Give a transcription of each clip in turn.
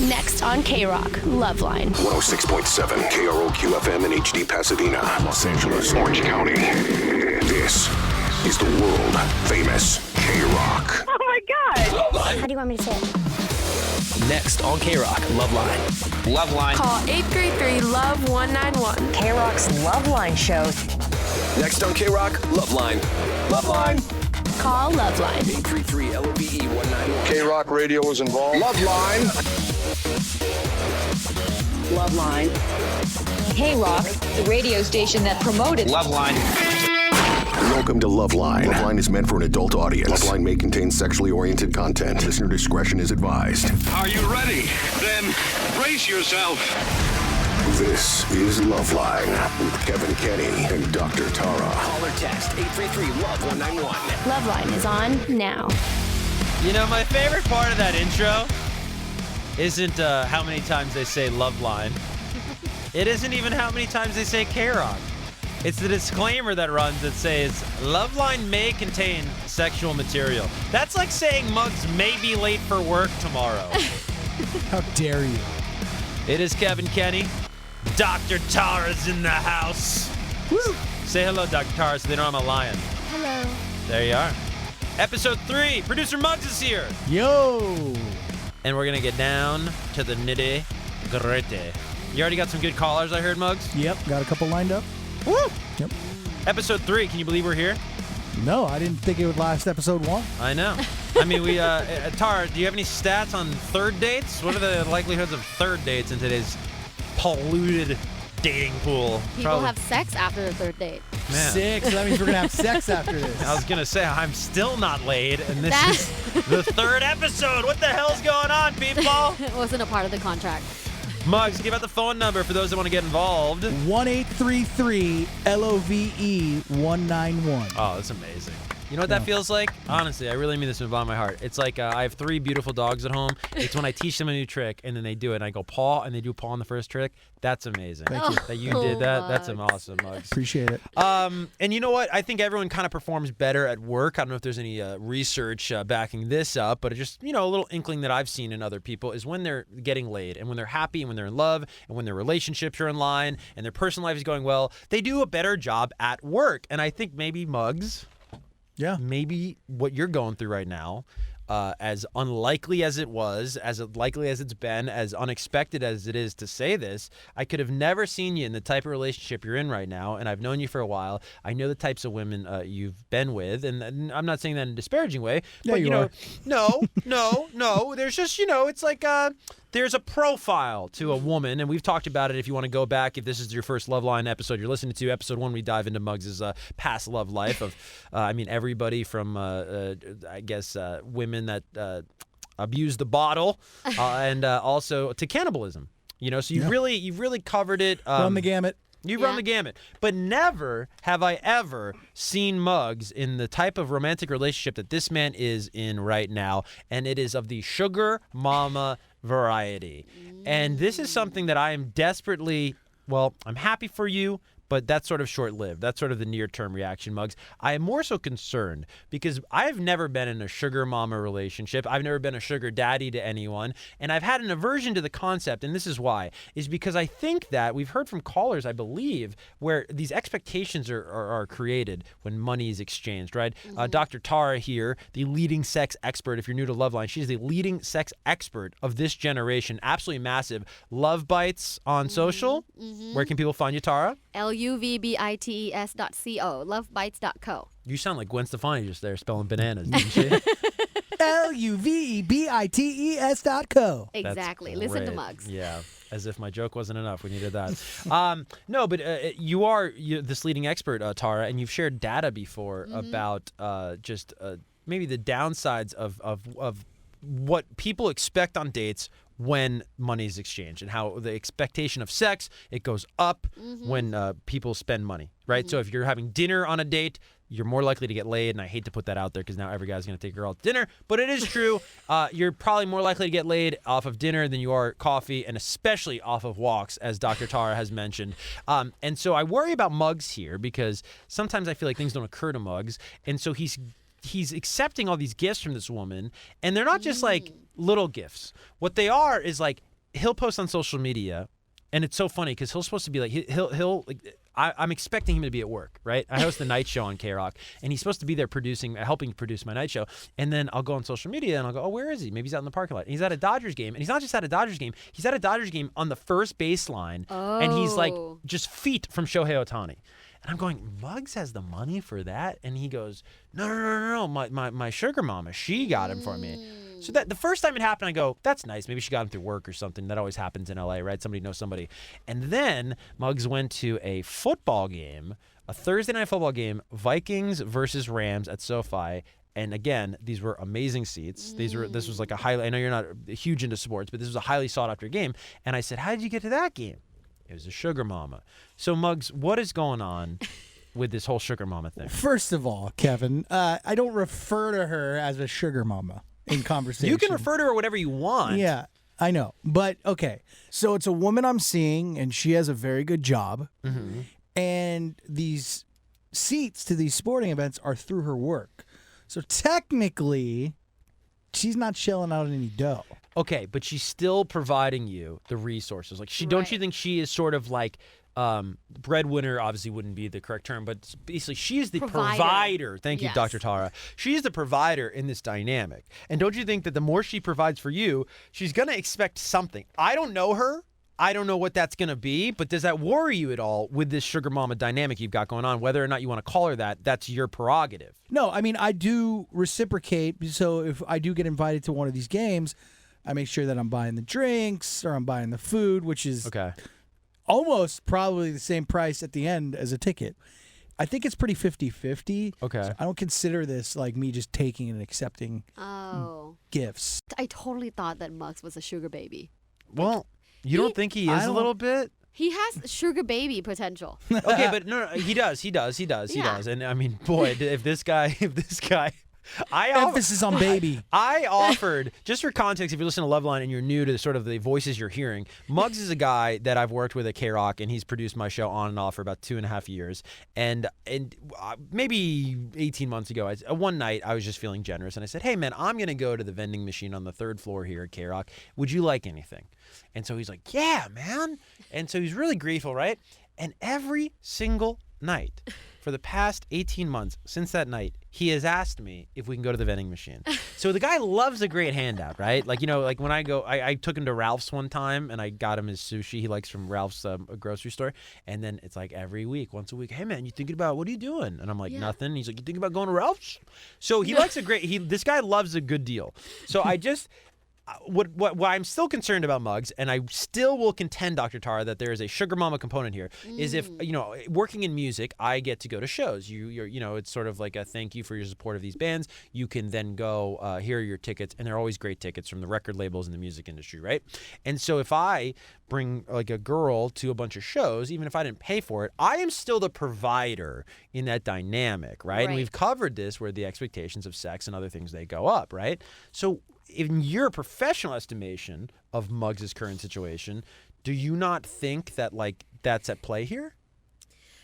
Next on KROQ, Loveline. 106.7 KROQ FM in HD Pasadena, Los Angeles, Orange County. This is the world famous KROQ. Oh my God! How do you want me to say it? Next on KROQ, Loveline. Loveline. Call 833-LOVE-191. KROQ's Loveline show. Next on KROQ, Loveline. Loveline. Call Loveline. 833-LOVE-191. KROQ Radio is involved. Loveline. Loveline. KROQ, the radio station that promoted Loveline. Welcome to Loveline. Loveline is meant for an adult audience. Loveline may contain sexually oriented content. Listener discretion is advised. Are you ready? Then brace yourself. This is Loveline with Kevan Kenney and Dr. Tara. Call or text 833-LOVE-191. Loveline is on now. You know, my favorite part of that intro isn't how many times they say Loveline. It isn't even how many times they say KROQ. It's the disclaimer that runs that says, Loveline may contain sexual material. That's like saying Muggs may be late for work tomorrow. How dare you? It is Kevan Kenney. Dr. Tara's in the house. Woo! Say hello, Dr. Tara, so they know I'm a lion. Hello. There you are. Episode 3. Producer Muggs is here. Yo! And we're going to get down to the nitty-gritty. You already got some good callers, I heard, Muggs? Yep, got a couple lined up. Woo! Yep. Episode 3. Can you believe we're here? No, I didn't think it would last episode 1. I know. I mean, we, Tara, do you have any stats on third dates? What are the likelihoods of third dates in today's polluted dating pool? People have sex after the third date. Man. 6, so that means we're going to have sex after this. I was going to say, I'm still not laid, and this is the third episode. What the hell's going on, people? It wasn't a part of the contract. Muggs, give out the phone number for those that want to get involved. 1-833-LOVE-191. Oh, that's amazing. You know what that feels like? Honestly, I really mean this from the bottom of my heart. It's like I have 3 beautiful dogs at home. It's when I teach them a new trick, and then they do it, and I go paw, and they do paw on the first trick. That's amazing. Thank you. That you did that. That's awesome, Muggs. Appreciate it. And you know what? I think everyone kind of performs better at work. I don't know if there's any research backing this up, but just, you know, a little inkling that I've seen in other people is when they're getting laid and when they're happy and when they're in love and when their relationships are in line and their personal life is going well, they do a better job at work. And I think maybe Muggs... Yeah. Maybe what you're going through right now, as unlikely as it was, as likely as it's been, as unexpected as it is to say this, I could have never seen you in the type of relationship you're in right now, and I've known you for a while. I know the types of women you've been with, and I'm not saying that in a disparaging way. Yeah, but, you know, are. No. There's just, it's like... There's a profile to a woman, and we've talked about it if you want to go back. If this is your first Loveline episode you're listening to, episode 1, we dive into Muggs' past love life of, everybody from, women that abuse the bottle and also to cannibalism. So you've really covered it. Run the gamut. You run the gamut. But never have I ever seen Muggs in the type of romantic relationship that this man is in right now, and it is of the sugar mama variety. And this is something that I am desperately, I'm happy for you, but that's sort of short-lived. That's sort of the near-term reaction, Muggs. I am more so concerned because I've never been in a sugar mama relationship. I've never been a sugar daddy to anyone, and I've had an aversion to the concept, and this is why, is because I think that we've heard from callers, I believe, where these expectations are created when money is exchanged, right? Mm-hmm. Dr. Tara here, the leading sex expert, if you're new to Loveline, she's the leading sex expert of this generation, absolutely massive. Love Bites on social. Mm-hmm. Where can people find you, Tara? LUVBITES.co, lovebites.co. You sound like Gwen Stefani just there spelling bananas, didn't you? LUVBITES.co. Exactly. Listen to Muggs. Yeah. As if my joke wasn't enough. We needed that. No, but you're this leading expert, Tara, and you've shared data before about maybe the downsides of what people expect on dates when money is exchanged and how the expectation of sex, it goes up when people spend money, right? So if you're having dinner on a date, you're more likely to get laid, and I hate to put that out there because now every guy's going to take a girl out to dinner, but it is true. You're probably more likely to get laid off of dinner than you are coffee, and especially off of walks, as Dr. Tara has mentioned. And so I worry about Muggs here because sometimes I feel like things don't occur to Muggs, and so he's accepting all these gifts from this woman, and they're not just like little gifts. What they are is like he'll post on social media, and it's so funny because he'll supposed to be like he'll like. I'm expecting him to be at work, right? I host the night show on KROQ, and he's supposed to be there helping produce my night show. And then I'll go on social media, and I'll go, oh, where is he? Maybe he's out in the parking lot. And he's at a Dodgers game, and he's not just at a Dodgers game. He's at a Dodgers game on the first baseline, and he's like just feet from Shohei Ohtani. And I'm going, Muggs has the money for that? And he goes, no. My sugar mama, she got him for me. So that the first time it happened, I go, that's nice. Maybe she got him through work or something. That always happens in LA, right? Somebody knows somebody. And then Muggs went to a football game, a Thursday night football game, Vikings versus Rams at SoFi. And again, these were amazing seats. This was like I know you're not huge into sports, but this was a highly sought after game. And I said, how did you get to that game? It was a sugar mama. So Muggs, what is going on with this whole sugar mama thing? First of all, Kevin, I don't refer to her as a sugar mama in conversation. You can refer to her whatever you want. Yeah, I know. But, okay, so it's a woman I'm seeing, and she has a very good job. Mm-hmm. And these seats to these sporting events are through her work. So technically, she's not shelling out any dough. Okay, but she's still providing you the resources. Like, don't you think she is sort of like breadwinner? Obviously, wouldn't be the correct term, but basically, she is the provider. Thank you, Dr. Tara. She is the provider in this dynamic. And don't you think that the more she provides for you, she's going to expect something? I don't know her. I don't know what that's going to be, but does that worry you at all with this sugar mama dynamic you've got going on? Whether or not you want to call her that, that's your prerogative. No, I mean, I do reciprocate. So if I do get invited to one of these games, I make sure that I'm buying the drinks or I'm buying the food, which is almost probably the same price at the end as a ticket. I think it's pretty 50-50. Okay. So I don't consider this like me just taking and accepting gifts. I totally thought that Muggs was a sugar baby. Well, you don't think he is a little bit? He has sugar baby potential. Okay, but no, he does. And I mean, boy, if this guy emphasis on baby. I offered, just for context, if you're listening to Loveline and you're new to sort of the voices you're hearing, Muggs is a guy that I've worked with at KROQ, and he's produced my show on and off for about 2.5 years. And maybe 18 months ago, one night, I was just feeling generous, and I said, hey, man, I'm going to go to the vending machine on the 3rd floor here at KROQ. Would you like anything? And so he's like, yeah, man. And so he's really grateful, right? And every single night for the past 18 months since that night, he has asked me if we can go to the vending machine. So the guy loves a great handout, right? Like, you know, like when I go, I took him to Ralph's one time and I got him his sushi he likes from Ralph's grocery store. And then it's like every week, once a week, hey man, you thinking about, what are you doing? And I'm like, nothing. He's like, you thinking about going to Ralph's? So he likes this guy loves a good deal. So I just, what I'm still concerned about Muggs, and I still will contend, Dr. Tara, that there is a sugar mama component here, is if, you know, working in music, I get to go to shows. You're, you know, it's sort of like a thank you for your support of these bands. You can then go, here are your tickets, and they're always great tickets from the record labels in the music industry, right? And so if I bring like a girl to a bunch of shows, even if I didn't pay for it, I am still the provider in that dynamic, right? And we've covered this where the expectations of sex and other things, they go up, right? So in your professional estimation of Muggs' current situation, do you not think that like that's at play here?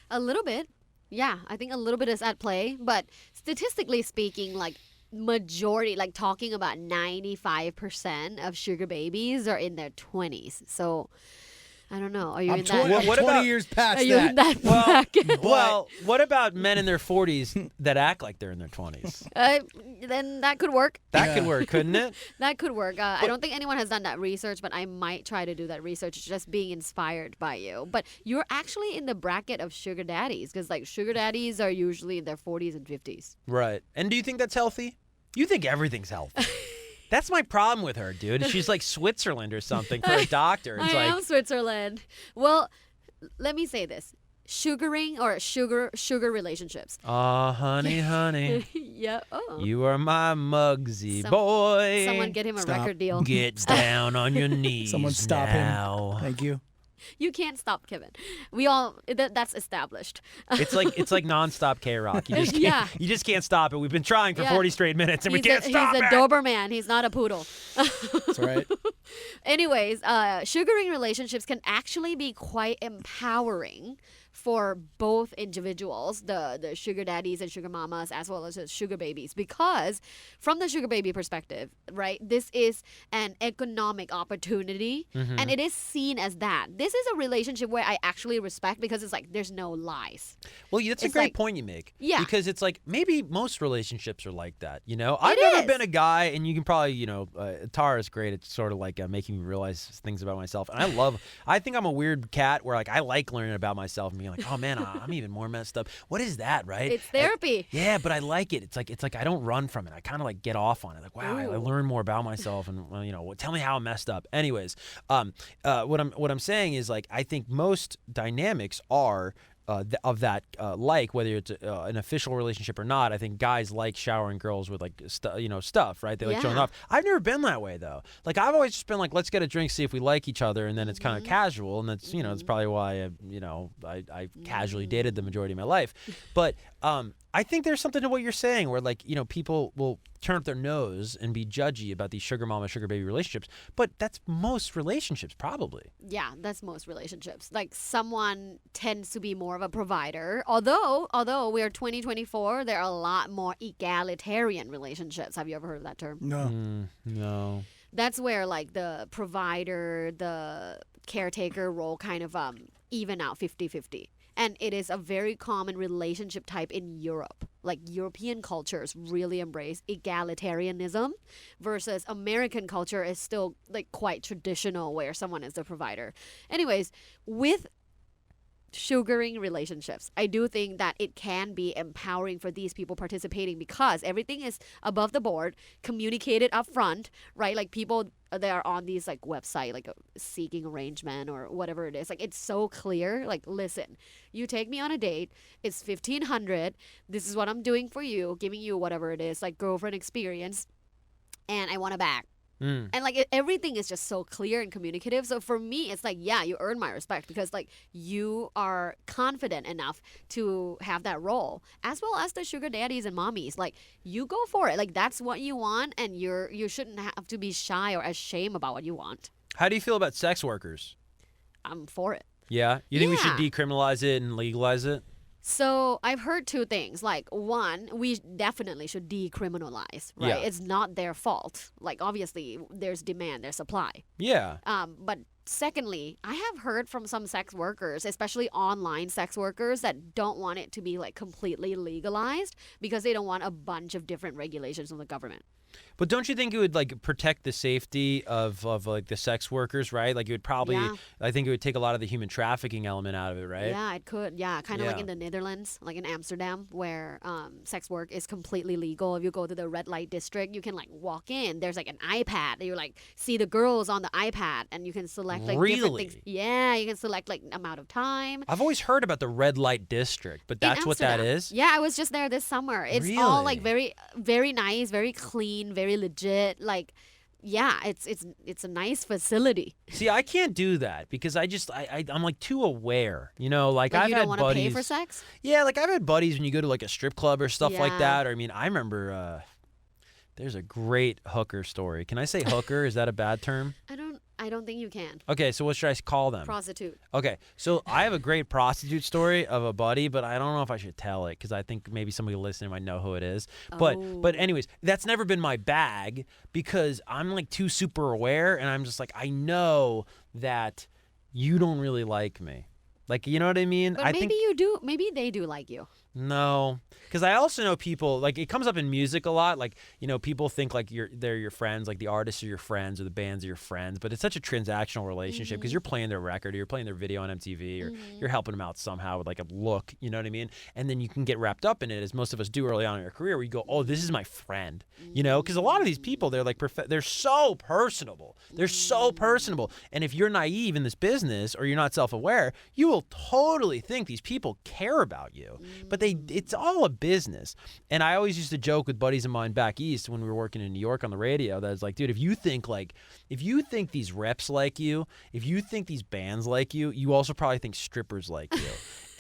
A little bit. Yeah, I think a little bit is at play. But statistically speaking, like majority, like talking about 95% of sugar babies are in their 20s. So I don't know. Are you in that? What 20 years past are you in that bracket? Well, what about men in their 40s that act like they're in their 20s? Then that could work. That could work, couldn't it? That could work. I don't think anyone has done that research, but I might try to do that research just being inspired by you. But you're actually in the bracket of sugar daddies because like sugar daddies are usually in their 40s and 50s. Right. And do you think that's healthy? You think everything's healthy. That's my problem with her, dude. She's like Switzerland or something for a doctor. It's I am Switzerland. Well, let me say this. Sugaring or sugar relationships. Honey, honey. Yeah. Oh. You are my Muggsy boy. Someone get him a record deal. Get down on your knees. Someone stop now. him. Thank you. You can't stop Kevan. We all that's established. It's like nonstop KROQ. You just can't stop it. We've been trying for 40 straight minutes and we can't stop it. He's a Doberman. He's not a poodle. That's right. Anyways, sugaring relationships can actually be quite empowering for both individuals, the sugar daddies and sugar mamas, as well as the sugar babies, because from the sugar baby perspective, right, this is an economic opportunity, and it is seen as that. This is a relationship where I actually respect, because it's like there's no lies. Well, that's a It's great like- point you make. Yeah. Because it's like maybe most relationships are like that. I've never is. been a guy, and you can probably, Tara is great at sort of like making me realize things about myself. And I think I'm a weird cat where like I like learning about myself and being like, oh man, I'm even more messed up. What is that, right? It's therapy. Yeah, but I like it. It's like I don't run from it. I kind of like get off on it. Like, wow, I Ooh. learn more about myself, and tell me how I'm messed up. Anyways, what I'm saying is like I think most dynamics are of that whether it's an official relationship or not. I think guys like showering girls with like stuff, right? They like showing Yeah. off. I've never been that way though. Like I've always just been like, let's get a drink, see if we like each other, and then it's kind of casual, and that's that's probably why I casually dated the majority of my life. But I think there's something to what you're saying, where like people will turn up their nose and be judgy about these sugar mama, sugar baby relationships, but that's most relationships probably. Yeah, that's most relationships. Like someone tends to be more of a provider. Although we are 2024, there are a lot more egalitarian relationships. Have you ever heard of that term? No. No. That's where like the provider, the caretaker role kind of even out 50-50. And it is a very common relationship type in Europe. Like European cultures really embrace egalitarianism, versus American culture is still like quite traditional, where someone is the provider. Anyways, with sugaring relationships, I do think that it can be empowering for these people participating, because everything is above the board, communicated up front, right? Like people that are on these like website, like seeking arrangement or whatever it is, like it's so clear. Like, listen, you take me on a date, it's $1,500, this is what I'm doing for you, giving you whatever it is, like girlfriend experience, and I want a bag. And like everything is just so clear and communicative. So for me, it's like, yeah, you earn my respect, because like you are confident enough to have that role, as well as the sugar daddies and mommies. Like you go for it. Like that's what you want, and you shouldn't have to be shy or ashamed about what you want. How do you feel about sex workers? I'm for it. Yeah? You think we should Yeah. decriminalize it and legalize it? So I've heard two things. Like one, we definitely should decriminalize, right? Yeah. It's not their fault. Like obviously there's demand, there's supply. Yeah. But secondly, I have heard from some sex workers, especially online sex workers, that don't want it to be like completely legalized, because they don't want a bunch of different regulations from the government. But don't you think it would like protect the safety of like the sex workers, right? Like it would probably, Yeah. I think it would take a lot of the human trafficking element out of it, right? Yeah, it could. Yeah, kind of like Yeah. in the Netherlands, like in Amsterdam, where sex work is completely legal. If you go to the red light district, you can like walk in. There's like an iPad. And you like see the girls on the iPad, and you can select like different things. Really? Yeah, you can select like amount of time. I've always heard about the red light district, but that's what that Amsterdam. is? Yeah, I was just there this summer. It's all like Really? very nice, very clean, very legit. Like, yeah, it's a nice facility. See, I can't do that because I'm like too aware, like Like I've you had don't want to pay buddies. for sex? Yeah, like I've had buddies when you go to like a strip club or stuff like Yeah. that. Or I mean, I remember there's a great hooker story. Can I say hooker? Is that a bad term? I don't think you can. Okay, so what should I call them? Prostitute. Okay, so I have a great prostitute story of a buddy, but I don't know if I should tell it because I think maybe somebody listening might know who it is. But anyways, that's never been my bag because I'm like too super aware, and I'm just like, I know that you don't really like me. Like, you know what I mean? But maybe you do. Maybe they do like you. No, because I also know people, like it comes up in music a lot, like, people think like they're your friends, like the artists are your friends or the bands are your friends, but it's such a transactional relationship because you're playing their record or you're playing their video on MTV or you're helping them out somehow with like a look, you know what I mean? And then you can get wrapped up in it, as most of us do early on in our career, where you go, oh, this is my friend, because a lot of these people, they're like, they're so personable. They're so personable. And if you're naive in this business or you're not self-aware, you will totally think these people care about you. But it's all a business. And I always used to joke with buddies of mine back east when we were working in New York on the radio that it's like, dude, if you think these reps like you, if you think these bands like you, you also probably think strippers like you.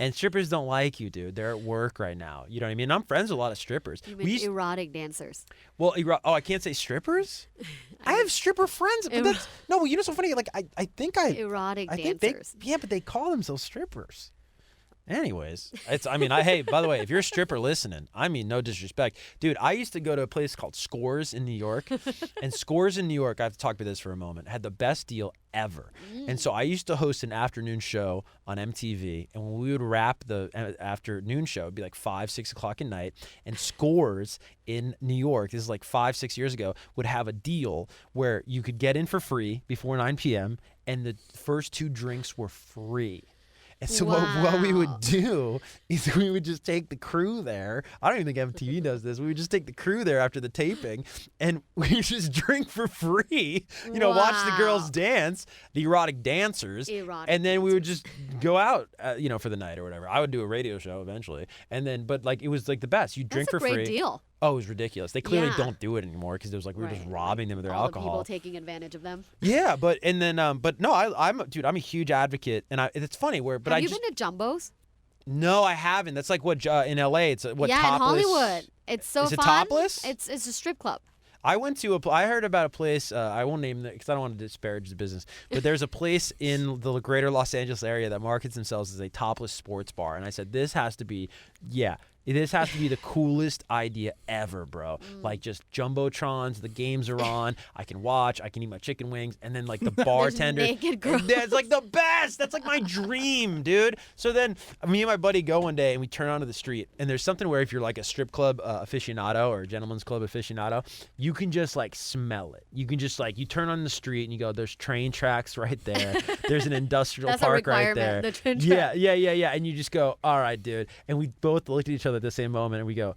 And strippers don't like you, dude. They're at work right now. You know what I mean? I'm friends with a lot of strippers. You mean erotic dancers? Well, I can't say strippers. I have stripper friends, but that's no. Well, you know what's so funny? Like I think erotic dancers. dancers. But they call themselves strippers. Anyways, hey, by the way, if you're a stripper listening, I mean, no disrespect. Dude, I used to go to a place called Scores in New York, and Scores in New York, I have to talk about this for a moment, had the best deal ever. And so I used to host an afternoon show on MTV, and when we would wrap the afternoon show, it'd be like 5, 6 o'clock at night, and Scores in New York, this is like 5, 6 years ago, would have a deal where you could get in for free before 9 p.m., and the first 2 drinks were free. And so what we would do is we would just take the crew there. I don't even think MTV does this. We would just take the crew there after the taping, and we just drink for free. You know, watch the girls dance, the erotic dancers, and then we would just go out, for the night or whatever. I would do a radio show eventually, and then, but like it was like the best. You drink for free. That's a great deal. Oh, it was ridiculous. They clearly don't do it anymore because it was like we were just robbing them of their alcohol. All the people taking advantage of them. Yeah, but no, I'm a huge advocate, and it's funny Have you been to Jumbos? No, I haven't. That's like what in LA. It's what yeah, topless. in Hollywood. It's so fun. Is it fun. topless? It's a strip club. I heard about a place. I won't name it because I don't want to disparage the business. But there's a place in the greater Los Angeles area that markets themselves as a topless sports bar, and I said this has to be the coolest idea ever, bro. Like just jumbotrons, the games are on. I can watch. I can eat my chicken wings, and then like the bartender. Naked girls. That's like the best. That's like my dream, dude. So then me and my buddy go one day, and we turn onto the street, and there's something where if you're like a strip club aficionado or a gentleman's club aficionado, you can just like smell it. You can just like you turn on the street and you go, there's train tracks right there. There's an industrial park right there. The train track. Yeah. And you just go, all right, dude. And we both looked at each other at the same moment, and we go,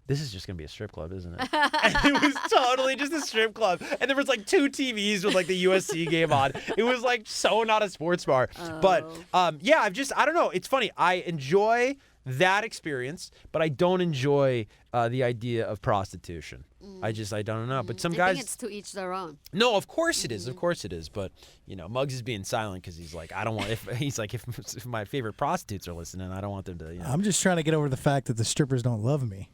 this is just gonna be a strip club, isn't it? And it was totally just a strip club, and there was like 2 TVs with like the USC game on. It was like so not a sports bar. But I don't know, it's funny, I enjoy that experience, but I don't enjoy the idea of prostitution. I don't know. But some guys, I think it's to each their own. No, of course it is. Of course it is. But Muggs is being silent because he's like, I don't want. If my favorite prostitutes are listening, I don't want them to. I'm just trying to get over the fact that the strippers don't love me.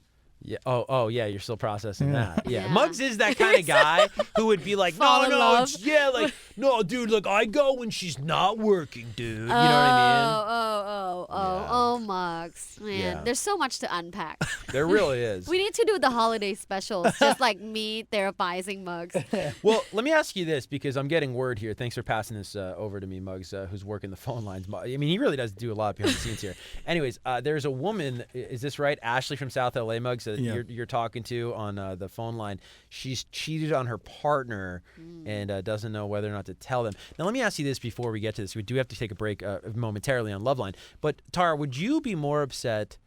Yeah. Oh, yeah. You're still processing that. Yeah. Muggs is that kind of guy who would be like, no, dude. Look, I go when she's not working, dude. You know what I mean? Muggs. Man, there's so much to unpack. There really is. We need to do the holiday specials, just like me therapizing Muggs. Well, let me ask you this because I'm getting word here. Thanks for passing this over to me, Muggs, who's working the phone lines. I mean, he really does do a lot behind the scenes here. Anyways, there's a woman. Is this right? Ashley from South LA, Muggs. You're talking to on the phone line. She's cheated on her partner and doesn't know whether or not to tell them. Now, let me ask you this before we get to this. We do have to take a break momentarily on Loveline. But Tara, would you be more upset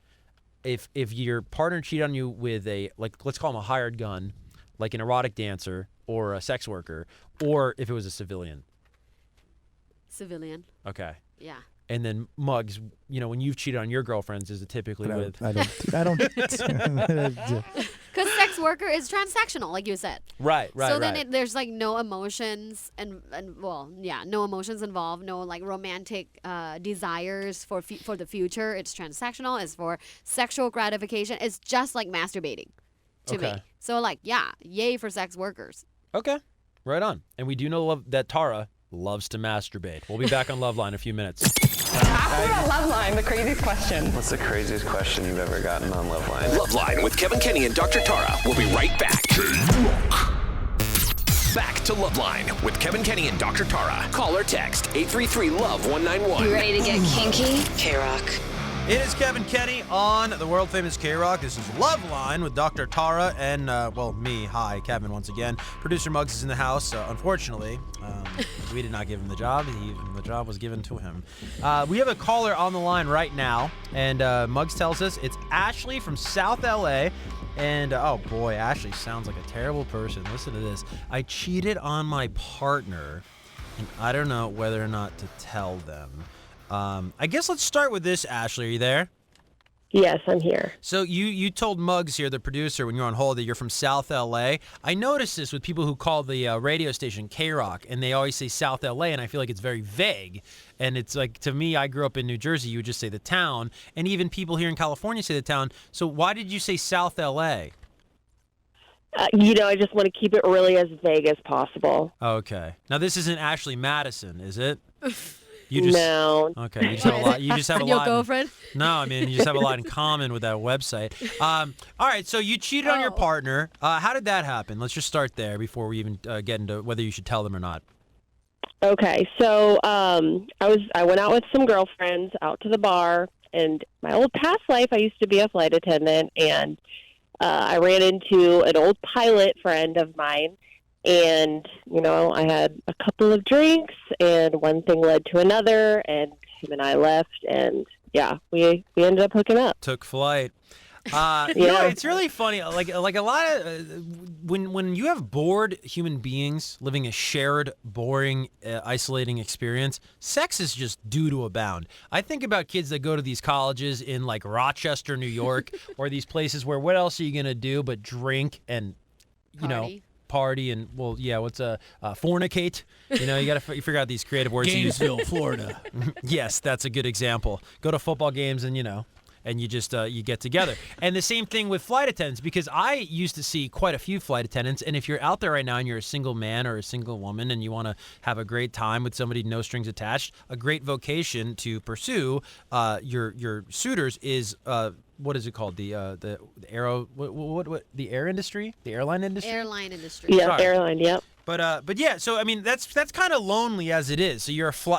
if your partner cheated on you with a, like, let's call him a hired gun, like an erotic dancer or a sex worker, or if it was a civilian? Civilian. Okay. Yeah. And then Muggs, when you've cheated on your girlfriends, is it typically with? I don't. Because sex worker is transactional, like you said. Right. So then there's like no emotions no emotions involved, no like romantic desires for the future. It's transactional. It's for sexual gratification. It's just like masturbating to me. So like, yay for sex workers. Okay, right on. And we do know that Tara loves to masturbate. We'll be back on Loveline in a few minutes. After Loveline, the craziest question. What's the craziest question you've ever gotten on Loveline? Loveline with Kevan Kenney and Dr. Tara. We'll be right back. Back to Loveline with Kevan Kenney and Dr. Tara. Call or text 833-LOVE-191. You ready to get kinky? KROQ. It is Kevan Kenney on the world-famous KROQ. This is Loveline with Dr. Tara and, me. Hi, Kevin, once again. Producer Muggs is in the house. Unfortunately, we did not give him the job. The job was given to him. We have a caller on the line right now, and Muggs tells us it's Ashley from South LA. And, oh boy, Ashley sounds like a terrible person. Listen to this. I cheated on my partner, and I don't know whether or not to tell them. I guess let's start with this, Ashley. Are you there? Yes, I'm here. So you told Muggs here, the producer, when you're on hold, that you're from South L.A. I noticed this with people who call the radio station KROQ, and they always say South L.A., and I feel like it's very vague. And it's like, to me, I grew up in New Jersey, you would just say the town, and even people here in California say the town. So why did you say South L.A.? I just want to keep it really as vague as possible. Okay. Now, this isn't Ashley Madison, is it? No. Okay. You just have a lot. You just have a Your lot. girlfriend? No, I mean, you just have a lot in common with that website. All right. So you cheated on your partner. How did that happen? Let's just start there before we even get into whether you should tell them or not. Okay. So I went out with some girlfriends out to the bar, and my old past life, I used to be a flight attendant, and I ran into an old pilot friend of mine. And, I had a couple of drinks, and one thing led to another, and him and I left, and, we ended up hooking up. Took flight. It's really funny. Like a lot of when you have bored human beings living a shared, boring, isolating experience, sex is just due to abound. I think about kids that go to these colleges in like Rochester, New York, or these places where what else are you gonna do but drink and, party and what's fornicate? You got to figure out these creative words. Gainesville, Florida. Yes, that's a good example. Go to football games and and you just you get together. And the same thing with flight attendants, because I used to see quite a few flight attendants. And if you're out there right now and you're a single man or a single woman and you want to have a great time with somebody, no strings attached, a great vocation to pursue your suitors is what is it called? The aero what the air industry? The airline industry? Airline industry. Yeah, Sorry. airline, yep. But yeah, so I mean that's kind of lonely as it is. So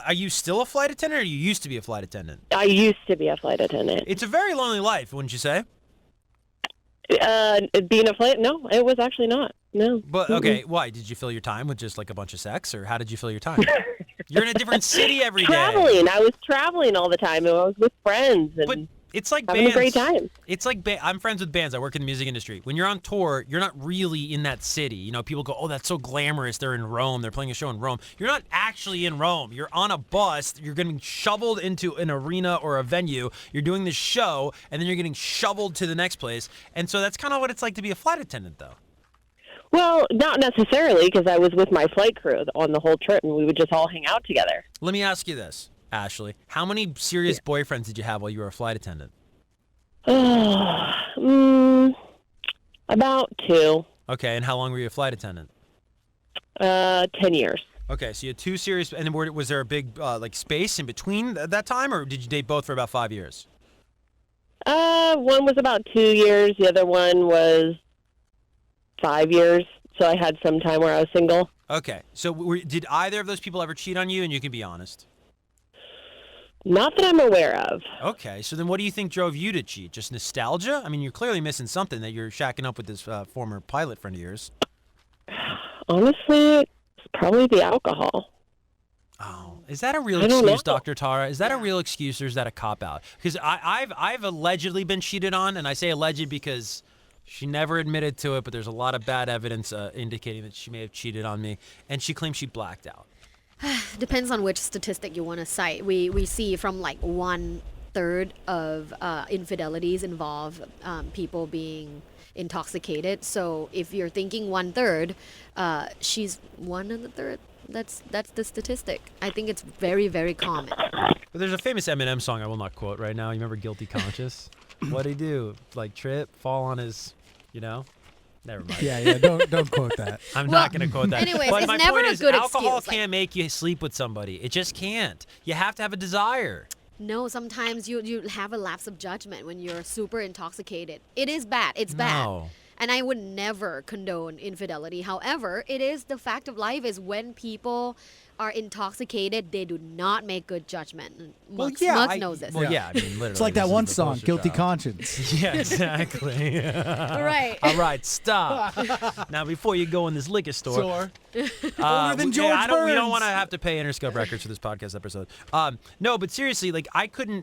are you still a flight attendant, or you used to be a flight attendant? I used to be a flight attendant. It's a very lonely life, wouldn't you say? Being a flight? No, it was actually not. No. But okay, why did you fill your time with just like a bunch of sex, or how did you fill your time? You're in a different city every day. Traveling. I was traveling all the time, and I was with friends and. But it's like having bands. a great time. It's like I'm friends with bands. I work in the music industry. When you're on tour, you're not really in that city. People go, "Oh, that's so glamorous. They're in Rome. They're playing a show in Rome." You're not actually in Rome. You're on a bus. You're getting shoveled into an arena or a venue. You're doing this show, and then you're getting shoveled to the next place. And so that's kind of what it's like to be a flight attendant, though. Well, not necessarily, because I was with my flight crew on the whole trip, and we would just all hang out together. Let me ask you this, Ashley. How many serious boyfriends did you have while you were a flight attendant? About 2. Okay, and how long were you a flight attendant? 10 years. Okay, so you had 2 serious, and then was there a big space in between that time, or did you date both for about 5 years? One was about 2 years. The other one was 5 years. So I had some time where I was single. Okay, so did either of those people ever cheat on you? And you can be honest. Not that I'm aware of. Okay, so then what do you think drove you to cheat? Just nostalgia? I mean, you're clearly missing something that you're shacking up with this former pilot friend of yours. Honestly, it's probably the alcohol. Oh, is that a real excuse, Dr. Tara? Is that a real excuse, or is that a cop-out? Because I've allegedly been cheated on, and I say alleged because she never admitted to it, but there's a lot of bad evidence indicating that she may have cheated on me, and she claims she blacked out. Depends on which statistic you want to cite. We see from like 1/3 of infidelities involve people being intoxicated. So if you're thinking 1/3, she's 1/3. That's the statistic. I think it's very, very common. But there's a famous Eminem song I will not quote right now. You remember "Guilty Conscious"? What'd he do? Like trip, fall on his, Never mind. Yeah, don't quote that. I'm not going to quote that. Anyways, but it's my never point a is, good alcohol excuse. can't make you sleep with somebody. It just can't. You have to have a desire. No, sometimes you have a lapse of judgment when you're super intoxicated. It is bad. It's bad. No. And I would never condone infidelity. However, it is the fact of life is when people are intoxicated, they do not make good judgment. Muggs knows this. Well, yeah, I mean, literally. It's like that one song, "Guilty Conscience." Yeah, exactly. Right. All right, stop. Now, before you go in this liquor store, than George we don't Burns. want to have to pay Interscope Records for this podcast episode. No, but seriously, like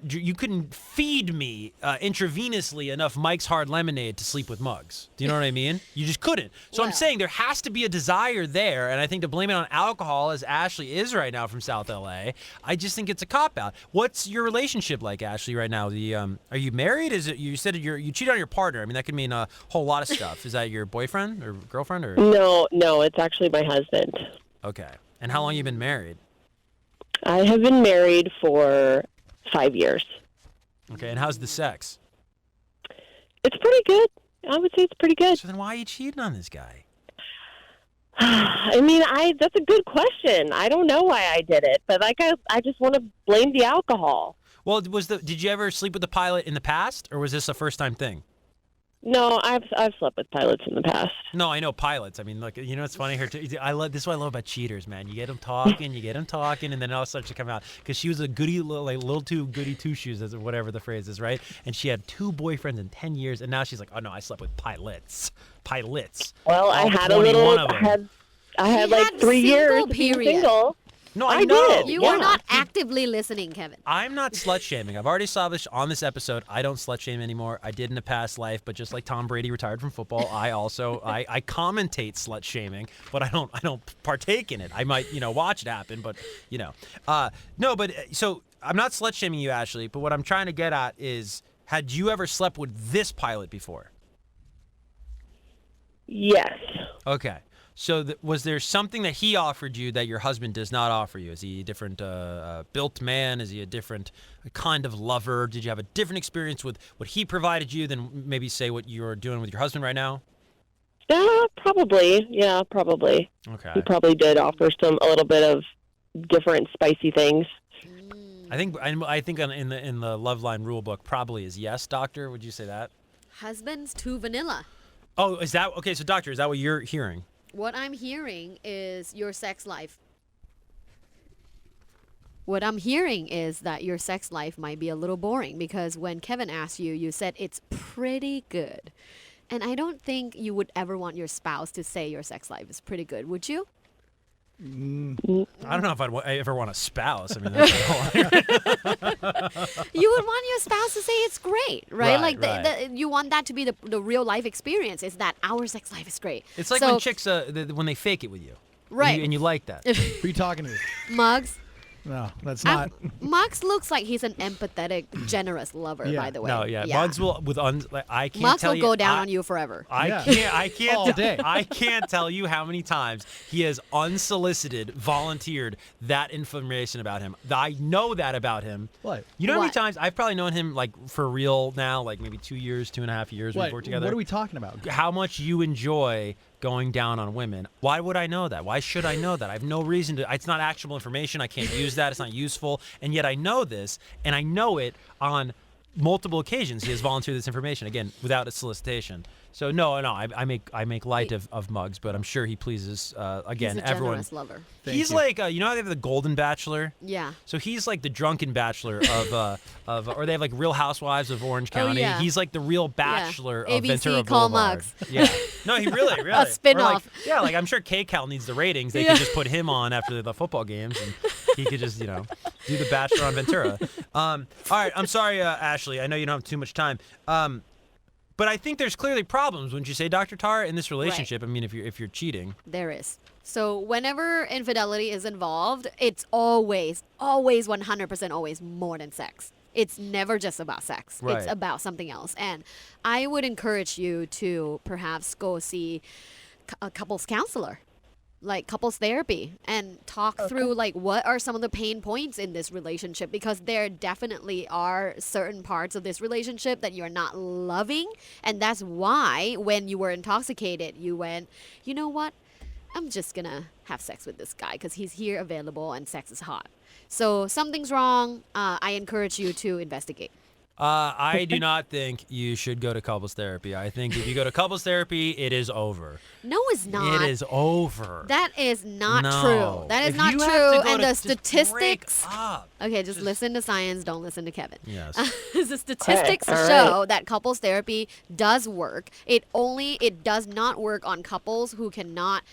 you couldn't feed me intravenously enough Mike's Hard Lemonade to sleep with Muggs. Do you know what I mean? You just couldn't. So I'm saying there has to be a desire there, and I think to blame it on alcohol, as Ashley is right now from South LA, I just think it's a cop out. What's your relationship like, Ashley, right now? Are you married? Is it you said you cheated on your partner? I mean, that could mean a whole lot of stuff. Is that your boyfriend or girlfriend or? No, it's actually my husband. Okay. And how long you been married? I have been married for 5 years. Okay. And how's the sex? It's pretty good. I would say it's pretty good. So then why are you cheating on this guy? I mean, that's a good question. I don't know why I did it, but I just want to blame the alcohol. Well, did you ever sleep with the pilot in the past, or was this a first-time thing? No, I've slept with pilots in the past. No, I know pilots. I mean, look, you know what's funny here? This is what I love about cheaters, man. You get them talking, and then it all starts to come out. Because she was a goody, little too goody two-shoes, as whatever the phrase is, right? And she had 2 boyfriends in 10 years, and now she's like, oh no, I slept with pilots. Well, I had a little. I had like 3 years of being single. No, I know. You are not actively listening, Kevin. I'm not slut-shaming. I've already established on this episode I don't slut-shame anymore. I did in a past life, but just like Tom Brady retired from football, I also I commentate slut-shaming, but I don't partake in it. I might watch it happen, but so I'm not slut-shaming you, Ashley. But what I'm trying to get at is, had you ever slept with this pilot before? Yes. Okay. So was there something that he offered you that your husband does not offer you? Is he a different built man? Is he a different kind of lover? Did you have a different experience with what he provided you than maybe, say, what you're doing with your husband right now? Probably. Yeah, probably. Okay. He probably did offer a little bit of different spicy things. I think in the Loveline rule book probably is yes, Doctor. Would you say that? Husbands too vanilla. Oh, is that okay? So, Doctor, is that what you're hearing? What I'm hearing is your sex life. What I'm hearing is that your sex life might be a little boring, because when Kevin asked you, you said it's pretty good. And I don't think you would ever want your spouse to say your sex life is pretty good, would you? I don't know if I ever want a spouse. I mean, that's you would want your spouse to say it's great, right? Right. You want that to be the real life experience. Is that our sex life is great. It's like when chicks when they fake it with you, right? And you like that. Who are you talking to? Mugs. No, that's not. Muggs looks like he's an empathetic, generous lover. By the way. No, yeah. Muggs will I can't Muggs tell will you. go down on you forever. I can't all day. I can't tell you how many times he has unsolicited, volunteered that information about him. I know that about him. What? You know how many times I've probably known him like for real now, like maybe 2 years, 2.5 years we've worked together. What are we talking about? How much you enjoy going down on women. Why would I know that? Why should I know that? I have no reason to. It's not actionable information. I can't use that. It's not useful. And yet I know this, and I know it on multiple occasions. He has volunteered this information, again, without a solicitation. So no, I make light of Muggs, but I'm sure he pleases again he's a everyone. Generous lover. He's like you know how they have the Golden Bachelor? Yeah. So he's like the drunken bachelor or they have like Real Housewives of Orange County. Yeah. He's like the real bachelor of ABC Ventura call Boulevard. Muggs. Yeah. No, he really. A spin-off. Like I'm sure K-Cal needs the ratings. They could just put him on after the football games, and he could just do the Bachelor on Ventura. All right, I'm sorry, Ashley. I know you don't have too much time. But I think there's clearly problems, wouldn't you say, Dr. Tara, in this relationship? Right. I mean, if you're cheating. There is. So whenever infidelity is involved, it's always 100% always more than sex. It's never just about sex. Right. It's about something else. And I would encourage you to perhaps go see a couples counselor, like couples therapy, and talk through like what are some of the pain points in this relationship, because there definitely are certain parts of this relationship that you're not loving, and that's why when you were intoxicated you went, you know what, I'm just gonna have sex with this guy because he's here available and sex is hot. So something's wrong. I encourage you to investigate. I do not think you should go to couples therapy. I think if you go to couples therapy, it is over. No, it's not. It is over. That is not No. true. That is If not you have true. to go And to the just statistics. break up. Okay, just listen to science. Don't listen to Kevin. Yes. The statistics show that couples therapy does work. It does not work on couples who cannot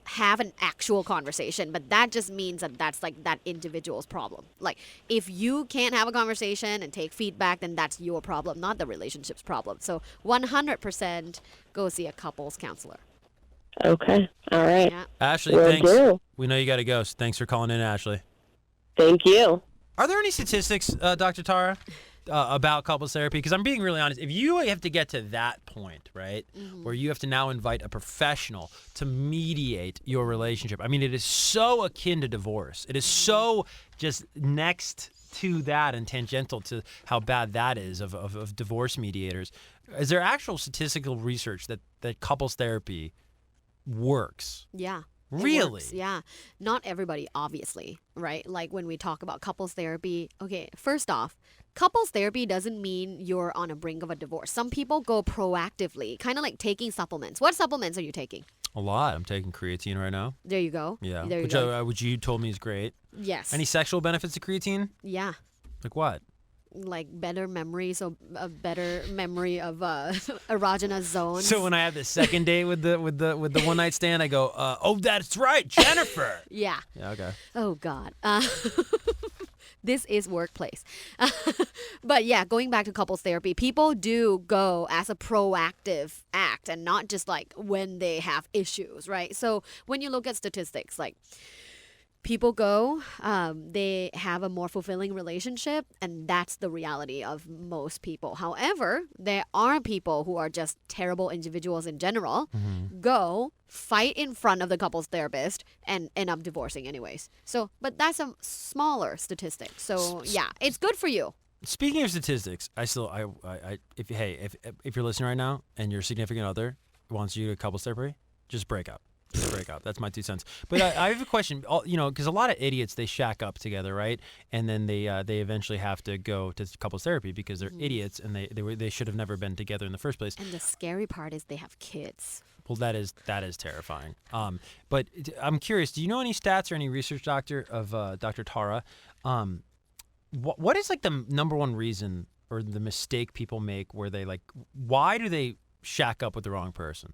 have an actual conversation, but that just means that that's like that individual's problem. Like if you can't have a conversation and take feedback, then that's your problem, not the relationship's problem. So 100% go see a couples counselor. Okay. All right. Yeah. Ashley, Will thanks. do. We know you got to go, so thanks for calling in, Ashley. Thank you. Are there any statistics, Dr. Tara, about couples therapy? Because I'm being really honest. If you have to get to that point, right, where you have to now invite a professional to mediate your relationship, I mean, it is so akin to divorce. It is so just next to that and tangential to how bad that is of divorce mediators. Is there actual statistical research that couples therapy works? Yeah. Really? Works, yeah. Not everybody, obviously, right? Like when we talk about couples therapy, okay, first off, couples therapy doesn't mean you're on a brink of a divorce. Some people go proactively, kind of like taking supplements. What supplements are you taking? A lot. I'm taking creatine right now. There you go. Yeah. There you go. Which you told me is great. Yes. Any sexual benefits to creatine? Yeah. Like what? Like better memory, so a better memory of erogenous zones. So when I have the second date with the one night stand, I go, oh, that's right, Jennifer. Yeah. Yeah. Okay. Oh God. This is workplace. But yeah, going back to couples therapy, people do go as a proactive act and not just like when they have issues, right? So when you look at statistics, like people go, they have a more fulfilling relationship, and that's the reality of most people. However, there are people who are just terrible individuals in general, go fight in front of the couples therapist and end up divorcing anyways. So, but that's a smaller statistic. So yeah, it's good for you. Speaking of statistics, if you're listening right now and your significant other wants you to couples therapy, just break up. That's my 2 cents. But I have a question. Because a lot of idiots, they shack up together, right? And then they eventually have to go to couples therapy because they're idiots and they should have never been together in the first place. And the scary part is they have kids. Well, that is terrifying. But I'm curious. Do you know any stats or any research, Doctor Tara? What is like the number one reason or the mistake people make where they why do they shack up with the wrong person?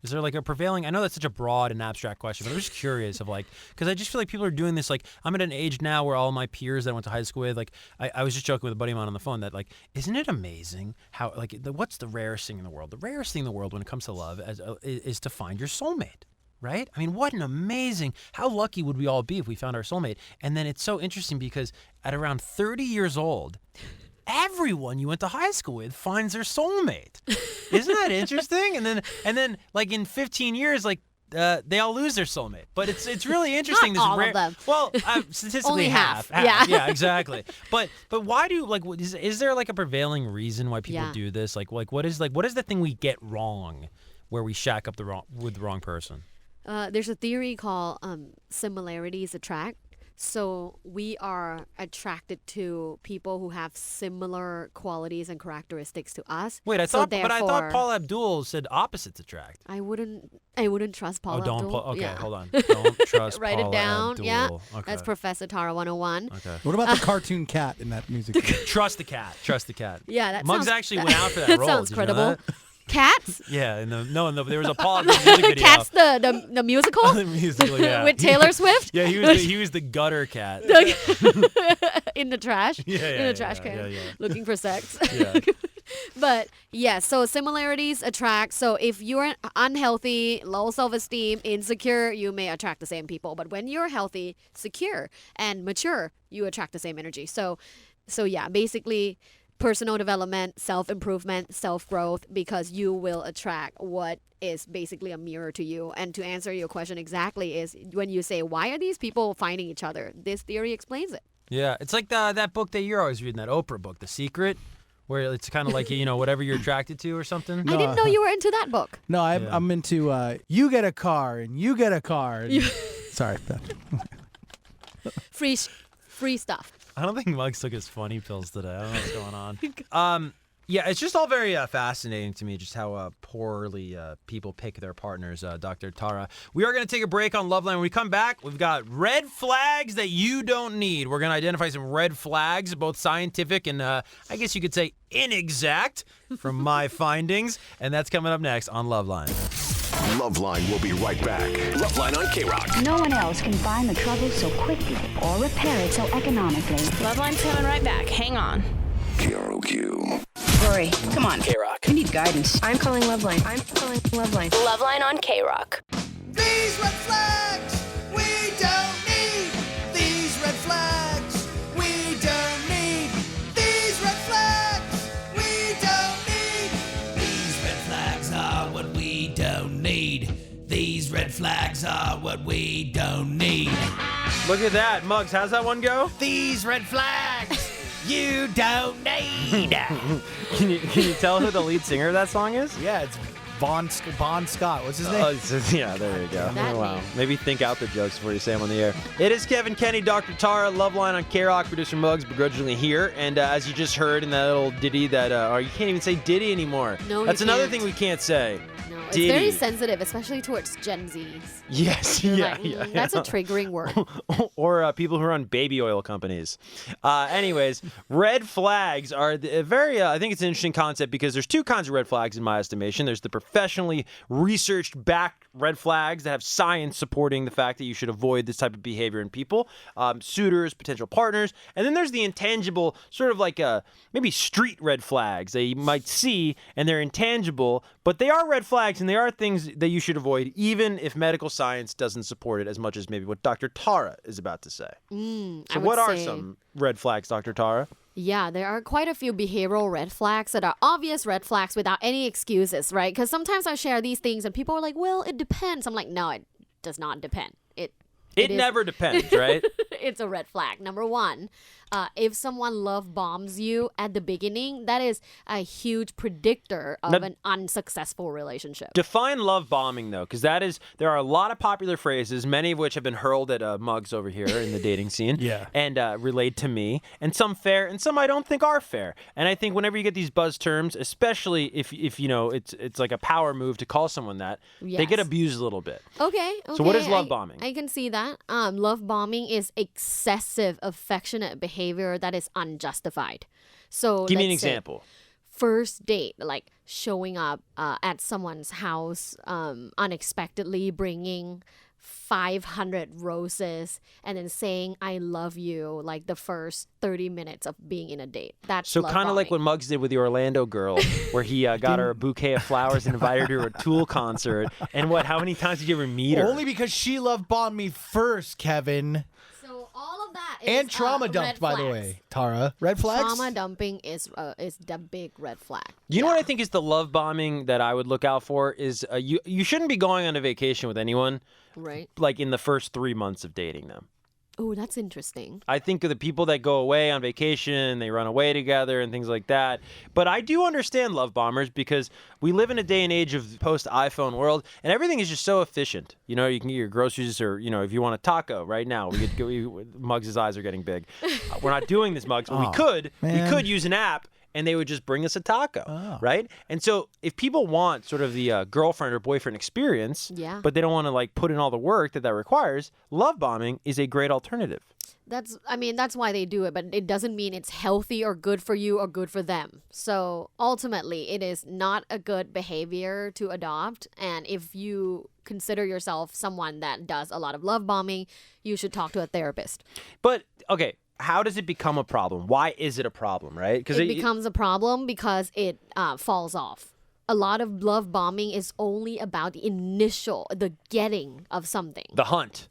Is there like a prevailing? I know that's such a broad and abstract question, but I'm just curious of because I just feel like people are doing this. I'm at an age now where all my peers that I went to high school with, I was just joking with a buddy of mine on the phone that isn't it amazing how what's the rarest thing in the world? The rarest thing in the world when it comes to love is to find your soulmate. Right? I mean, how lucky would we all be if we found our soulmate? And then it's so interesting because at around 30 years old, everyone you went to high school with finds their soulmate. Isn't that interesting? And then like in 15 years, they all lose their soulmate. But it's really interesting. Not all of them. Well, statistically Only half. Yeah. Yeah, exactly. But why do is there like a prevailing reason why people do this? What is the thing we get wrong where we shack up with the wrong person? There's a theory called similarities attract. So we are attracted to people who have similar qualities and characteristics to us. Wait, I thought therefore, Paul Abdul said opposites attract. I wouldn't trust Paul Abdul. Okay, hold on. Don't trust Write Paul it down. Abdul. Yeah, Okay. that's Professor Tara 101. Okay. What about the cartoon cat in that music? Trust the cat. Trust the cat. Yeah, that Muggs sounds, actually went out for that that role. sounds Did you know credible. that? Cats? Yeah, there was a Paul Abdul music video. Cats, the musical? The musical, yeah. With Taylor Swift? Yeah, he was the gutter cat. In the trash? In the trash can. Looking for sex. Yeah. But yeah, so similarities attract. So if you're unhealthy, low self-esteem, insecure, you may attract the same people. But when you're healthy, secure, and mature, you attract the same energy. So yeah, basically personal development, self-improvement, self-growth, because you will attract what is basically a mirror to you. And to answer your question exactly is when you say, why are these people finding each other? This theory explains it. Yeah, it's like that book that you're always reading, that Oprah book, The Secret, where it's kind of like, whatever you're attracted to or something. I didn't know you were into that book. No, I'm into you get a car and you get a car. And... Sorry. Free stuff. I don't think Muggs took his funny pills today. I don't know what's going on. Yeah, it's just all very fascinating to me just how poorly people pick their partners, Dr. Tara. We are going to take a break on Loveline. When we come back, we've got red flags that you don't need. We're going to identify some red flags, both scientific and I guess you could say inexact from my findings. And that's coming up next on Loveline. Loveline will be right back. Loveline on KROQ. No one else can find the trouble so quickly or repair it so economically. Loveline's coming right back. Hang on. KROQ. Rory, come on. KROQ. You need guidance. I'm calling Loveline. I'm calling Loveline. Loveline on KROQ. These red flags we don't need. These red flags we don't need. These red flags we don't need. These red flags are what we don't need. These red flags are what we don't need. Look at that. Muggs, how's that one go? These red flags you don't need. Can you tell who the lead singer of that song is? Yeah, it's Bon Scott. What's his name? Yeah, there you go. That Wow. name. Maybe think out the jokes before you say them on the air. It is Kevan Kenney, Dr. Tara, Loveline on KROQ, producer Muggs, begrudgingly here. And as you just heard in that little ditty that, or you can't even say ditty anymore. No, That's you another can't. thing we can't say. No, it's Ditty. very sensitive, especially towards Gen Zs. Yes, You're yeah, like, yeah. That's a triggering word. Or people who run baby oil companies. Anyways, red flags are I think it's an interesting concept because there's two kinds of red flags in my estimation. There's the professionally researched backed red flags that have science supporting the fact that you should avoid this type of behavior in people, suitors, potential partners. And then there's the intangible, sort of like maybe street red flags that you might see and they're intangible, but they are red flags and they are things that you should avoid even if medical science doesn't support it as much as maybe what Dr. Tara is about to say. So what are some red flags, Dr. Tara? Yeah, there are quite a few behavioral red flags that are obvious red flags without any excuses, right? Because sometimes I share these things and people are like, well, it depends. I'm like, no, it does not depend. It never depends, right? It's a red flag. Number one, if someone love bombs you at the beginning, that is a huge predictor of an unsuccessful relationship. Define love bombing, though, because there are a lot of popular phrases, many of which have been hurled at Muggs over here in the dating scene, and relayed to me, and some fair, and some I don't think are fair. And I think whenever you get these buzz terms, especially if you know it's like a power move to call someone that, they get abused a little bit. Okay. So what is love bombing? I can see that. Love bombing is excessive affectionate behavior that is unjustified. So give me an let's say example. First date, like showing up at someone's house unexpectedly, bringing 500 roses and then saying I love you like the first 30 minutes of being in a date. That's so love kind of like bombing. what Muggs did with the Orlando girl, where he got her a bouquet of flowers and invited her to a Tool concert. And how many times did you ever meet her? Only because she love bombed me first, Kevin. So all of that is And trauma dumped, red by the flags. way, Tara. Red flags? Trauma dumping is the big red flag. You know what I think is the love bombing that I would look out for is you shouldn't be going on a vacation with anyone, right? Like in the first 3 months of dating them. Oh, that's interesting. I think of the people that go away on vacation, they run away together and things like that. But I do understand love bombers because we live in a day and age of post-iPhone world, and everything is just so efficient. You know, you can get your groceries, or if you want a taco right now, Muggs' eyes are getting big. We're not doing this, Muggs, but we could. Man. We could use an app. And they would just bring us a taco, right? And so if people want sort of the girlfriend or boyfriend experience, but they don't want to like put in all the work that requires, love bombing is a great alternative. That's why they do it, but it doesn't mean it's healthy or good for you or good for them. So ultimately, it is not a good behavior to adopt. And if you consider yourself someone that does a lot of love bombing, you should talk to a therapist. But, okay, how does it become a problem? Why is it a problem, right? Because it becomes a problem because it falls off. A lot of love bombing is only about the getting of something. The hunt.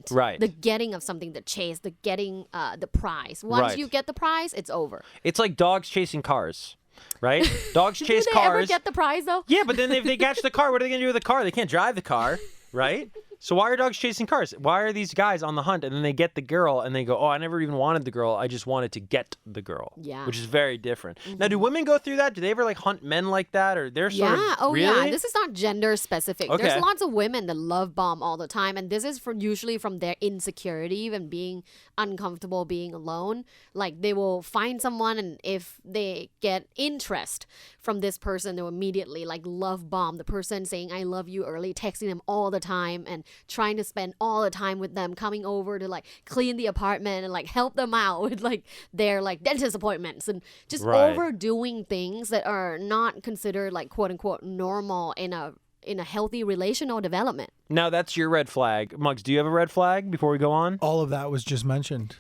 Right. The getting of something, the chase, the getting the prize. Once you get the prize, it's over. It's like dogs chasing cars. Right? Dogs chase Do they cars. ever get the prize though? Yeah, but then if they catch the car, what are they going to do with the car? They can't drive the car, right? So why are dogs chasing cars? Why are these guys on the hunt and then they get the girl and they go, oh, I never even wanted the girl. I just wanted to get the girl. Yeah. Which is very different. Now, do women go through that? Do they ever like hunt men like that? Or they're sort of, really? Yeah. This is not gender specific. Okay. There's lots of women that love bomb all the time. And this is usually from their insecurity and being uncomfortable being alone. Like they will find someone, and if they get interest from this person, they'll immediately like love bomb the person, saying I love you early, texting them all the time and trying to spend all the time with them, coming over to like clean the apartment and like help them out with like their like dentist appointments, and just overdoing things that are not considered like quote unquote normal in a in a healthy relational development. Now, that's your red flag. Muggs, do you have a red flag before we go on? All of that was just mentioned.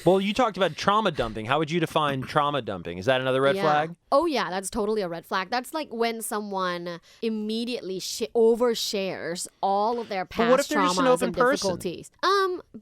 Well, you talked about trauma dumping. How would you define trauma dumping? Is that another red flag? Oh, yeah, that's totally a red flag. That's like when someone immediately overshares all of their past what if they're just an traumas open and person? difficulties.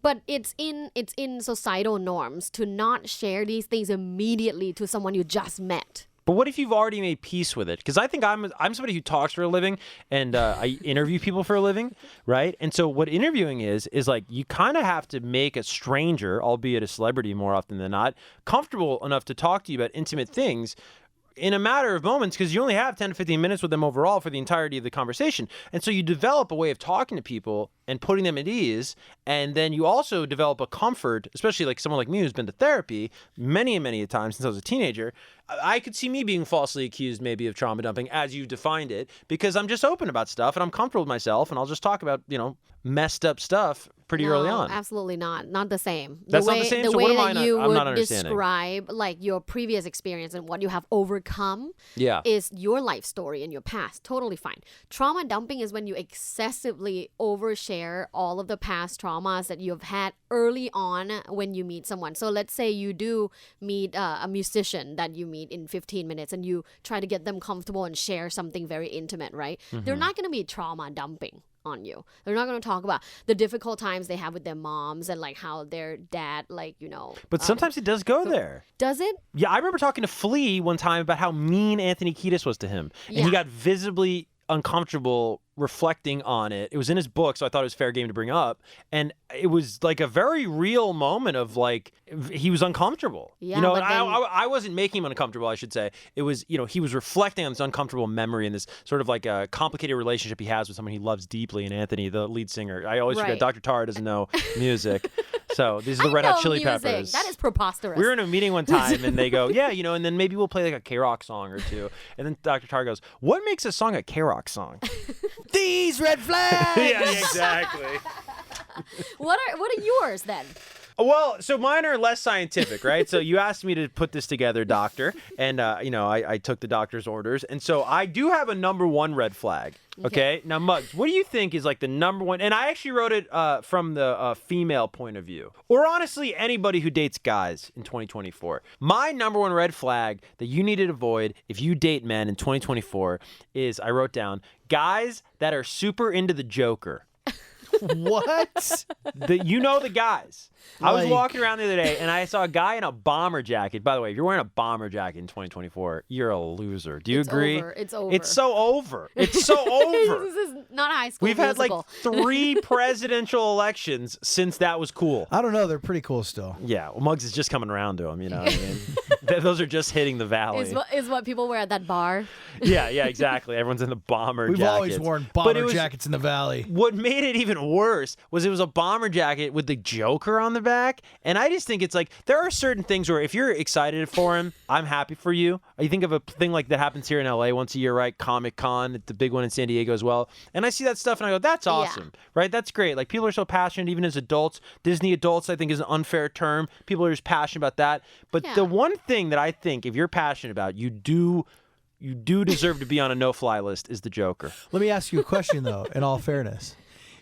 But it's in societal norms to not share these things immediately to someone you just met. But what if you've already made peace with it? Because I think I'm somebody who talks for a living, and I interview people for a living, right? And so what interviewing is like you kind of have to make a stranger, albeit a celebrity more often than not, comfortable enough to talk to you about intimate things in a matter of moments, because you only have 10 to 15 minutes with them overall for the entirety of the conversation. And so you develop a way of talking to people and putting them at ease. And then you also develop a comfort, especially like someone like me who's been to therapy many and many a time since I was a teenager. I could see me being falsely accused maybe of trauma dumping as you defined it, because I'm just open about stuff and I'm comfortable with myself and I'll just talk about, messed up stuff pretty early on. Absolutely not. Not the same. That's not the same? The So way what am I that you I'm not would understanding. describe like your previous experience and what you have overcome Yeah. is your life story in your past. Totally fine. Trauma dumping is when you excessively overshare all of the past traumas that you've had early on when you meet someone. So let's say you do meet a musician that you meet in 15 minutes and you try to get them comfortable and share something very intimate, right? They're not going to be trauma dumping on you. They're not going to talk about the difficult times they have with their moms and like how their dad But sometimes it does go there. Does it? Yeah, I remember talking to Flea one time about how mean Anthony Kiedis was to him. And he Yeah. got visibly uncomfortable reflecting on it. It was in his book, so I thought it was fair game to bring up. And it was like a very real moment of like, he was uncomfortable. Yeah, and but I wasn't making him uncomfortable, I should say. It was, he was reflecting on this uncomfortable memory and this sort of like a complicated relationship he has with someone he loves deeply in Anthony, the lead singer. I always forget, Right. Dr. Tara doesn't know music. So these are the I Red Hot know Chili music. Peppers. That is preposterous. We were in a meeting one time and they go, yeah, and then maybe we'll play like a KROQ song or two. And then Dr. Tar goes, what makes a song a KROQ song? These red flags. Yeah, exactly. What are yours then? Well, so mine are less scientific, right? So you asked me to put this together, doctor, and I took the doctor's orders, and so I do have a number one red flag. Okay, now Muggs, what do you think is like the number one? And I actually wrote it from the female point of view, or honestly, anybody who dates guys in 2024. My number one red flag that you need to avoid if you date men in 2024 is, I wrote down, guys that are super into the Joker. What? The guys. I was Like- walking around the other day and I saw a guy in a bomber jacket. By the way, if you're wearing a bomber jacket in 2024, you're a loser. Do you agree? Over. It's over. It's so over. It's so over. This is not a high school We've had like musical. 3 presidential elections since that was cool. I don't know. They're pretty cool still. Yeah, well, Muggs is just coming around to him, you know what I mean? Those are just hitting the valley. is what people wear at that bar. Yeah, exactly. Everyone's in the bomber We've jackets. always worn But bomber it was- jackets in the valley. What made it even worse was it was a bomber jacket with the Joker on the back. And I just think it's like, there are certain things where if you're excited for him, I'm happy for you. You think of a thing like that happens here in LA once a year, right? Comic-Con, the big one in San Diego as well. And I see that stuff and I go, that's awesome, right? That's great. Like, people are so passionate, even as adults. Disney adults, I think, is an unfair term. People are just passionate about that. But the one thing that I think, if you're passionate about, you do deserve to be on a no-fly list is the Joker. Let me ask you a question, though, in all fairness.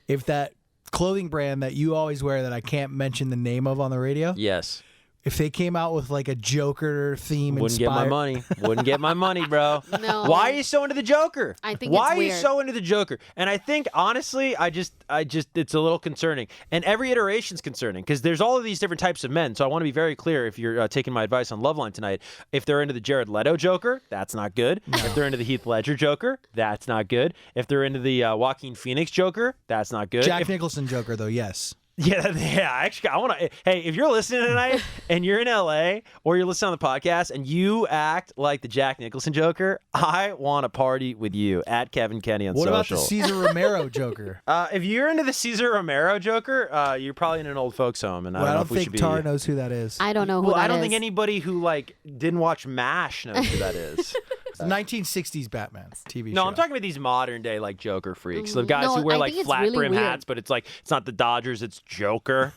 If that clothing brand that you always wear that I can't mention the name of on the radio, Yes. if they came out with like a Joker theme Wouldn't get my money. Wouldn't get my money, bro. No. Why are you so into the Joker? I think Why it's are you weird. so into the Joker? And I think, honestly, I just, it's a little concerning. And every iteration's concerning because there's all of these different types of men. So I want to be very clear if you're taking my advice on Loveline tonight. If they're into the Jared Leto Joker, that's not good. If they're into the Heath Ledger Joker, that's not good. If they're into the Joaquin Phoenix Joker, that's not good. Jack Nicholson Joker, though, yes. Yeah. Actually, I want to. Hey, if you're listening tonight and you're in LA or you're listening on the podcast and you act like the Jack Nicholson Joker, I want to party with you at Kevan Kenney on What social. about the Cesar Romero Joker? If you're into the Cesar Romero Joker, you're probably in an old folks home, and I Well, don't I know don't if we should think be. Tar knows who that is. I don't know who Well, that I don't is. think anybody who like didn't watch MASH knows who that is. It's 1960s Batman TV No, show. I'm talking about these modern day like Joker freaks. The guys No, who wear I like think it's flat really brim weird. hats, but it's like it's not the Dodgers, it's Joker.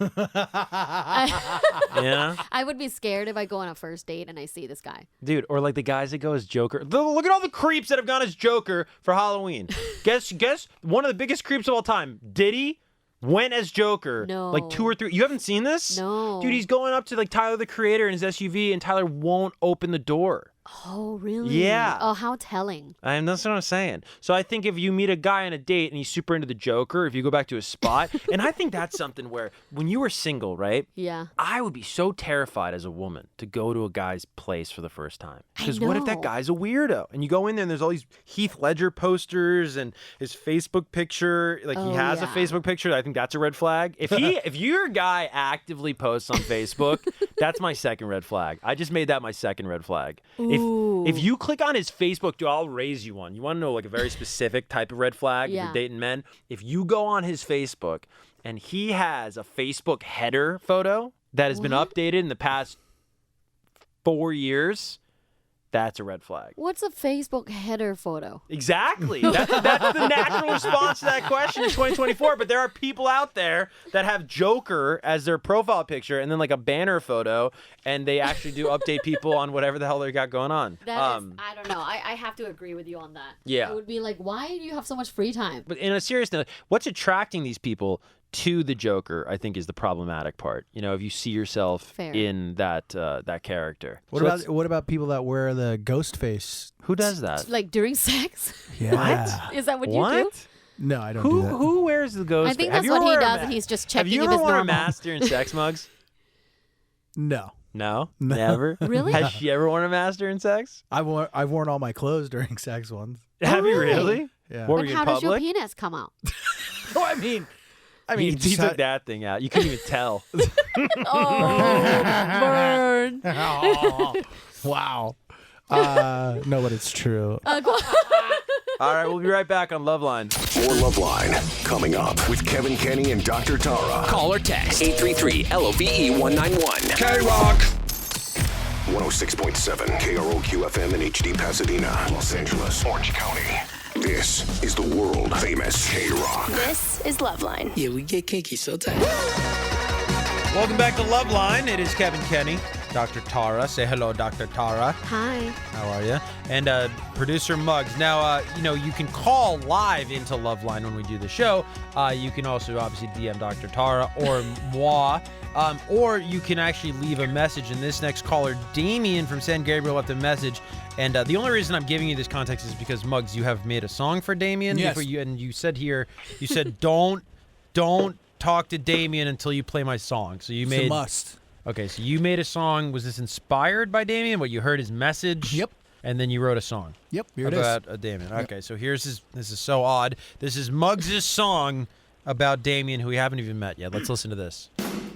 Yeah. I would be scared if I go on a first date and I see this guy. Dude, or like the guys that go as Joker. Look at all the creeps that have gone as Joker for Halloween. guess one of the biggest creeps of all time. Diddy went as Joker. No. Like 2 or 3. You haven't seen this? No. Dude, he's going up to like Tyler the Creator in his SUV and Tyler won't open the door. Oh, really? Yeah. Oh, how telling. And that's what I'm saying. So I think if you meet a guy on a date and he's super into the Joker, if you go back to his spot, and I think that's something where when you were single, right? Yeah. I would be so terrified as a woman to go to a guy's place for the first time. Because what if that know. guy's a weirdo? And you go in there and there's all these Heath Ledger posters and his Facebook picture. Like he has a Facebook picture. I think that's a red flag. If your guy actively posts on Facebook, that's my second red flag. I just made that my second red flag. If you click on his Facebook, dude, I'll raise you one. You want to know like a very specific type of red flag if Yeah. you're dating men? If you go on his Facebook and he has a Facebook header photo that has been updated in the past 4 years, that's a red flag. What's a Facebook header photo? Exactly. That's the natural response to that question in 2024. But there are people out there that have Joker as their profile picture and then like a banner photo, and they actually do update people on whatever the hell they got going on. That is, I don't know. I have to agree with you on that. Yeah. It would be like, why do you have so much free time? But in a serious note, what's attracting these people to the Joker, I think, is the problematic part. You know, if you see yourself Fair. in that character. What about people that wear the ghost face? Who does that? Like during sex? Yeah. Is that what you do? No, I don't do that. Who wears the ghost I think face? Have that's you what ever he worn a does, and he's just checking Have you if ever it's worn a normal. mask during sex, Mugs? No. No? No. Never? Really? Has she ever worn a mask during sex? I've worn all my clothes during sex once. Have you really? really? Yeah. What, were But you how in does your public? penis come out? No, I mean, He just took that thing out. You couldn't even tell. Oh, burn. Wow. No, but it's true. All right, we'll be right back on Loveline. More Loveline coming up with Kevan Kenney and Dr. Tara. Call or text 833-LOVE-191. KROQ 106.7 KROQ FM in HD Pasadena, Los Angeles, Orange County. This is the world famous KROQ. This is Loveline. Yeah, we get kinky so tight. Welcome back to Loveline. It is Kevan Kenney, Dr. Tara. Say hello, Dr. Tara. Hi. How are you? And producer Muggs. Now, you can call live into Loveline when we do the show. You can also obviously DM Dr. Tara or moi. Or you can actually leave a message. And this next caller, Damien from San Gabriel, left a message. And the only reason I'm giving you this context is because, Muggs, you have made a song for Damien. Yes. And you said don't talk to Damien until you play my song. So you It's made a must. Okay, so you made a song. Was this inspired by Damien? What, you heard his message? Yep. And then you wrote a song. Yep, here it is. About Damien. Okay, so here's his. This is so odd. This is Muggs' song about Damien, who we haven't even met yet. Let's listen to this.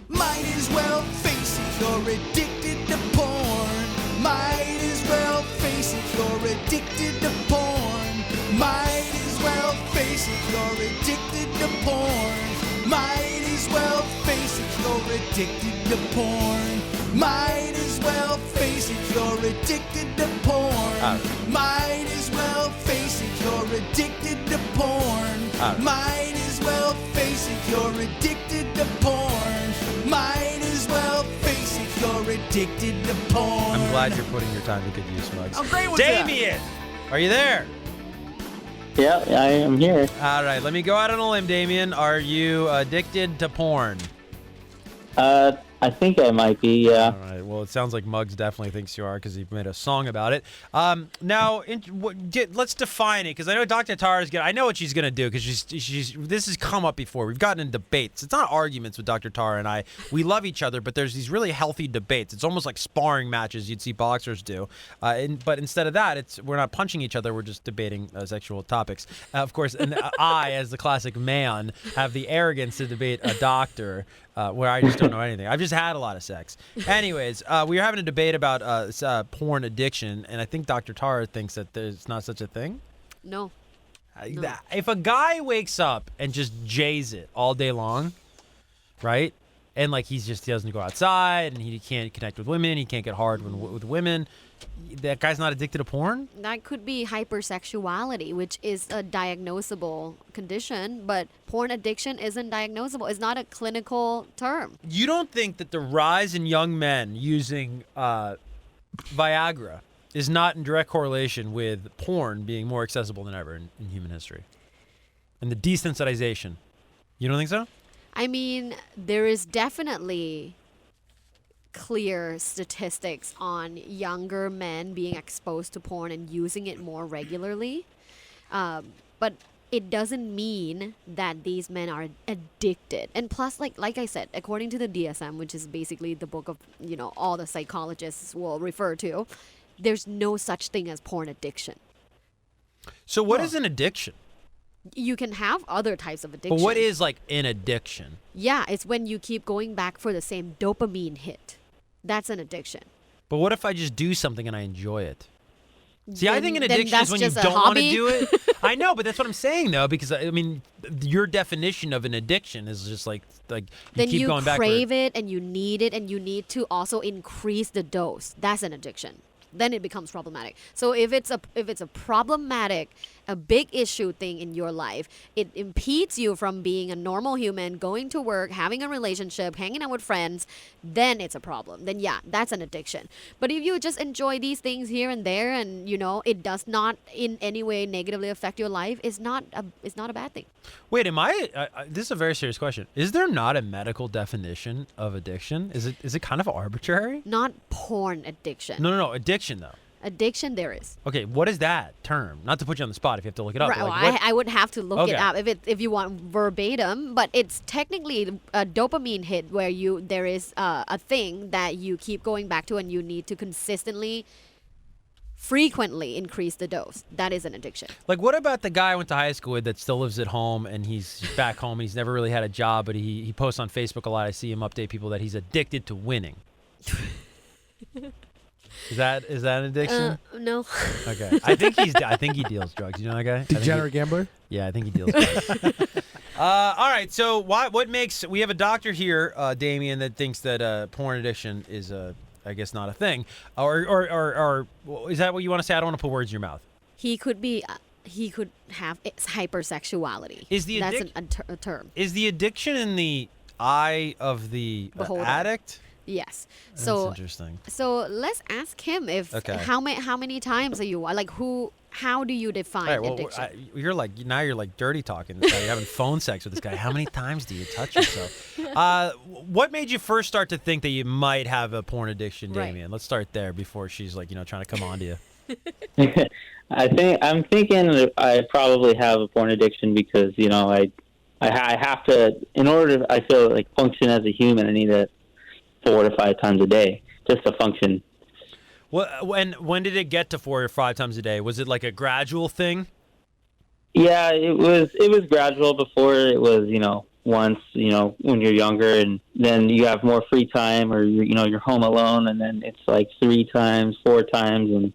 Might as well face it, you're addicted to porn. Might as well face it, you're addicted to porn. Might as well face it, you're addicted to porn. Might as well face it, you're addicted to porn. Might as well face it, you're addicted to porn. Might as well face it, you're addicted to porn. Might as well face it, you're addicted to porn. Might as well face it, you're addicted to porn. I'm glad you're putting your time to good use, Muggs. I'm great with that. Damien! Are you there? Yeah, I am here. All right, let me go out on a limb, Damien. Are you addicted to porn? I think I might be, yeah. All right. Well, it sounds like Muggs definitely thinks you are because he made a song about it. Now, let's define it because I know Dr. Tara's I know what she's gonna do because she's. This has come up before. We've gotten in debates. It's not arguments with Dr. Tara and I. We love each other, but there's these really healthy debates. It's almost like sparring matches you'd see boxers do. But instead of that, we're not punching each other. We're just debating sexual topics. Of course, and I, as the classic man, have the arrogance to debate a doctor. Where I just don't know anything. I've just had a lot of sex. Anyways, we were having a debate about porn addiction, and I think Dr. Tara thinks that there's not such a thing. No. If a guy wakes up and just jays it all day long, right? And like he doesn't go outside, and he can't connect with women. He can't get hard with women. That guy's not addicted to porn? That could be hypersexuality, which is a diagnosable condition, but porn addiction isn't diagnosable. It's not a clinical term. You don't think that the rise in young men using Viagra is not in direct correlation with porn being more accessible than ever in human history? And the desensitization. You don't think so? I mean, there is definitely clear statistics on younger men being exposed to porn and using it more regularly. But it doesn't mean that these men are addicted. And plus, like I said, according to the DSM, which is basically the book of, all the psychologists will refer to, there's no such thing as porn addiction. So what is an addiction? You can have other types of addiction. But what is like an addiction? Yeah, it's when you keep going back for the same dopamine hit. That's an addiction. But what if I just do something and I enjoy it? See, I think an then addiction is that's when you just a don't want to hobby. do it. I know, but that's what I'm saying, though, because, I mean, your definition of an addiction is just like you Then keep you going back. crave it and you need it and you need to also increase the dose. That's an addiction. Then it becomes problematic. So if it's a problematic, a big issue thing in your life, it impedes you from being a normal human, going to work, having a relationship, hanging out with friends, then it's a problem. Then yeah, that's an addiction. But if you just enjoy these things here and there and it does not in any way negatively affect your life, it's not a bad thing. Wait, this is a very serious question. Is there not a medical definition of addiction? Is it kind of arbitrary? Not porn addiction. No, addiction though. Addiction there is. Okay, what is that term? Not to put you on the spot if you have to look it up. Right, but well, I would have to look it Okay. up if you want verbatim, but it's technically a dopamine hit where there is a thing that you keep going back to and you need to consistently, frequently increase the dose. That is an addiction. Like, what about the guy I went to high school with that still lives at home and he's back home and he's never really had a job, but he posts on Facebook a lot. I see him update people that he's addicted to winning. Is that an addiction? No. Okay. I think he deals drugs. You know that guy? Degenerate gambler? Yeah, I think he deals drugs. All right. So we have a doctor here, Damien, that thinks that porn addiction is I guess not a thing, or is that what you want to say? I don't want to put words in your mouth. He could have hypersexuality. That's a term. Is the addiction in the eye of the addict? Yes. That's So interesting. So let's ask him how many times are you how do you define addiction? You're like dirty talking this guy. You're having phone sex with this guy. How many times do you touch yourself? What made you first start to think that you might have a porn addiction, Damien? Right. Let's start there before she's trying to come on to you. I'm thinking that I probably have a porn addiction because I have to, in order to, I feel like function as a human, I need it 4 to 5 times a day just to function. Well, when did it get to 4 or 5 times a day? Was it like a gradual thing? Yeah, it was gradual. Before it was, once, when you're younger, and then you have more free time, or you're home alone, and then it's like 3 times, 4 times, and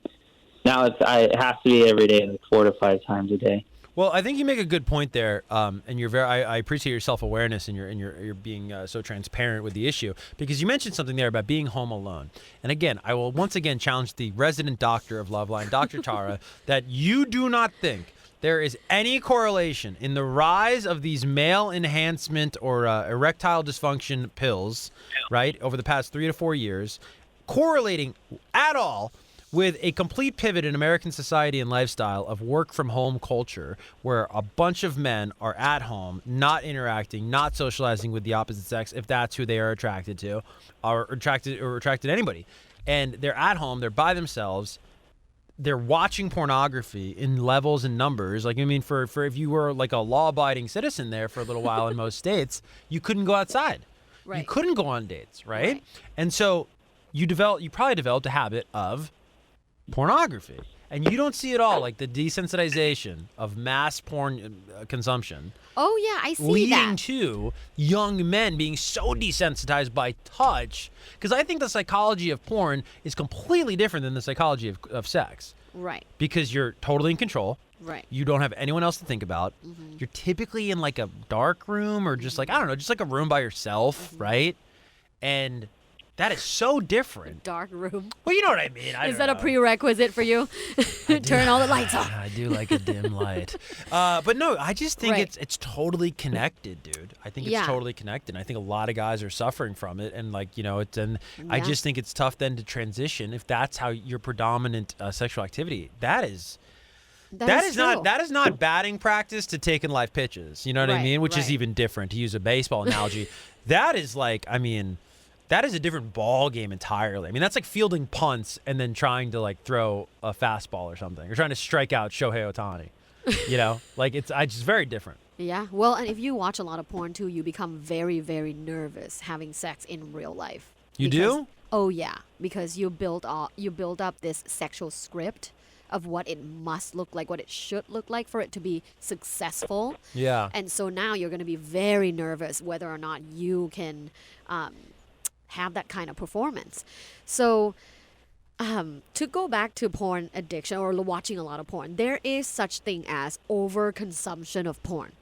now it has to be every day, like 4 to 5 times a day. Well, I think you make a good point there, and you're I appreciate your self-awareness and you're being so transparent with the issue, because you mentioned something there about being home alone. And again, I will once again challenge the resident doctor of Loveline, Dr. Tara, that you do not think there is any correlation in the rise of these male enhancement or erectile dysfunction pills, right, over the past 3 to 4 years, correlating at all with a complete pivot in American society and lifestyle of work-from-home culture, where a bunch of men are at home, not interacting, not socializing with the opposite sex, if that's who they are attracted to, or attracted to anybody. And they're at home, they're by themselves, they're watching pornography in levels and numbers. Like, I mean, for if you were like a law-abiding citizen there for a little while in most states, you couldn't go outside. Right. You couldn't go on dates, right? And so you probably developed a habit of pornography, and you don't see it all, like the desensitization of mass porn consumption. Oh yeah, I see leading that. to young men being so desensitized by touch, because I think the psychology of porn is completely different than the psychology of sex. Right. Because you're totally in control. Right. You don't have anyone else to think about. Mm-hmm. You're typically in like a dark room, or just like, I don't know, just like a room by yourself, right? And that is so different. Dark room. Well, you know what I mean. Is that a prerequisite for you? Turn all the lights off. I do like a dim light. But no, I just think it's totally connected, dude. I think it's totally connected. I think a lot of guys are suffering from it. And like, I just think it's tough then to transition if that's how your predominant sexual activity. That is not batting practice to taking live pitches. You know what I mean? Which is even different, to use a baseball analogy. That is like, that is a different ball game entirely. I mean, that's like fielding punts and then trying to like throw a fastball or something. You're trying to strike out Shohei Ohtani. Like it's just very different. Yeah. Well, and if you watch a lot of porn too, you become very, very nervous having sex in real life. You do? Oh yeah, because you build up this sexual script of what it must look like, what it should look like for it to be successful. Yeah. And so now you're going to be very nervous whether or not you can have that kind of performance. So to go back to porn addiction or watching a lot of porn, there is such thing as overconsumption of porn.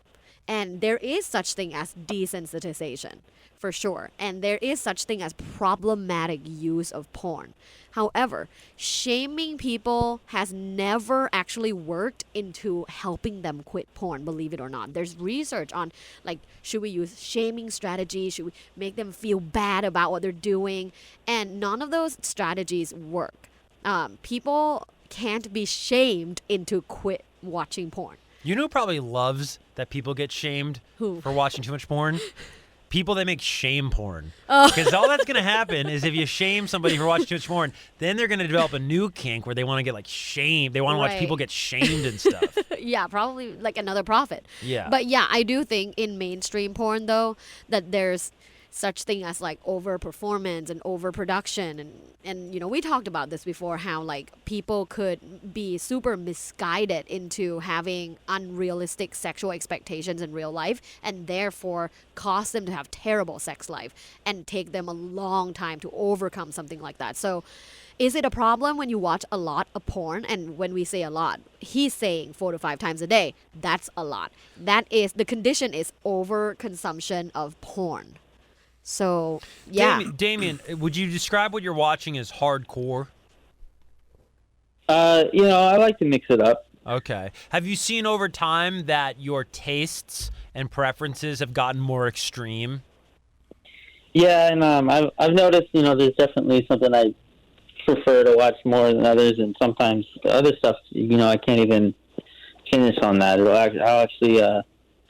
And there is such thing as desensitization, for sure. And there is such thing as problematic use of porn. However, shaming people has never actually worked into helping them quit porn, believe it or not. There's research on, like, should we use shaming strategies? Should we make them feel bad about what they're doing? And none of those strategies work. People can't be shamed into quit watching porn. You know who probably loves that people get shamed for watching too much porn? People that make shame porn. Because all that's going to happen is if you shame somebody for watching too much porn, then they're going to develop a new kink where they want to get like shamed. They want to watch people get shamed and stuff. Yeah, probably like another profit. Yeah. But yeah, I do think in mainstream porn though that there's such thing as like overperformance and overproduction and we talked about this before, how like people could be super misguided into having unrealistic sexual expectations in real life and therefore cause them to have terrible sex life and take them a long time to overcome something like that. So is it a problem when you watch a lot of porn? And when we say a lot, he's saying 4 to 5 times a day. That's a lot. That is, the condition is overconsumption of porn. So, yeah. Damien, would you describe what you're watching as hardcore? I like to mix it up. Okay. Have you seen over time that your tastes and preferences have gotten more extreme? Yeah, and I've noticed, there's definitely something I prefer to watch more than others, and sometimes the other stuff, I can't even finish on that. I'll actually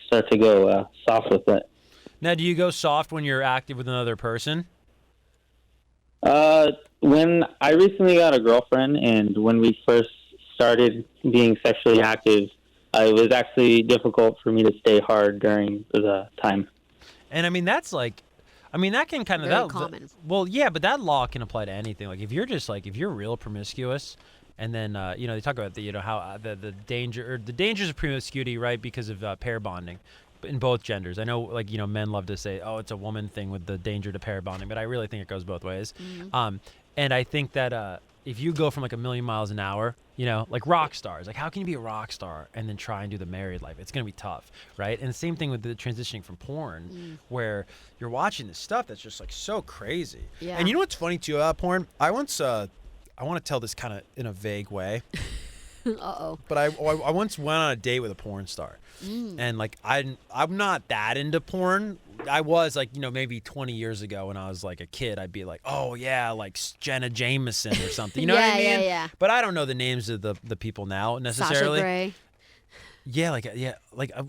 start to go soft with it. Now, do you go soft when you're active with another person? When I recently got a girlfriend, and when we first started being sexually active, it was actually difficult for me to stay hard during the time. And I mean, that's like, that can kind of very common. Well, yeah, but that law can apply to anything. Like, if you're real promiscuous, and then they talk about how the dangers of promiscuity, right? Because of pair bonding. In both genders. I know, men love to say, oh, it's a woman thing with the danger to pair bonding, but I really think it goes both ways. Mm-hmm. And I think that if you go from like 1,000,000 miles an hour, like rock stars, like how can you be a rock star and then try and do the married life? It's going to be tough, right? And the same thing with the transitioning from porn, where you're watching this stuff that's just like so crazy. Yeah. And you know what's funny too about porn? I want to tell this kind of in a vague way. Uh-oh. But I once went on a date with a porn star. And like I'm not that into porn. I was like, maybe 20 years ago when I was like a kid, I'd be like, oh yeah, like Jenna Jameson or something. You know what I mean? Yeah. But I don't know the names of the people now necessarily. Sasha Grey. Yeah,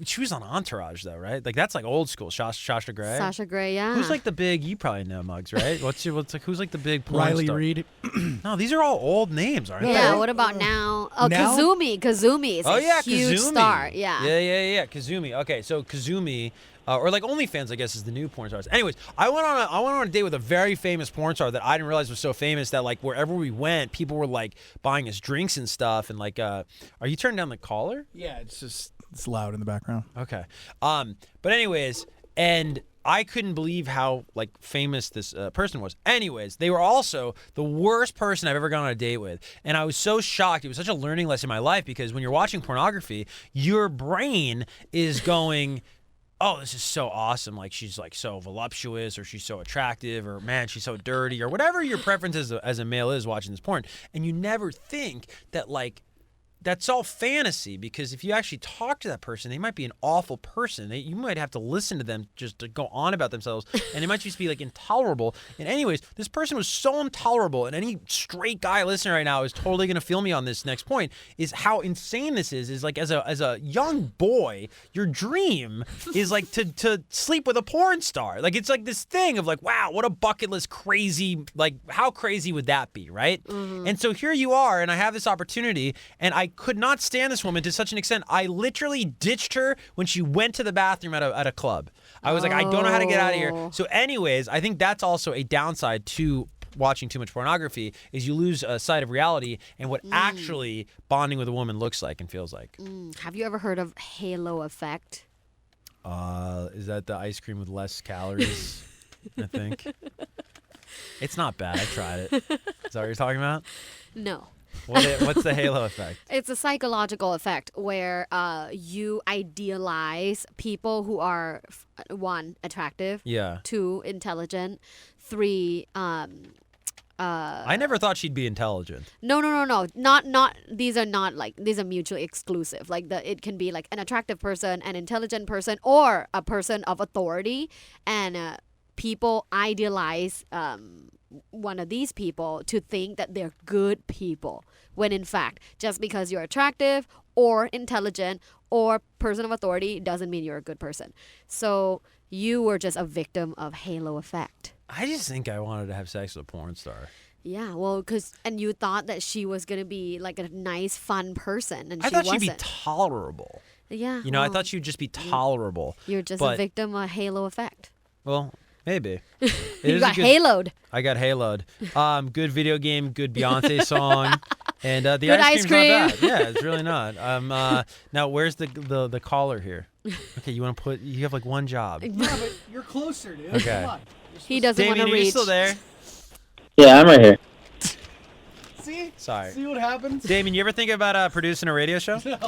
she was on Entourage though, right? Like that's like old school. Sasha Grey. Sasha Grey, yeah. Who's like the big? You probably know Muggs, right? Who's like the big porn Riley star? Reid. No, these are all old names, aren't they? Yeah. What about now? Oh, Now? Kazumi is a huge Kazumi. star. Yeah. Yeah. Kazumi. Okay, so Kazumi, or like OnlyFans, I guess, is the new porn stars. Anyways, I went on a date with a very famous porn star that I didn't realize was so famous that like wherever we went, people were like buying us drinks and stuff. And like, are you turning down the caller? Yeah, it's loud in the background. Okay. But anyways, and I couldn't believe how like famous this person was. Anyways, they were also the worst person I've ever gone on a date with. And I was so shocked. It was such a learning lesson in my life because when you're watching pornography, your brain is going, oh, this is so awesome. Like, she's like so voluptuous, or she's so attractive, or man, she's so dirty, or whatever your preference as a male is watching this porn. And you never think that, like, that's all fantasy, because if you actually talk to that person, they might be an awful person. You might have to listen to them just to go on about themselves, and it might just be like intolerable. And anyways, this person was so intolerable, and any straight guy listening right now is totally gonna feel me on this next point, is how insane this is. Is like, as a young boy, your dream is like to sleep with a porn star. Like, it's like this thing of like, wow, what a bucket list crazy, like, how crazy would that be, right? And so here you are, and I have this opportunity, and I could not stand this woman to such an extent. I literally ditched her when she went to the bathroom at a club. I was like, I don't know how to get out of here. So anyways, I think that's also a downside to watching too much pornography, is you lose sight of reality and what actually bonding with a woman looks like and feels like. Have you ever heard of halo effect? Is that the ice cream with less calories? I think. It's not bad. I tried it. Is that what you're talking about? No. What's the halo effect? It's a psychological effect where you idealize people who are, 1, attractive, Yeah. 2, intelligent, 3, I never thought she'd be intelligent. No. Not. These are not like, these are mutually exclusive. Like, it can be like an attractive person, an intelligent person, or a person of authority, and people idealize one of these people to think that they're good people, when in fact, just because you're attractive or intelligent or person of authority doesn't mean you're a good person. So you were just a victim of halo effect. I just think I wanted to have sex with a porn star. Yeah, well, and you thought that she was going to be like a nice, fun person, and I she thought wasn't. she'd be tolerable. Yeah. You know, I well, thought she'd just be tolerable. You're just but, a victim of halo effect. Well, maybe. You got haloed. I got haloed. Good video game, good Beyonce song, and the Good ice ice cream's not bad. Yeah, it's really not. Now where's the caller here? Okay, you have like one job. Yeah, but you're closer, dude. Okay. Come on. He doesn't want Damien, to are reach. you still there? Yeah, I'm right here. See? Sorry. See what happens? Damien, you ever think about producing a radio show? No,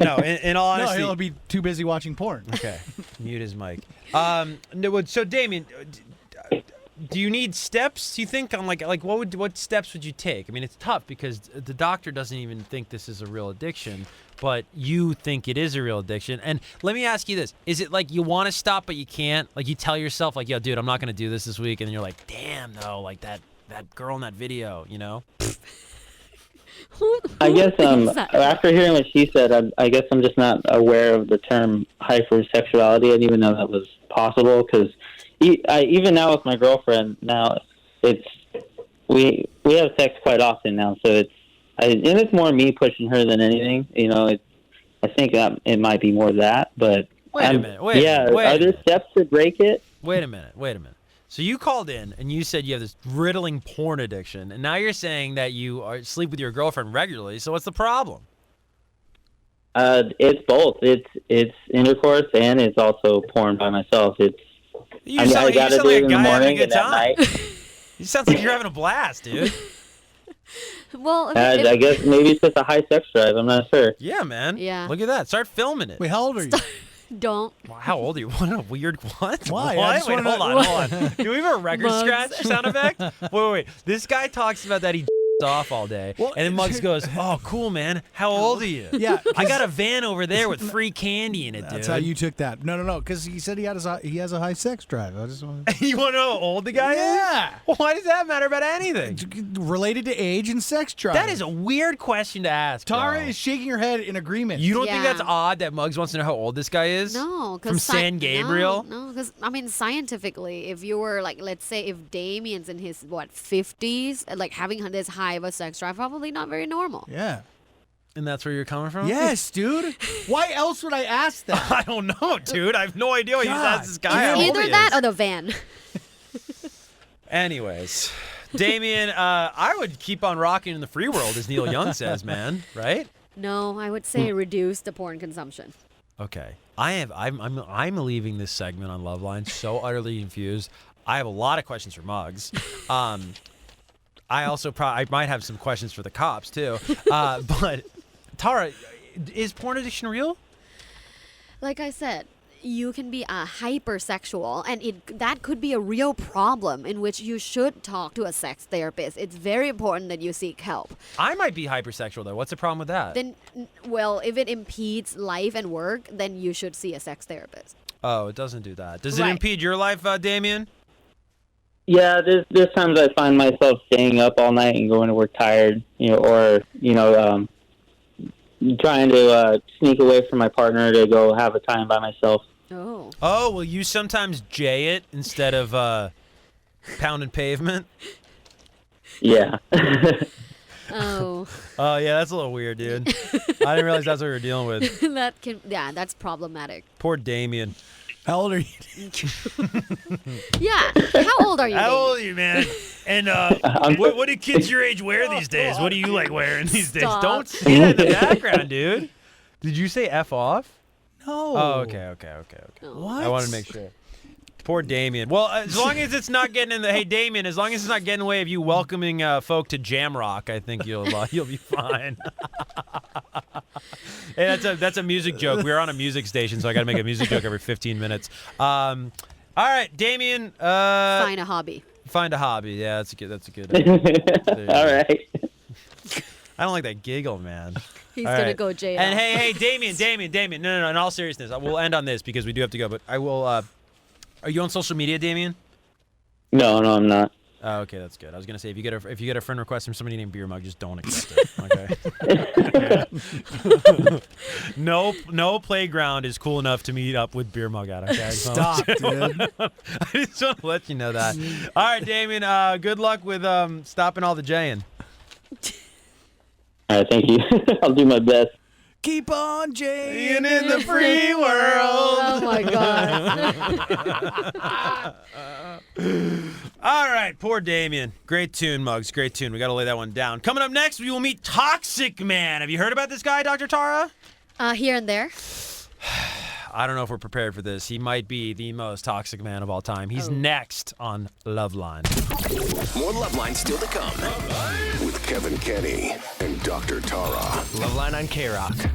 No, in all no, honesty. he'll be too busy watching porn. Okay, mute his mic. No, so Damien, do you need steps? Do you think on like what steps would you take? I mean, it's tough because the doctor doesn't even think this is a real addiction, but you think it is a real addiction. And let me ask you this: is it like you want to stop but you can't? Like you tell yourself like, "Yo, dude, I'm not gonna do this week," and then you're like, "Damn, no, like that girl in that video," you know? I guess after hearing what she said, I guess I'm just not aware of the term hypersexuality. I didn't even know that was possible, because even now with my girlfriend, now we have sex quite often now, so it's more me pushing her than anything. You know, I think that it might be more that, but Wait a minute. Are there steps to break it? Wait a minute. So you called in and you said you have this riddling porn addiction, and now you're saying that you sleep with your girlfriend regularly. So what's the problem? It's both. It's intercourse and it's also porn by myself. You sound like a guy having a good time. Night. You sound like you're having a blast, dude. Well, I guess maybe it's just a high sex drive. I'm not sure. Yeah, man. Yeah. Look at that. Start filming it. Wait, how old are you? Don't. Wow, how old are you? What a weird what? Why? What? Wait, hold on. Do we have a record Muggs. scratch sound effect? Wait. This guy talks about that he off all day, and then Muggs goes, "Oh, cool, man. How old are you?" Yeah, I got a van over there with free candy in it, dude. That's how you took that. No, because he said he has a high sex drive. I just want You want to know how old the guy is? Yeah. Well, why does that matter about anything? related to age and sex drive. That is a weird question to ask. Tara bro. is shaking her head in agreement. You don't Yeah. think that's odd that Muggs wants to know how old this guy is? No, From San Gabriel? No, because I mean, scientifically, if you were like, let's say, if Damien's in his 50s, like having this high of a sex drive, probably not very normal. Yeah. And that's where you're coming from? Yes, dude. Why else would I ask that? I don't know, dude. I have no idea what you asked this guy how old Either he that is. or the van. Anyways, Damien, I would keep on rocking in the free world, as Neil Young says, man. Right? No, I would say reduce the porn consumption. Okay. I'm leaving this segment on Loveline so utterly confused. I have a lot of questions for Muggs. I also I might have some questions for the cops too. But Tara, is porn addiction real? Like I said, you can be a hypersexual, and that could be a real problem in which you should talk to a sex therapist. It's very important that you seek help. I might be hypersexual though. What's the problem with that? Then, well, if it impedes life and work, then you should see a sex therapist. Oh, it doesn't do that. Does it Right. impede your life, Damien? Yeah, there's times I find myself staying up all night and going to work tired, or trying to sneak away from my partner to go have a time by myself. Oh. Oh, will you sometimes J it instead of pounding pavement? Yeah. Oh. Oh, yeah, that's a little weird, dude. I didn't realize that's what we were dealing with. That's problematic. Poor Damien. How old are you? Yeah. How old are you? How Damien? old are you, man? And what do kids your age wear these days? What do you like wearing these days? Stop. Don't say that in the background, dude. Did you say F off? No. Oh, okay. What? I wanted to make sure. Poor Damien. Well, as long as it's not getting in the... Hey, Damien, as long as it's not getting in the way of you welcoming folk to Jamrock, I think you'll be fine. Hey, that's a music joke. We're on a music station, so I got to make a music joke every 15 minutes. All right, Damien. Find a hobby. Find a hobby. Yeah, that's a good. All right. I don't like that giggle, man. He's All gonna right. go jail. And hey, Damien. No. In all seriousness, we'll end on this because we do have to go. But I will. Are you on social media, Damien? No, I'm not. Oh, okay, that's good. I was gonna say if you get a friend request from somebody named Beer Mug, just don't accept it. Okay. No playground is cool enough to meet up with Beer Mug at. Okay. Stop, dude. I just want to let you know that. All right, Damien. Good luck with stopping all the jaying. All right, thank you. I'll do my best. Keep on jaying in the free world. Oh my god. All right, poor Damien. Great tune, Muggs. Great tune. We got to lay that one down. Coming up next, we will meet Toxic Man. Have you heard about this guy, Dr. Tara? Here and there. I don't know if we're prepared for this. He might be the most toxic man of all time. He's next on Loveline. More Loveline still to come. With Kevan Kenney and Dr. Tara. Loveline on KROQ.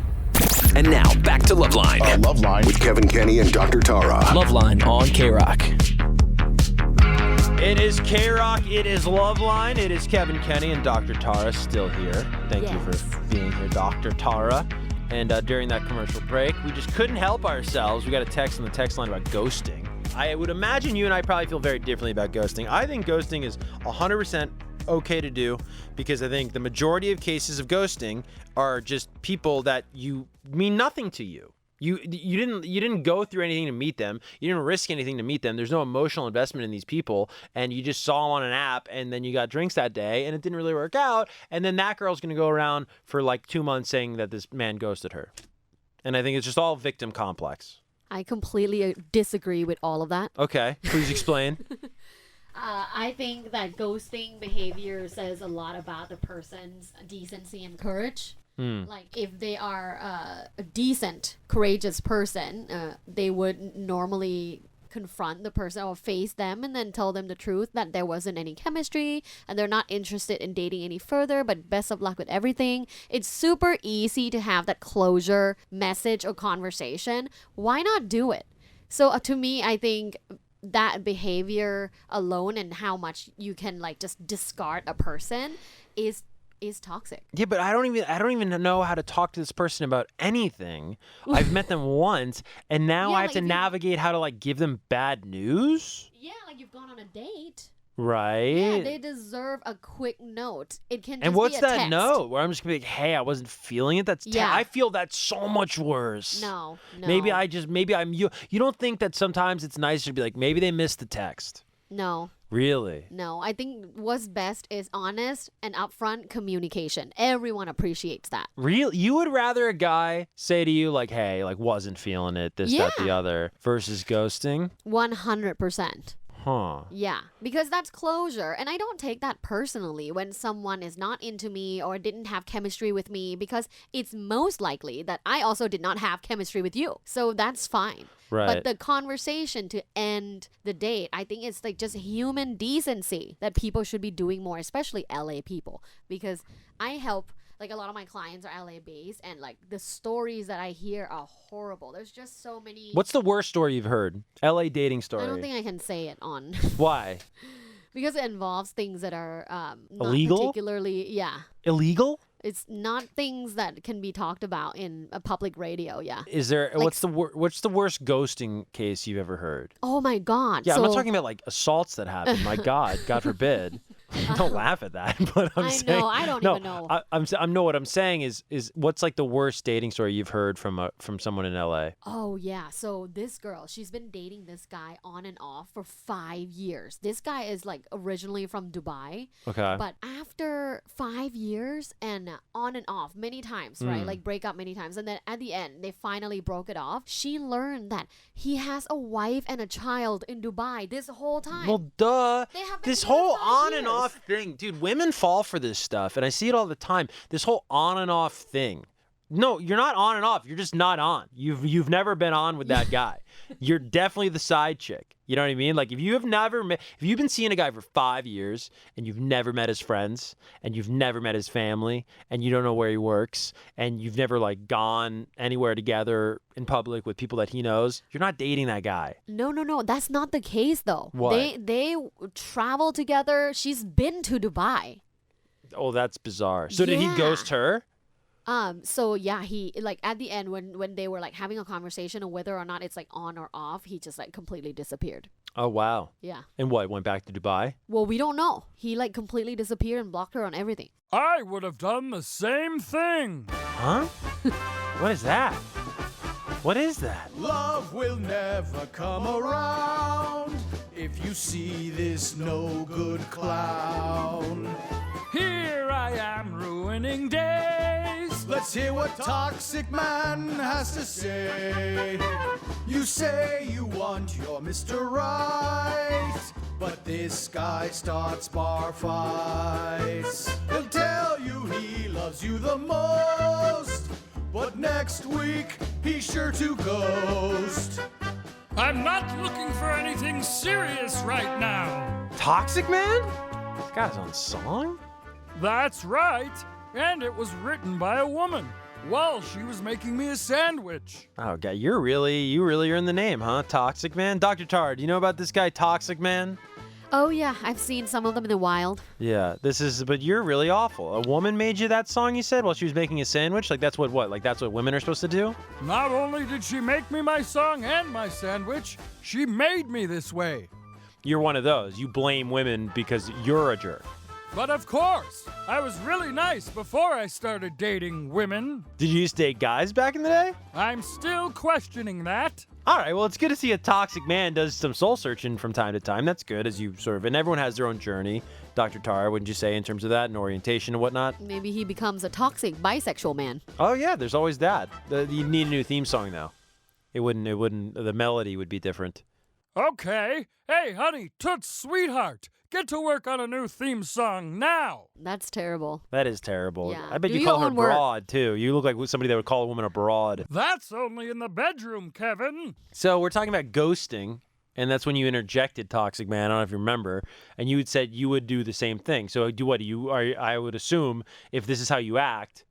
And now, back to Loveline. Loveline with Kevan Kenney and Dr. Tara. Loveline on KROQ. It is KROQ. It is Loveline. It is Kevan Kenney and Dr. Tara still here. Thank you for being here, Dr. Tara. And during that commercial break, we just couldn't help ourselves. We got a text on the text line about ghosting. I would imagine you and I probably feel very differently about ghosting. I think ghosting is 100% okay to do because I think the majority of cases of ghosting are just people that you mean nothing to you. You didn't go through anything to meet them. You didn't risk anything to meet them. There's no emotional investment in these people, and you just saw them on an app, and then you got drinks that day, and it didn't really work out. And then that girl's gonna go around for like 2 months saying that this man ghosted her. And I think it's just all victim complex. I completely disagree with all of that. Okay, please explain. I think that ghosting behavior says a lot about the person's decency and courage. Like, if they are a decent, courageous person, they would normally confront the person or face them and then tell them the truth that there wasn't any chemistry and they're not interested in dating any further, but best of luck with everything. It's super easy to have that closure message or conversation. Why not do it? So to me, I think that behavior alone and how much you can like just discard a person is toxic. Yeah, but I don't even know how to talk to this person about anything. I've met them once, and now I have to navigate how to like give them bad news. Yeah, like you've gone on a date. Right. Yeah, they deserve a quick note. It can just And what's be a that text. note where I'm just gonna be like, hey, I wasn't feeling it? That's I feel that's so much worse. No. Maybe I'm you. You don't think that sometimes it's nicer to be like, maybe they missed the text. No. Really? No, I think what's best is honest and upfront communication. Everyone appreciates that. Real? You would rather a guy say to you like, hey, like wasn't feeling it, this, that, the other, versus ghosting? 100%. Huh. Yeah, because that's closure. And I don't take that personally when someone is not into me or didn't have chemistry with me, because it's most likely that I also did not have chemistry with you. So that's fine. Right. But the conversation to end the date, I think it's like just human decency that people should be doing more, especially LA people, because I help Like a lot of my clients are LA based, and like the stories that I hear are horrible. There's just so many. What's the worst story you've heard? LA dating story. I don't think I can say it on. Why? Because it involves things that are not illegal? particularly, Illegal? It's not things that can be talked about in a public radio, Is there what's the worst ghosting case you've ever heard? Oh my God. Yeah, so, I'm not talking about like assaults that happen. My God, God forbid. Don't laugh at that. But I'm saying, know, I don't even know. I know what I'm saying is what's like the worst dating story you've heard from someone in LA? Oh yeah, so this girl, she's been dating this guy on and off for 5 years. This guy is like originally from Dubai. Okay. But after 5 years and on and off many times, right? Like break up many times, and then at the end they finally broke it off. She learned that he has a wife and a child in Dubai this whole time. Well, duh. They have been This together whole 5 on and years. off thing, dude, women fall for this stuff, and I see it all the time. This whole on and off thing. No, you're not on and off. You're just not on. You've never been on with that guy. You're definitely the side chick. You know what I mean? Like if you've been seeing a guy for 5 years and you've never met his friends and you've never met his family and you don't know where he works and you've never like gone anywhere together in public with people that he knows, you're not dating that guy. No, that's not the case though. What? They travel together. She's been to Dubai. Oh, that's bizarre. So did he Yeah. ghost her? So yeah, he like at the end when they were like having a conversation on whether or not it's like on or off, he just like completely disappeared. Oh, wow. Yeah. And what, went back to Dubai? Well, we don't know. He like completely disappeared and blocked her on everything. I would have done the same thing. Huh? What is that? What is that? Love will never come around if you see this no good clown. Here I am ruining days. Let's hear what Toxic Man has to say. You say you want your Mr. Right, but this guy starts bar fights. He'll tell you he loves you the most, but next week he's sure to ghost. I'm not looking for anything serious right now. Toxic Man? This guy's on song? That's right. And it was written by a woman while she was making me a sandwich. Oh, God, you really are in the name, huh? Toxic Man? Dr. Tar, do you know about this guy, Toxic Man? Oh yeah, I've seen some of them in the wild. Yeah, but you're really awful. A woman made you that song, you said, while she was making a sandwich? Like, that's what? Like, that's what women are supposed to do? Not only did she make me my song and my sandwich, she made me this way. You're one of those. You blame women because you're a jerk. But of course, I was really nice before I started dating women. Did you used to date guys back in the day? I'm still questioning that. All right, well, it's good to see a toxic man does some soul searching from time to time. That's good, as you sort of, and everyone has their own journey. Dr. Tara, wouldn't you say, in terms of that and orientation and whatnot? Maybe he becomes a toxic bisexual man. Oh yeah, there's always that. You need a new theme song though. It wouldn't. The melody would be different. Okay. Hey, honey, toots, sweetheart. Get to work on a new theme song now. That's terrible. That is terrible. Yeah. I bet Do you your call her own work. broad too. You look like somebody that would call a woman a broad. That's only in the bedroom, Kevin. So we're talking about ghosting, and that's when you interjected Toxic Man. I don't know if you remember, and you had said you would do the same thing. So I would assume if this is how you act,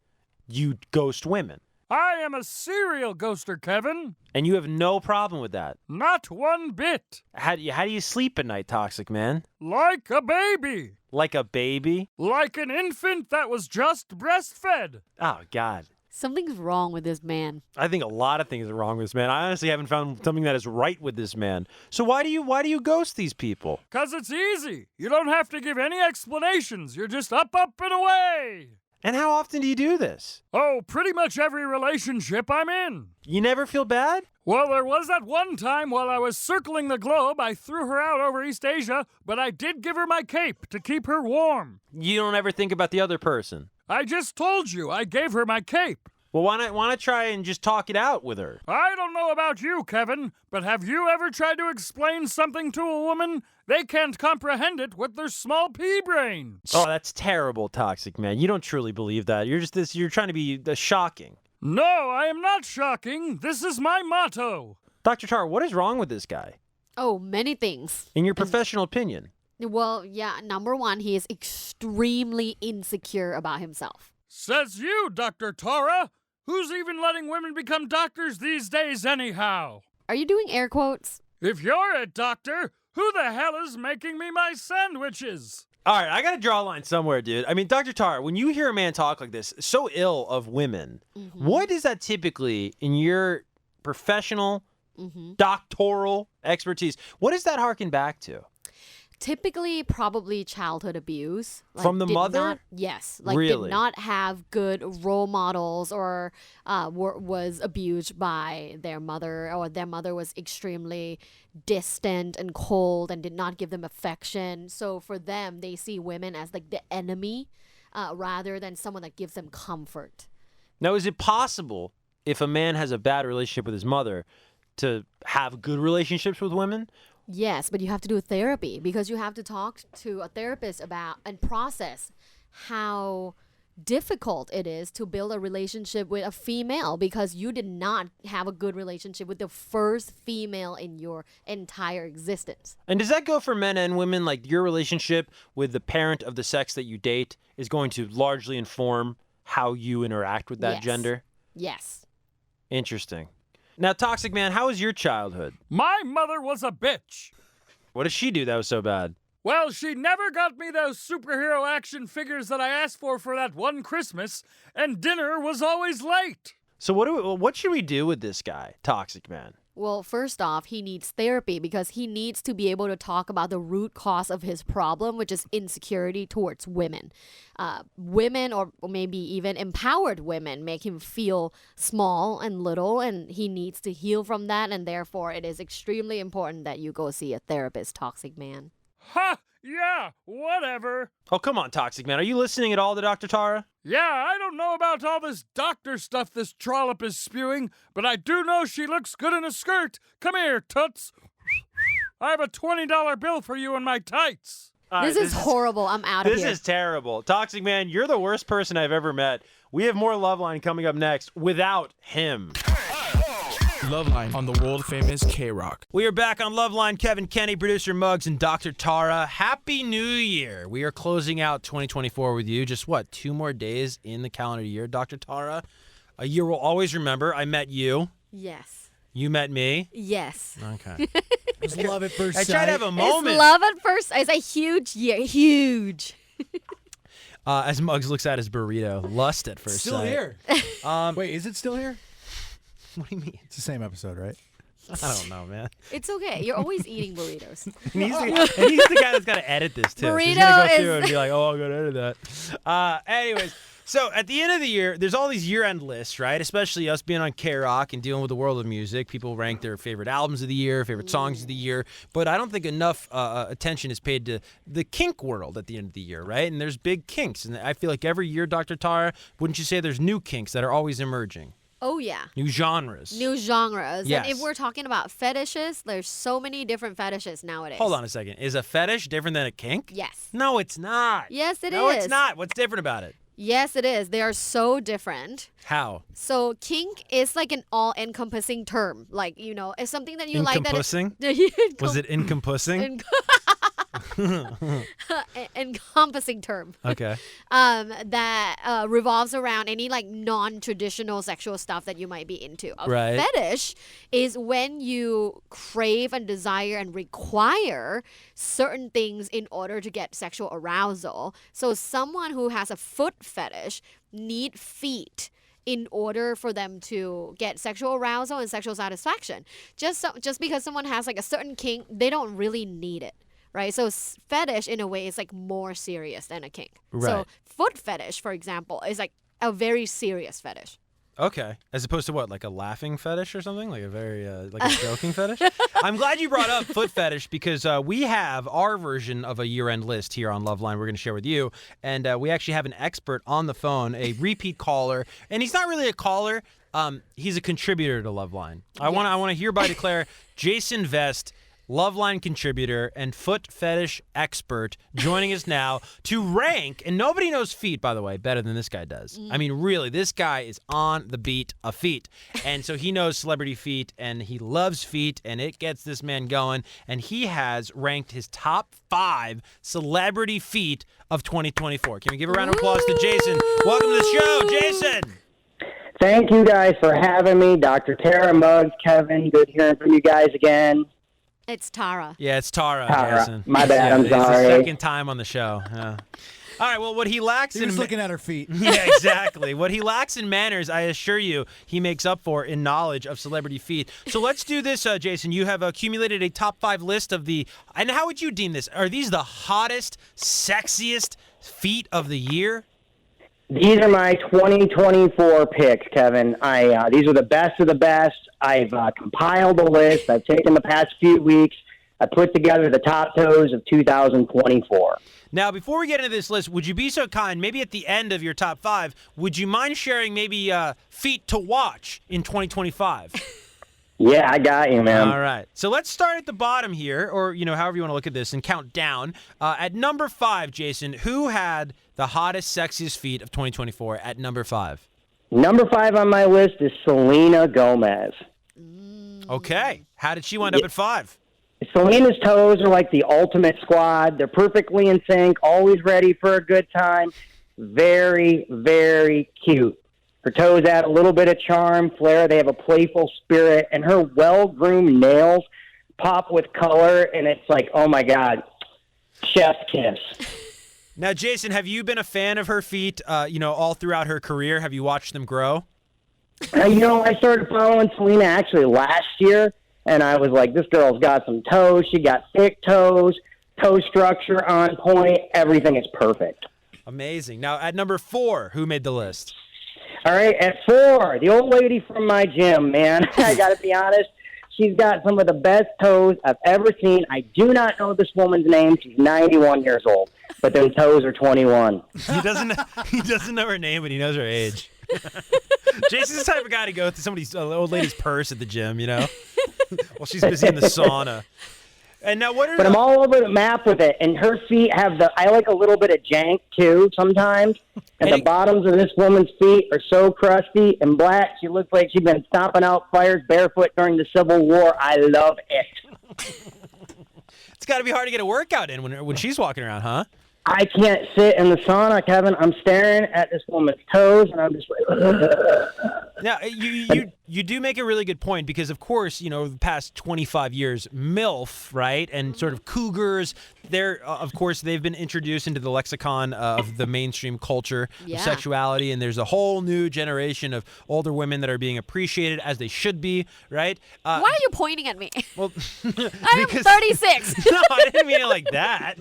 you ghost women. I am a serial ghoster, Kevin. And you have no problem with that. Not one bit. How do you sleep at night, Toxic Man? Like a baby. Like a baby? Like an infant that was just breastfed. Oh, God. Something's wrong with this man. I think a lot of things are wrong with this man. I honestly haven't found something that is right with this man. So why do you ghost these people? 'Cause it's easy. You don't have to give any explanations. You're just up, and away. And how often do you do this? Oh, pretty much every relationship I'm in. You never feel bad? Well, there was that one time while I was circling the globe, I threw her out over East Asia, but I did give her my cape to keep her warm. You don't ever think about the other person? I just told you I gave her my cape. Well, why not try and just talk it out with her? I don't know about you, Kevin, but have you ever tried to explain something to a woman? They can't comprehend it with their small pea brain. Oh, that's terrible, Toxic Man. You don't truly believe that. You're trying to be shocking. No, I am not shocking. This is my motto. Dr. Tar, what is wrong with this guy? Oh, many things. In your professional opinion? Well, yeah, number one, he is extremely insecure about himself. Says you, Dr. Tara. Who's even letting women become doctors these days anyhow? Are you doing air quotes? If you're a doctor, who the hell is making me my sandwiches? All right, I got to draw a line somewhere, dude. I mean, Dr. Tara, when you hear a man talk like this, so ill of women, what is that typically in your professional, doctoral expertise? What does that harken back to? Typically, probably childhood abuse. From the mother? Yes. Really? Did not have good role models or was abused by their mother, or their mother was extremely distant and cold and did not give them affection. So for them, they see women as like the enemy rather than someone that gives them comfort. Now, is it possible if a man has a bad relationship with his mother to have good relationships with women? Yes, but you have to do therapy because you have to talk to a therapist about and process how difficult it is to build a relationship with a female because you did not have a good relationship with the first female in your entire existence. And does that go for men and women? Like, your relationship with the parent of the sex that you date is going to largely inform how you interact with that gender? Yes. Interesting. Now, Toxic Man, how was your childhood? My mother was a bitch. What did she do that was so bad? Well, she never got me those superhero action figures that I asked for that one Christmas, and dinner was always late. So what should we do with this guy, Toxic Man? Well, first off, he needs therapy because he needs to be able to talk about the root cause of his problem, which is insecurity towards women. Women, or maybe even empowered women, make him feel small and little, and he needs to heal from that, and therefore it is extremely important that you go see a therapist, Toxic Man. Ha! Yeah, whatever. Oh, come on, Toxic Man. Are you listening at all to Dr. Tara? Yeah, I don't know about all this doctor stuff this trollop is spewing, but I do know she looks good in a skirt. Come here, Toots. I have a $20 bill for you in my tights. This is horrible. I'm out of here. This is terrible. Toxic Man, you're the worst person I've ever met. We have more Loveline coming up next without him. Loveline on the world-famous KROQ. We are back on Loveline. Kevan Kenney, producer Muggs, and Dr. Tara. Happy New Year. We are closing out 2024 with you. Just, 2 more days in the calendar year, Dr. Tara. A year we'll always remember. I met you. Yes. You met me. Yes. Okay. It was love at first sight. I tried to have a moment. It's love at first. It's a huge year. Huge. As Muggs looks at his burrito, lust at first Still sight. here. Wait, is it still here? What do you mean? It's the same episode, right? I don't know, man. It's okay. You're always eating burritos. And he's the guy that's got to edit this, too. So he's going to go through and be like, oh, I'm going to edit that. Anyways, so at the end of the year, there's all these year-end lists, right? Especially us being on KROQ and dealing with the world of music. People rank their favorite albums of the year, favorite songs of the year. But I don't think enough attention is paid to the kink world at the end of the year, right? And there's big kinks. And I feel like every year, Dr. Tara, wouldn't you say there's new kinks that are always emerging? Oh, yeah. New genres. New genres. Yes. And if we're talking about fetishes, there's so many different fetishes nowadays. Hold on a second. Is a fetish different than a kink? Yes. No, it's not. Yes, it is. No, it's not. What's different about it? Yes, it is. They are so different. How? So kink is like an all-encompassing term. Like, it's something that you like that is... Was it encompassing? Encompassing term. Okay. That revolves around any like non-traditional sexual stuff that you might be into. A fetish is when you crave and desire and require certain things in order to get sexual arousal. So someone who has a foot fetish need feet in order for them to get sexual arousal and sexual satisfaction. Just because someone has like a certain kink, they don't really need it. Right, so fetish in a way is like more serious than a kink. Right. So foot fetish, for example, is like a very serious fetish. Okay, as opposed to what, like a laughing fetish or something, like a very like a joking fetish. I'm glad you brought up foot fetish because we have our version of a year-end list here on Loveline. We're going to share with you, and we actually have an expert on the phone, a repeat caller, and he's not really a caller. He's a contributor to Loveline. I want to hereby declare Jason Vest Loveline contributor, and foot fetish expert, joining us now to rank, and nobody knows feet, by the way, better than this guy does. I mean, really, this guy is on the beat of feet. And so he knows celebrity feet, and he loves feet, and it gets this man going. And he has ranked his top 5 celebrity feet of 2024. Can we give a round of applause to Jason? Welcome to the show, Jason. Thank you guys for having me. Dr. Tara, Muggs, Kevin, good hearing from you guys again. It's Tara. Yeah, it's Tara. Tara. My bad, I'm sorry. It's the second time on the show. Yeah. All right, well, what he lacks He was looking at her feet. Yeah, exactly. What he lacks in manners, I assure you, he makes up for in knowledge of celebrity feet. So let's do this, Jason. You have accumulated a top 5 list of the, and how would you deem this? Are these the hottest, sexiest feet of the year? These are my 2024 picks, Kevin. These are the best of the best. I've compiled a list. I've taken the past few weeks. I put together the top toes of 2024. Now, before we get into this list, would you be so kind, maybe at the end of your top 5, would you mind sharing maybe feet to watch in 2025? Yeah, I got you, man. All right. So let's start at the bottom here, or, however you want to look at this, and count down. At number 5, Jason, who had the hottest, sexiest feet of 2024 at number 5? Number 5 on my list is Selena Gomez. Okay. How did she wind up at 5? Selena's toes are like the ultimate squad. They're perfectly in sync, always ready for a good time. Very, very cute. Her toes add a little bit of charm, flair. They have a playful spirit, and her well-groomed nails pop with color, and it's like, oh, my God, chef's kiss. Now, Jason, have you been a fan of her feet, all throughout her career? Have you watched them grow? I started following Selena actually last year, and I was like, this girl's got some toes. She got thick toes, toe structure on point. Everything is perfect. Amazing. Now, at number 4, who made the list? All right, at 4, the old lady from my gym, man. I got to be honest. She's got some of the best toes I've ever seen. I do not know this woman's name. She's 91 years old, but them toes are 21. He doesn't know her name, but he knows her age. Jason's the type of guy to go through somebody's old lady's purse at the gym, while she's busy in the sauna. And now But I'm all over the map with it, and her feet have I like a little bit of jank, too, sometimes. And the bottoms of this woman's feet are so crusty and black, she looks like she's been stomping out fires barefoot during the Civil War. I love it. It's got to be hard to get a workout in when she's walking around, huh? I can't sit in the sauna, Kevin. I'm staring at this woman's toes, and I'm just like, Now, you do make a really good point because, of course, the past 25 years, MILF, right, and sort of cougars, of course, they've been introduced into the lexicon of the mainstream culture of sexuality, and there's a whole new generation of older women that are being appreciated as they should be, right? Why are you pointing at me? Well, I'm 36. No, I didn't mean it like that.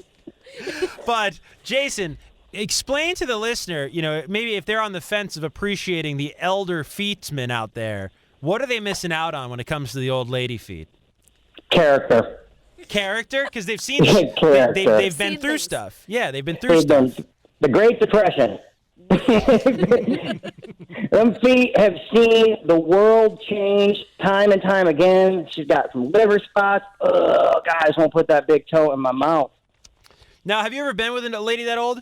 But, Jason, explain to the listener, maybe if they're on the fence of appreciating the elder feetsmen out there, what are they missing out on when it comes to the old lady feet? Character? Because they've seen they've been through stuff. Yeah, they've been through stuff. The Great Depression. Them feet have seen the world change time and time again. She's got some liver spots. Oh, God, I just won't put that big toe in my mouth. Now, have you ever been with a lady that old?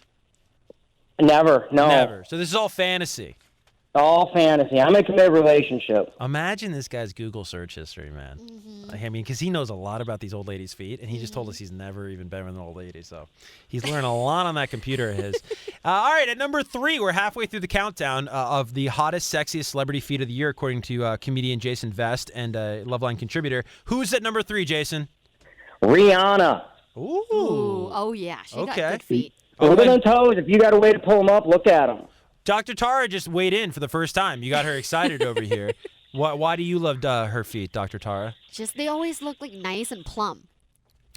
Never, no. Never. So this is all fantasy. All fantasy. I'm in a committed relationship. Imagine this guy's Google search history, man. Mm-hmm. I mean, because he knows a lot about these old ladies' feet, and he just told us he's never even been with an old lady. So he's learned a lot on that computer of his. All right, at number 3, we're halfway through the countdown of the hottest, sexiest celebrity feet of the year, according to comedian Jason Vest and Loveline contributor. Who's at number 3, Jason? Rihanna. Ooh. Oh, yeah. She got good feet. Look at them toes. If you got a way to pull them up, look at them. Dr. Tara just weighed in for the first time. You got her excited over here. Why do you love her feet, Dr. Tara? Just they always look like nice and plump.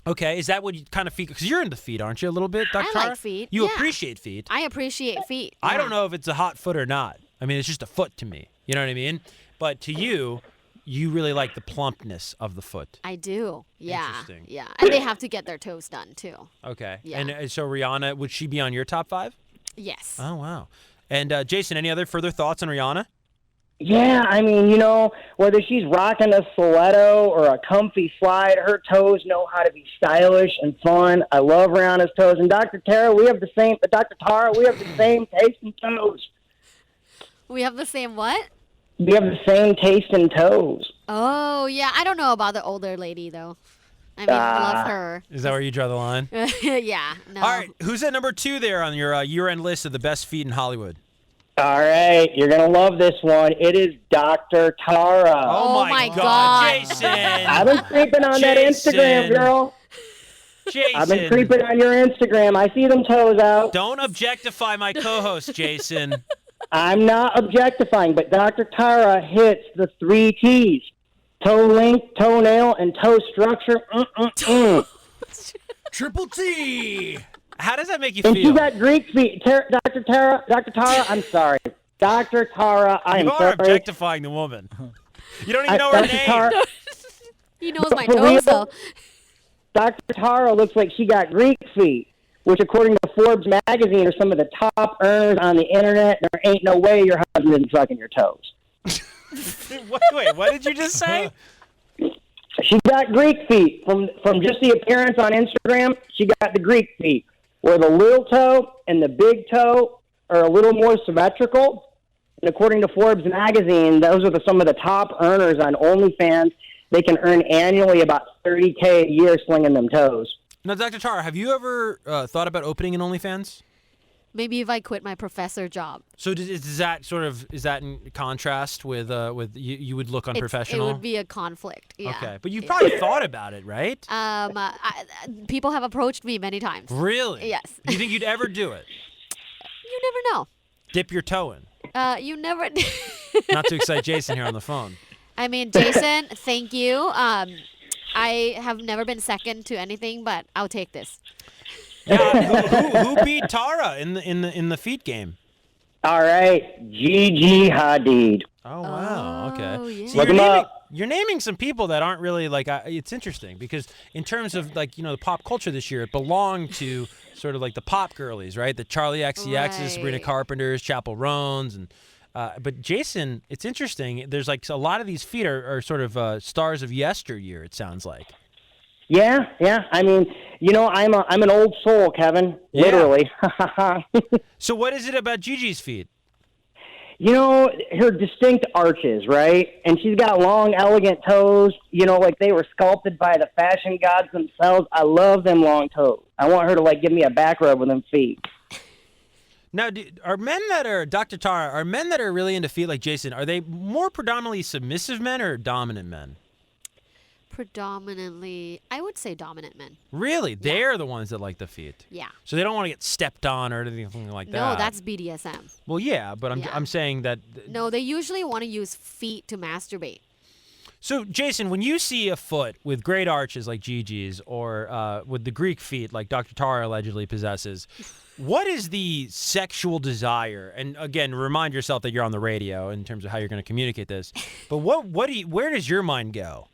Okay, is that what you kind of feet? Because you're into feet, aren't you, a little bit, Dr. Tara? I like feet. You appreciate feet. I appreciate feet. I don't know if it's a hot foot or not. I mean, it's just a foot to me. You know what I mean? But to you really like the plumpness of the foot. I do. Yeah. Interesting. Yeah. And they have to get their toes done, too. Okay. Yeah. And so Rihanna, would she be on your top 5? Yes. Oh, wow. And Jason, any other further thoughts on Rihanna? Yeah, I mean, whether she's rocking a stiletto or a comfy slide, her toes know how to be stylish and fun. I love Rihanna's toes. And Dr. Tara, we have the same taste in toes. We have the same what? We have the same taste in toes. Oh, yeah. I don't know about the older lady, though. I mean, love her. Is that where you draw the line? Yeah. No. All right. Who's at number 2 there on your year-end list of the best feet in Hollywood? All right, you're going to love this one. It is Dr. Tara. Oh, my God. Jason. I've been creeping on that Instagram, girl. Jason. I've been creeping on your Instagram. I see them toes out. Don't objectify my co-host, Jason. I'm not objectifying, but Dr. Tara hits the 3 T's. Toe length, toenail, and toe structure. Triple T. How does that make you and feel? You got Greek feet. Dr. Tara, I'm sorry. Dr. Tara, I am sorry. You are objectifying the woman. You don't even know her name. He knows my toes, though. Dr. Tara looks like she got Greek feet, which according to Forbes magazine are some of the top earners on the internet. There ain't no way your husband isn't sucking your toes. Wait, what did you just say? She got Greek feet. From just the appearance on Instagram, she got the Greek feet, where the little toe and the big toe are a little more symmetrical. And according to Forbes magazine, those are some of the top earners on OnlyFans. They can earn annually about $30K a year slinging them toes. Now, Dr. Tara, have you ever thought about opening an OnlyFans? Maybe if I quit my professor job. So is that in contrast with you would look unprofessional? It would be a conflict. Yeah. Okay, but you've probably thought about it, right? People have approached me many times. Really? Yes. Do you think you'd ever do it? You never know. Dip your toe in. You never. Not to excite Jason here on the phone. I mean, Jason, thank you. I have never been second to anything, but I'll take this. Yeah, who beat Tara in the feet game? All right, Gigi Hadid. Oh wow, okay. Yeah. So you're naming some people that aren't really like. It's interesting because in terms of the pop culture this year, it belonged to sort of like the pop girlies, right? The Charlie XCXs, Sabrina Carpenters, Chappell Roans, and. But Jason, it's interesting. There's like a lot of these feet are sort of stars of yesteryear. It sounds like. Yeah. I mean, I'm an old soul, Kevin. Yeah. Literally. So what is it about Gigi's feet? Her distinct arches, right? And she's got long, elegant toes. Like they were sculpted by the fashion gods themselves. I love them long toes. I want her to give me a back rub with them feet. Now, are men that are, Dr. Tara, are men that are really into feet like Jason, are they more predominantly submissive men or dominant men? Predominantly, I would say dominant men. Really? They're the ones that like the feet? Yeah. So they don't want to get stepped on or anything like that? No, that's BDSM. Well, yeah, but I'm saying that... No, they usually want to use feet to masturbate. So, Jason, when you see a foot with great arches like Gigi's or with the Greek feet like Dr. Tara allegedly possesses, what is the sexual desire? And again, remind yourself that you're on the radio in terms of how you're going to communicate this. But where does your mind go?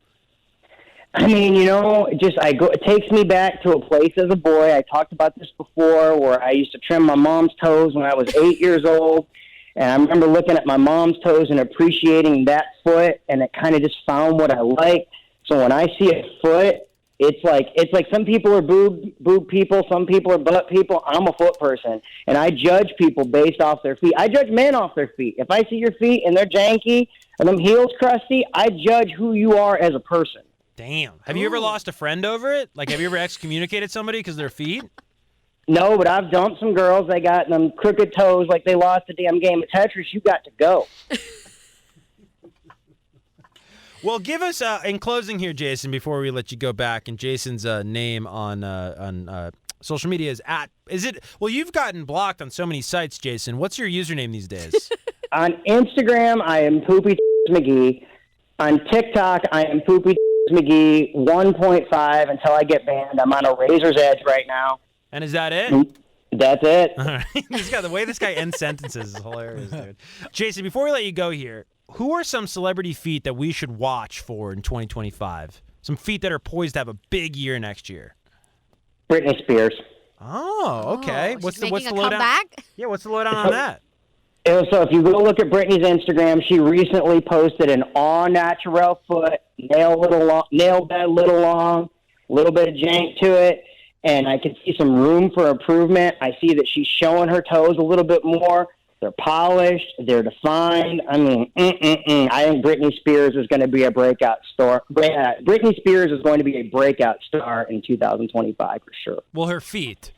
I mean, it takes me back to a place as a boy. I talked about this before where I used to trim my mom's toes when I was 8 years old. And I remember looking at my mom's toes and appreciating that foot, and it kind of just found what I liked. So when I see a foot, it's like some people are boob people, some people are butt people. I'm a foot person, and I judge people based off their feet. I judge men off their feet. If I see your feet and they're janky and them heels crusty, I judge who you are as a person. Damn. Have you ever lost a friend over it? Like, have you ever excommunicated somebody because of their feet? No, but I've dumped some girls. They got them crooked toes like they lost a damn game of Tetris. You got to go. Well, give us, in closing here, Jason, before we let you go back, and Jason's name on social media well, you've gotten blocked on so many sites, Jason. What's your username these days? On Instagram, I am Poopy McGee. On TikTok, I am Poopy McGee 1.5 until I get banned. I'm on a razor's edge right now. And is that it? That's it. All right. The way this guy ends sentences is hilarious, dude. Jason, before we let you go here, who are some celebrity feet that we should watch for in 2025? Some feet that are poised to have a big year next year. Britney Spears. Oh, okay. What's the lowdown? Comeback? Yeah, what's the lowdown on that? So if you go look at Brittany's Instagram, she recently posted an all-natural foot, nail bed a little long, a little bit of jank to it, and I can see some room for improvement. I see that she's showing her toes a little bit more. They're polished. They're defined. I mean, I think Britney Spears is going to be a breakout star. Britney Spears is going to be a breakout star in 2025 for sure. Well, her feet.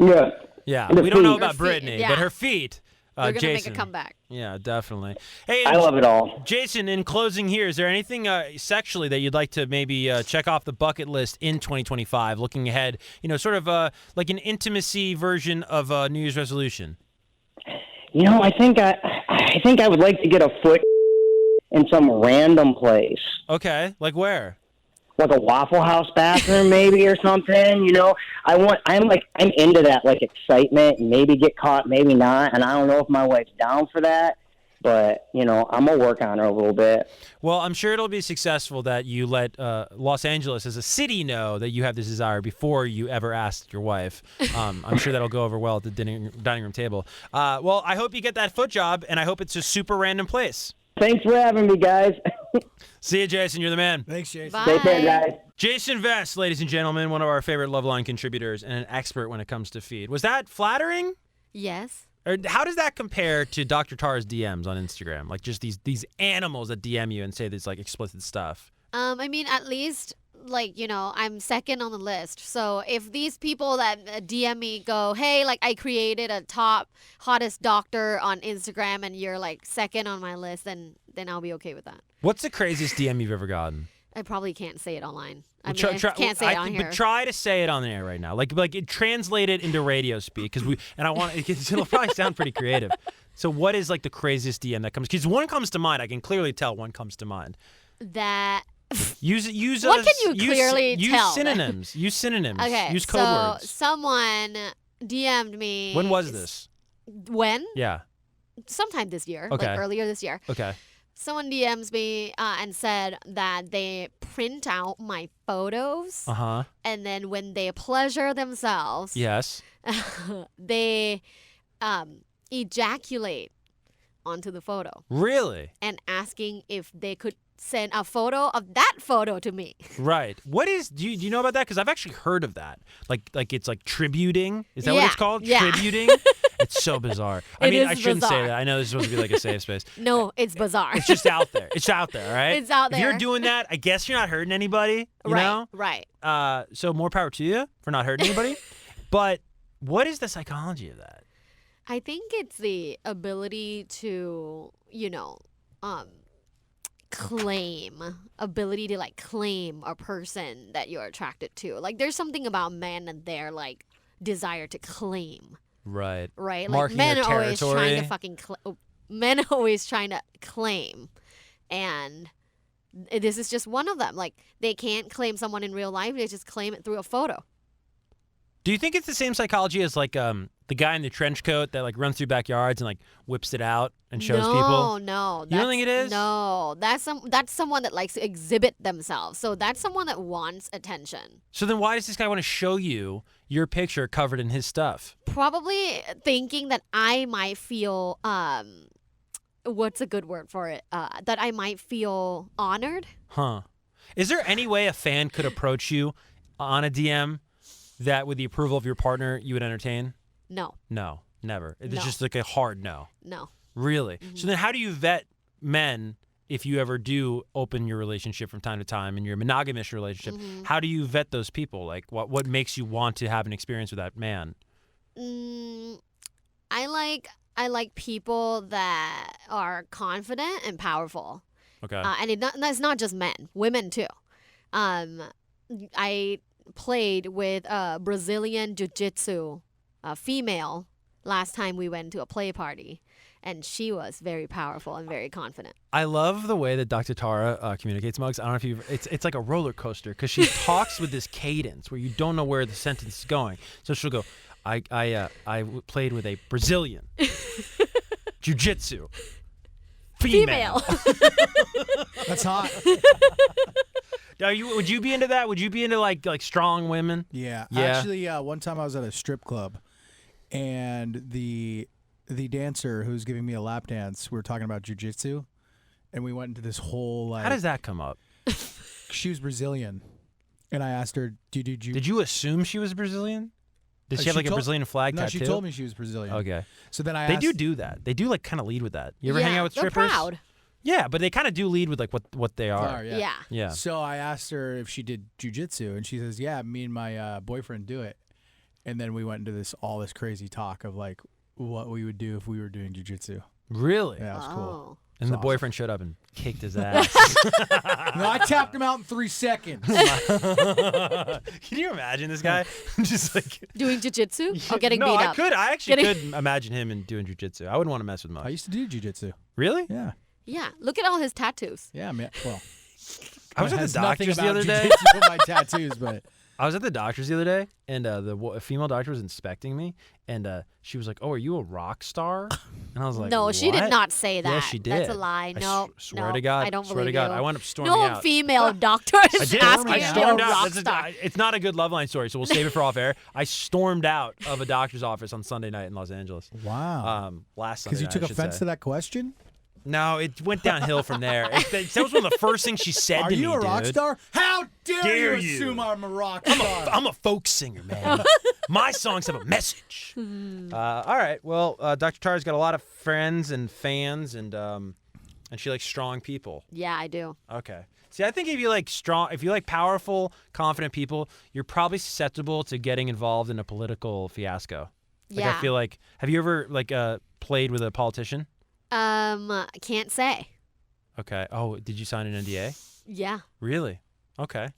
Yeah. Yeah, we don't know about Britney, yeah. but her feet. They're going to make Jason. a comeback. Yeah, definitely. Hey, I love it all. Jason, in closing here, is there anything sexually that you'd like to maybe check off the bucket list in 2025, looking ahead, sort of like an intimacy version of a New Year's resolution? I think I would like to get a foot in some random place. Okay, like where? Like a Waffle House bathroom, maybe, or something. I'm into that, like, excitement, and maybe get caught, maybe not. And I don't know if my wife's down for that, but I'm gonna work on her a little bit. Well, I'm sure it'll be successful that you let Los Angeles as a city know that you have this desire before you ever asked your wife. I'm sure that'll go over well at the dining room table. Well, I hope you get that foot job, and I hope it's a super random place. Thanks for having me, guys. See you, Jason. You're the man. Thanks, Jason. Bye. Stay tuned, guys. Jason Vest, ladies and gentlemen, one of our favorite Loveline contributors and an expert when it comes to feed. Was that flattering? Yes. Or how does that compare to Dr. Tara's DMs on Instagram? Like just these animals that DM you and say this like explicit stuff. I mean, at least, I'm second on the list. So if these people that DM me go, hey, I created a top hottest doctor on Instagram and you're second on my list, then I'll be okay with that. What's the craziest DM you've ever gotten? I probably can't say it online. I Can't say it on here. But try to say it on the air right now. Like translate it into radio speak it'll probably sound pretty creative. So what is the craziest DM that comes? Because one comes to mind. I can clearly tell one comes to mind. That. Use What can you clearly tell? Use synonyms. Use synonyms. Okay. Use code words. Someone DM'd me. When was this? When? Yeah. Sometime this year. Okay. Earlier this year. Okay. Someone DMs me and said that they print out my photos. Uh-huh. And then when they pleasure themselves. Yes. They ejaculate onto the photo. Really? And asking if they could send a photo of that photo to me. Right. What is? Do you know about that? Because I've actually heard of that. Like it's like tributing. Is that what it's called? Yeah. Tributing. It's so bizarre. I mean, I shouldn't say that. I know this is supposed to be like a safe space. No, it's bizarre. It's just out there. It's out there, right? It's out there. If you're doing that, I guess you're not hurting anybody. You know? Right. So more power to you for not hurting anybody. But what is the psychology of that? I think it's the ability to, claim a person that you're attracted to. There's something about men and their desire to claim. Right. Right. Marking men their are always territory. trying to men are always trying to claim, and this is just one of them. They can't claim someone in real life; they just claim it through a photo. Do you think it's the same psychology as the guy in the trench coat that runs through backyards and whips it out and shows people? No, you don't think it is? No, that's someone that likes to exhibit themselves. So that's someone that wants attention. So then why does this guy want to show you your picture covered in his stuff? Probably thinking that I might feel what's a good word for it? That I might feel honored. Huh. Is there any way a fan could approach you on a DM that with the approval of your partner you would entertain? No. No, never. It's No. just a hard no. No. Really? Mm-hmm. So then how do you vet men if you ever do open your relationship from time to time in your monogamous relationship? Mm-hmm. How do you vet those people? What makes you want to have an experience with that man? I like people that are confident and powerful. Okay. And it's not just men, women too. I played with a Brazilian jiu-jitsu female last time we went to a play party, and she was very powerful and very confident. I love the way that Dr. Tara communicates, Muggs. I don't know if you've... It's like a roller coaster because she talks with this cadence where you don't know where the sentence is going. So she'll go, I played with a Brazilian jiu-jitsu female. That's hot. Would you be into that? Would you be into like strong women? Yeah. Yeah. Actually, one time I was at a strip club, and the the dancer who's giving me a lap dance, we were talking about jujitsu, and we went into this whole like. How does that come up? She was Brazilian, and I asked her, Did you assume she was Brazilian? Did she have like a Brazilian flag no, tattoo? she told me she was Brazilian. Okay. So then I They asked, do that. They do like kind of lead with that. You ever hang out with they're strippers? proud. Yeah, but they kind of do lead with like what they are. yeah. Yeah. So I asked her if she did jujitsu, and she says, "Yeah, me and my boyfriend do it." And then we went into all this crazy talk of like what we would do if we were doing jujitsu. Really? Yeah, it was cool. And the boyfriend showed up and kicked his ass. No, I tapped him out in 3 seconds. Can you imagine this guy just like Doing jujitsu or getting no, beat I up? could. I actually could imagine him and doing jujitsu. I wouldn't want to mess with Mug. I used to do jujitsu. Really? Yeah. Yeah, look at all his tattoos. Yeah, man. Well, I was at the doctor's the other day. Jujitsu with my tattoos, but I was at the doctor's the other day, and a female doctor was inspecting me, and she was like, "Oh, are you a rock star?" And I was like, No, she did "What?" not say that. Yeah, she did. That's a lie. I No, swear no, to God. I don't swear believe to God. you. I wound up storming No out. female doctor I is did. asking I you stormed a out. rock This is- star. It's not a good Loveline story, so we'll save it for off air. I stormed out of a doctor's office on Sunday night in Los Angeles. wow. Last Sunday Because you night, took I should offense say. to that question? No, it went downhill from there. That was one of the first things she said Are to me, you a rock dude. star? How dare you you? assume I'm a rock star? I'm a folk singer, man. My songs have a message. All right. Well, Dr. Tara's got a lot of friends and fans, and she likes strong people. Yeah, I do. Okay. See, I think if you like powerful, confident people, you're probably susceptible to getting involved in a political fiasco. Like, Yeah. I feel like, have you ever played with a politician? Can't say. Okay. Oh, did you sign an NDA? Yeah. Really? Okay.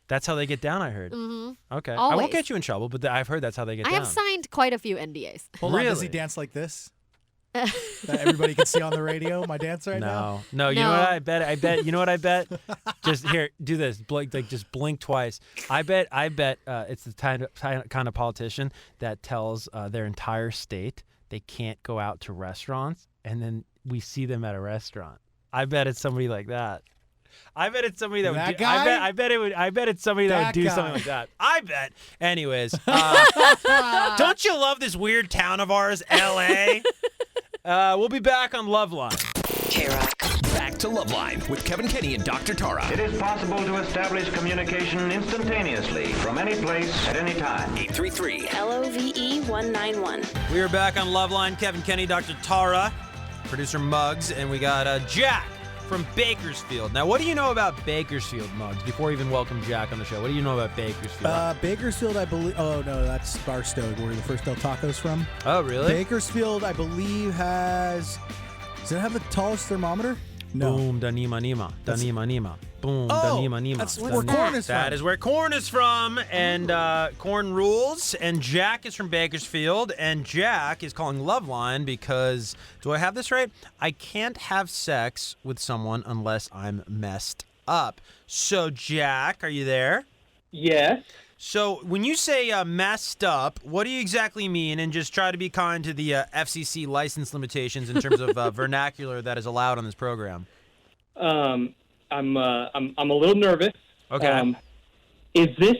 That's how they get down, I heard. Mm-hmm. Okay. I Always. won't get you in trouble, but I've heard that's how they get I down. have signed quite a few NDAs. Hold on, does he Really? dance like this? That everybody can see on the radio, my dance right now? No, you know what I bet, you know what I bet? Just here, do this, just blink twice. I bet it's the kind of politician that tells their entire state they can't go out to restaurants, and then we see them at a restaurant. I bet it's somebody like that. I bet it's somebody that would do, guy? I bet it's somebody that would That do guy. something like that. I bet. Anyways, don't you love this weird town of ours, LA? We'll be back on Loveline. KROQ. Back to Loveline with Kevan Kenney and Dr. Tara. It is possible to establish communication instantaneously from any place at any time. 833 LOVE 191. We are back on Loveline. Kevan Kenney, Dr. Tara, producer Muggs, and we got Jack from Bakersfield. Now, what do you know about Bakersfield, Muggs? Before we even welcome Jack on the show, what do you know about Bakersfield? Bakersfield, I believe. Oh, no, that's Barstow, where the First Del Taco's from. Oh, really? Bakersfield, I believe, has. Does it have the tallest thermometer? No. Boom, danima nima, danima nima. Boom, Oh, danima nima. that's where corn is from. That is where corn is from, and corn rules. And Jack is from Bakersfield, and Jack is calling Loveline because, do I have this right? I can't have sex with someone unless I'm messed up. So, Jack, are you there? Yes. So, when you say messed up, what do you exactly mean? And just try to be kind to the FCC license limitations in terms of vernacular that is allowed on this program. I'm a little nervous. Okay. Is this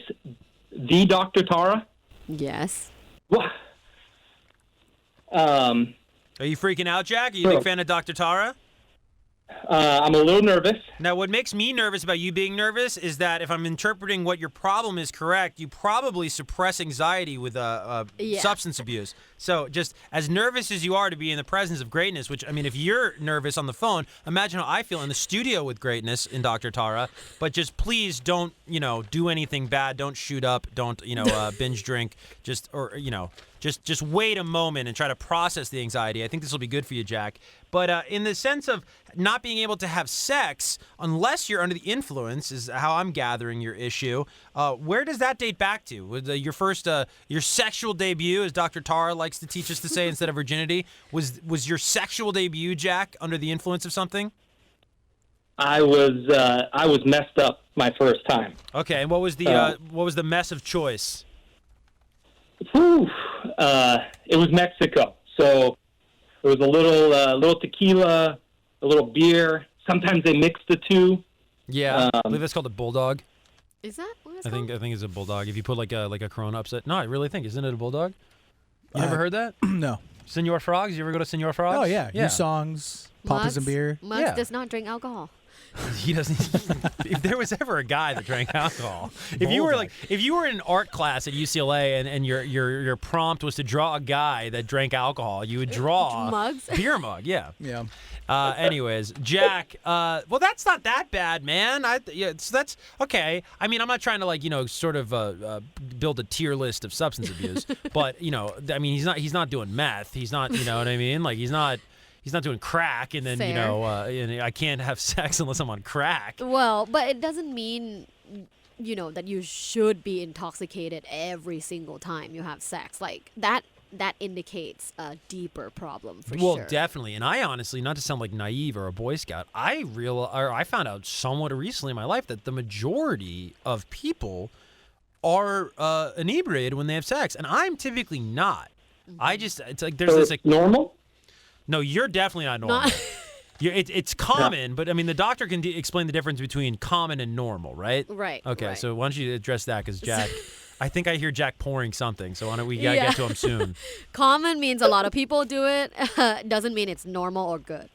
the Dr. Tara? Yes. What? Are you freaking out, Jack? Are you a big fan of Dr. Tara? I'm a little nervous. Now, what makes me nervous about you being nervous is that if I'm interpreting what your problem is correct, you probably suppress anxiety with substance abuse. So just as nervous as you are to be in the presence of greatness, which, I mean, if you're nervous on the phone, imagine how I feel in the studio with greatness in Dr. Tara. But just please don't, do anything bad. Don't shoot up. Don't, binge drink. Just wait a moment and try to process the anxiety. I think this will be good for you, Jack. But in the sense of not being able to have sex unless you're under the influence is how I'm gathering your issue. Where does that date back to? Was your first, your sexual debut, as Dr. Tara likes to teach us to say instead of virginity, was your sexual debut, Jack, under the influence of something? I was messed up my first time. Okay, and what was the mess of choice? Whew, it was Mexico. So it was a little tequila, a little beer. Sometimes they mix the two. Yeah, I believe that's called a bulldog. Is that what it's I think it's a bulldog. If you put like a Corona upset. No, I really think, isn't it a bulldog? You never heard that? No. Senor Frogs? You ever go to Senor Frogs? Oh yeah, new songs, papas and beer. Muggs does not drink alcohol. He doesn't. If there was ever a guy that drank alcohol, if you were in an art class at UCLA and your prompt was to draw a guy that drank alcohol, you would draw Mugs? beer mug. Yeah. Yeah. Anyways, Jack. Well, that's not that bad, man. So that's okay. I mean, I'm not trying to sort of build a tier list of substance abuse, but I mean, he's not doing meth. He's not, you know what I mean? Like he's not doing crack, and then Fair. I can't have sex unless I'm on crack. Well, but it doesn't mean that you should be intoxicated every single time you have sex. Like that indicates a deeper problem for sure. Well, definitely. And I honestly, not to sound like naive or a Boy Scout, I found out somewhat recently in my life that the majority of people are inebriated when they have sex, and I'm typically not. It's like there's this normal. No, you're definitely not normal. It's common, but I mean, the doctor can explain the difference between common and normal, right? Right. Okay, right. so why don't you address that? Because Jack, I think I hear Jack pouring something, so why don't we get to him soon? Common means a lot of people do it. Doesn't mean it's normal or good.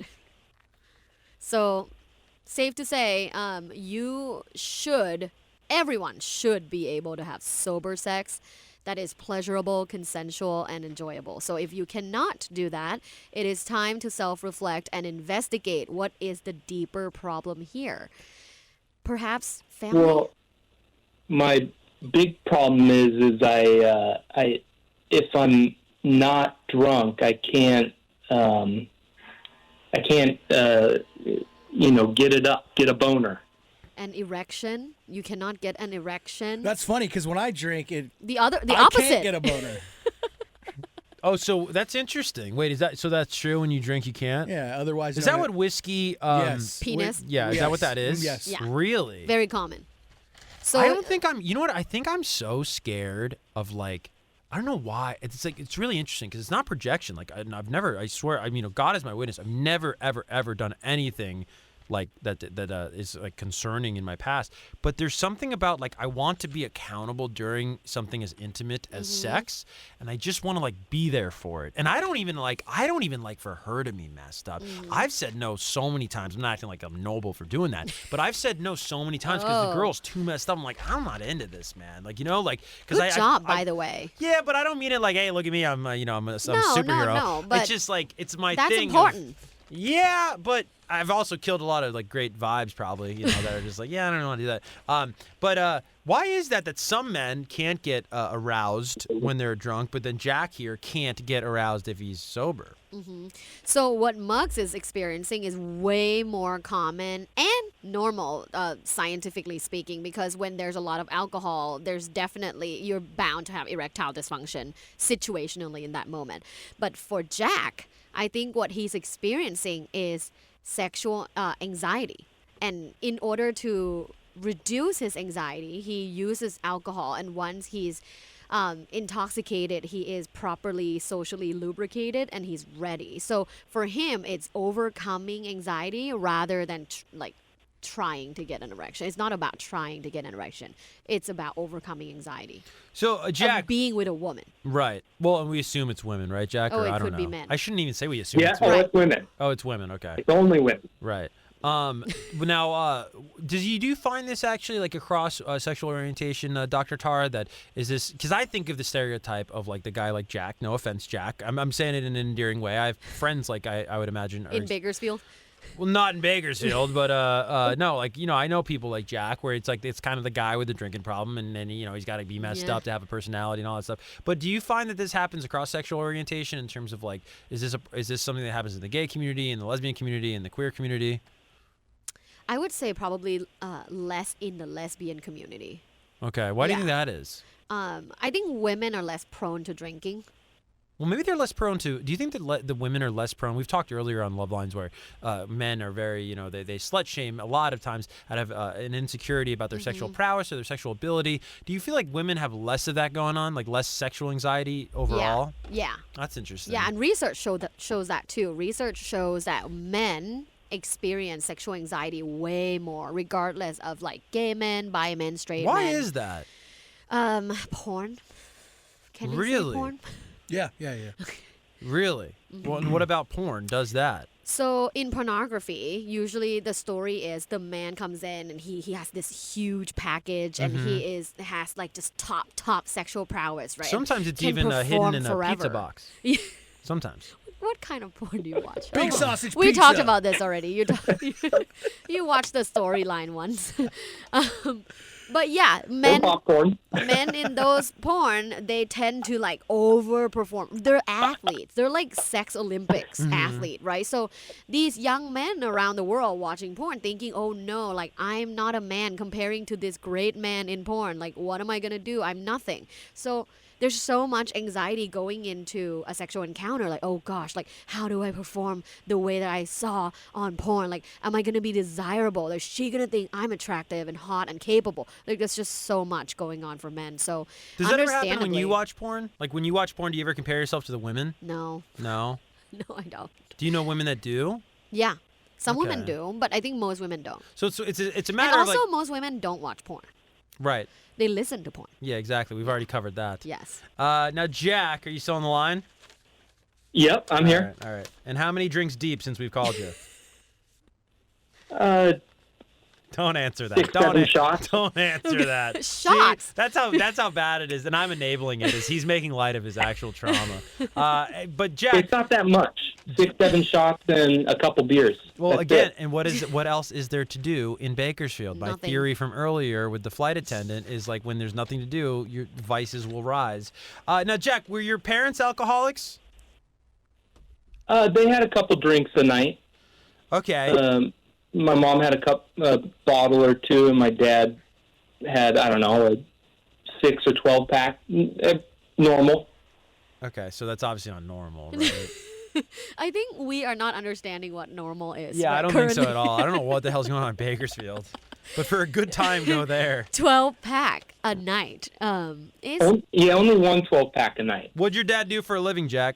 So, safe to say, everyone should be able to have sober sex that is pleasurable, consensual, and enjoyable. So if you cannot do that, it is time to self-reflect and investigate what is the deeper problem here. Perhaps family? Well, my big problem is I if I'm not drunk, I can't get a boner. An erection? You cannot get an erection. That's funny because when I drink, the I opposite. can't get a boner. Oh, so that's interesting. Wait, that's true? When you drink, you can't? Yeah. Otherwise, is that what whiskey? Yes. Penis. Is Yes. that what that is? Yes. Yeah. Really? Very common. So I don't think I'm. You know what? I think I'm so scared of I don't know why. It's really interesting because it's not projection. Like I've never. I swear. I mean, God is my witness. I've never ever done anything like that is like concerning in my past. But there's something about I want to be accountable during something as intimate as sex, and I just want to be there for it. And I don't even like for her to be messed up. I've said no so many times. I'm not acting like I'm noble for doing that, but I've said no so many times because the girl's too messed up. I'm like, I'm not into this, man. Good job, by the way. Yeah, but I don't mean it hey, look at me. I'm I'm a superhero. No, but it's just it's my that's thing. That's important. Yeah, but I've also killed a lot of great vibes probably, that are just I don't want to do that. But why is that some men can't get aroused when they're drunk, but then Jack here can't get aroused if he's sober? Mm-hmm. So what Muggs is experiencing is way more common and normal, scientifically speaking, because when there's a lot of alcohol, you're bound to have erectile dysfunction situationally in that moment. But for Jack, I think what he's experiencing is sexual anxiety. And in order to reduce his anxiety, he uses alcohol. And once he's intoxicated, he is properly socially lubricated and he's ready. So for him, it's overcoming anxiety rather than trying to get an erection. It's not about trying to get an erection. It's about overcoming anxiety. So Jack, of being with a woman. Right. Well, and we assume it's women, right, Jack? Oh, or it I don't could know. be men. I shouldn't even say we assume. Yeah, it's women. it's women. Oh, it's women. Okay. It's only women. Right. Now, do you find this actually across sexual orientation, Dr. Tara? That is this because I think of the stereotype of the guy like Jack. No offense, Jack. I'm saying it in an endearing way. I have friends I would imagine In Bakersfield. Well, not in Bakersfield, but no, I know people like Jack, where it's kind of the guy with the drinking problem, and then he's got to be messed up to have a personality and all that stuff. But do you find that this happens across sexual orientation in terms of is this something that happens in the gay community, in the lesbian community, in the queer community? I would say probably less in the lesbian community. Okay, why do you think that is? I think women are less prone to drinking. Well, maybe they're less prone to. Do you think that the women are less prone? We've talked earlier on Lovelines where men are very, they slut shame a lot of times out of an insecurity about their sexual prowess or their sexual ability. Do you feel like women have less of that going on, less sexual anxiety overall? Yeah. That's interesting. Yeah, and research shows that too. Research shows that men experience sexual anxiety way more, regardless of gay men, bi men, straight men. Why is that? Porn. Can really? I say porn? Yeah. Really? Well, and what about porn? Does that? So in pornography, usually the story is the man comes in and he has this huge package and he has like just top sexual prowess, right? Sometimes it's Can even hidden perform in a forever. pizza box. Sometimes. What kind of porn do you watch? Big sausage We pizza. talked about this already. You watched the storyline once. But yeah, men in those porn, they tend to like overperform. They're athletes. They're like sex Olympics athlete, right? So these young men around the world watching porn thinking, oh no, like I'm not a man comparing to this great man in porn. Like what am I going to do? I'm nothing. So there's so much anxiety going into a sexual encounter. Like, oh gosh, like how do I perform the way that I saw on porn? Like, am I going to be desirable? Is she going to think I'm attractive and hot and capable? Like, there's just so much going on for men. So, Does that ever happen when understandably- you watch porn? Like when you watch porn, do you ever compare yourself to the women? No. No? No, I don't. Do you know women that do? Yeah. Some women Okay. do, but I think most women don't. So it's a And matter also, of like... most women don't watch porn. Right. They listen to porn. Yeah, exactly. We've already covered that. Yes. Now, Jack, are you still on the line? Yep, I'm here. All right. And how many drinks deep since we've called you? Don't answer that. 6, 7 shots. Don't answer that. Shots. See, that's how bad it is, and I'm enabling it. Is he's making light of his actual trauma? But Jack, It's not that much. 6, 7 shots and a couple beers. well, That's again, it. and what else is there to do in Bakersfield? My Nothing. theory from earlier with the flight attendant is like when there's nothing to do, your vices will rise. Now, Jack, were your parents alcoholics? They had a couple drinks a night. Okay. My mom had a bottle or two, and my dad had, I don't know, a 6 or 12 pack. Normal. Okay, so that's obviously not normal, right? I think we are not understanding what normal is. Yeah, right, I don't think so currently. at all. I don't know what the hell's going on in Bakersfield. But for a good time, go there. 12 pack a night. Is Only one 12 pack a night. What'd your dad do for a living, Jack?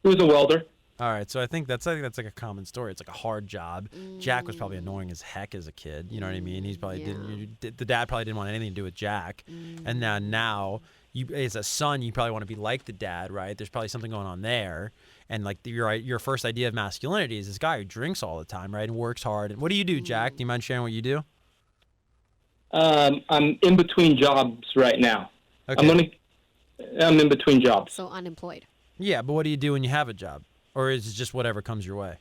He was a welder. All right, so I think that's like a common story. It's like a hard job. Jack was probably annoying as heck as a kid. You know what I mean? He's probably the dad probably didn't want anything to do with Jack. And now you, as a son, you probably want to be like the dad, right? There's probably something going on there. And like your first idea of masculinity is this guy who drinks all the time, right, and works hard. And what do you do, Jack? Do you mind sharing what you do? I'm in between jobs right now. Okay. I'm in between jobs. so unemployed. Yeah, but what do you do when you have a job? Or is it just whatever comes your way?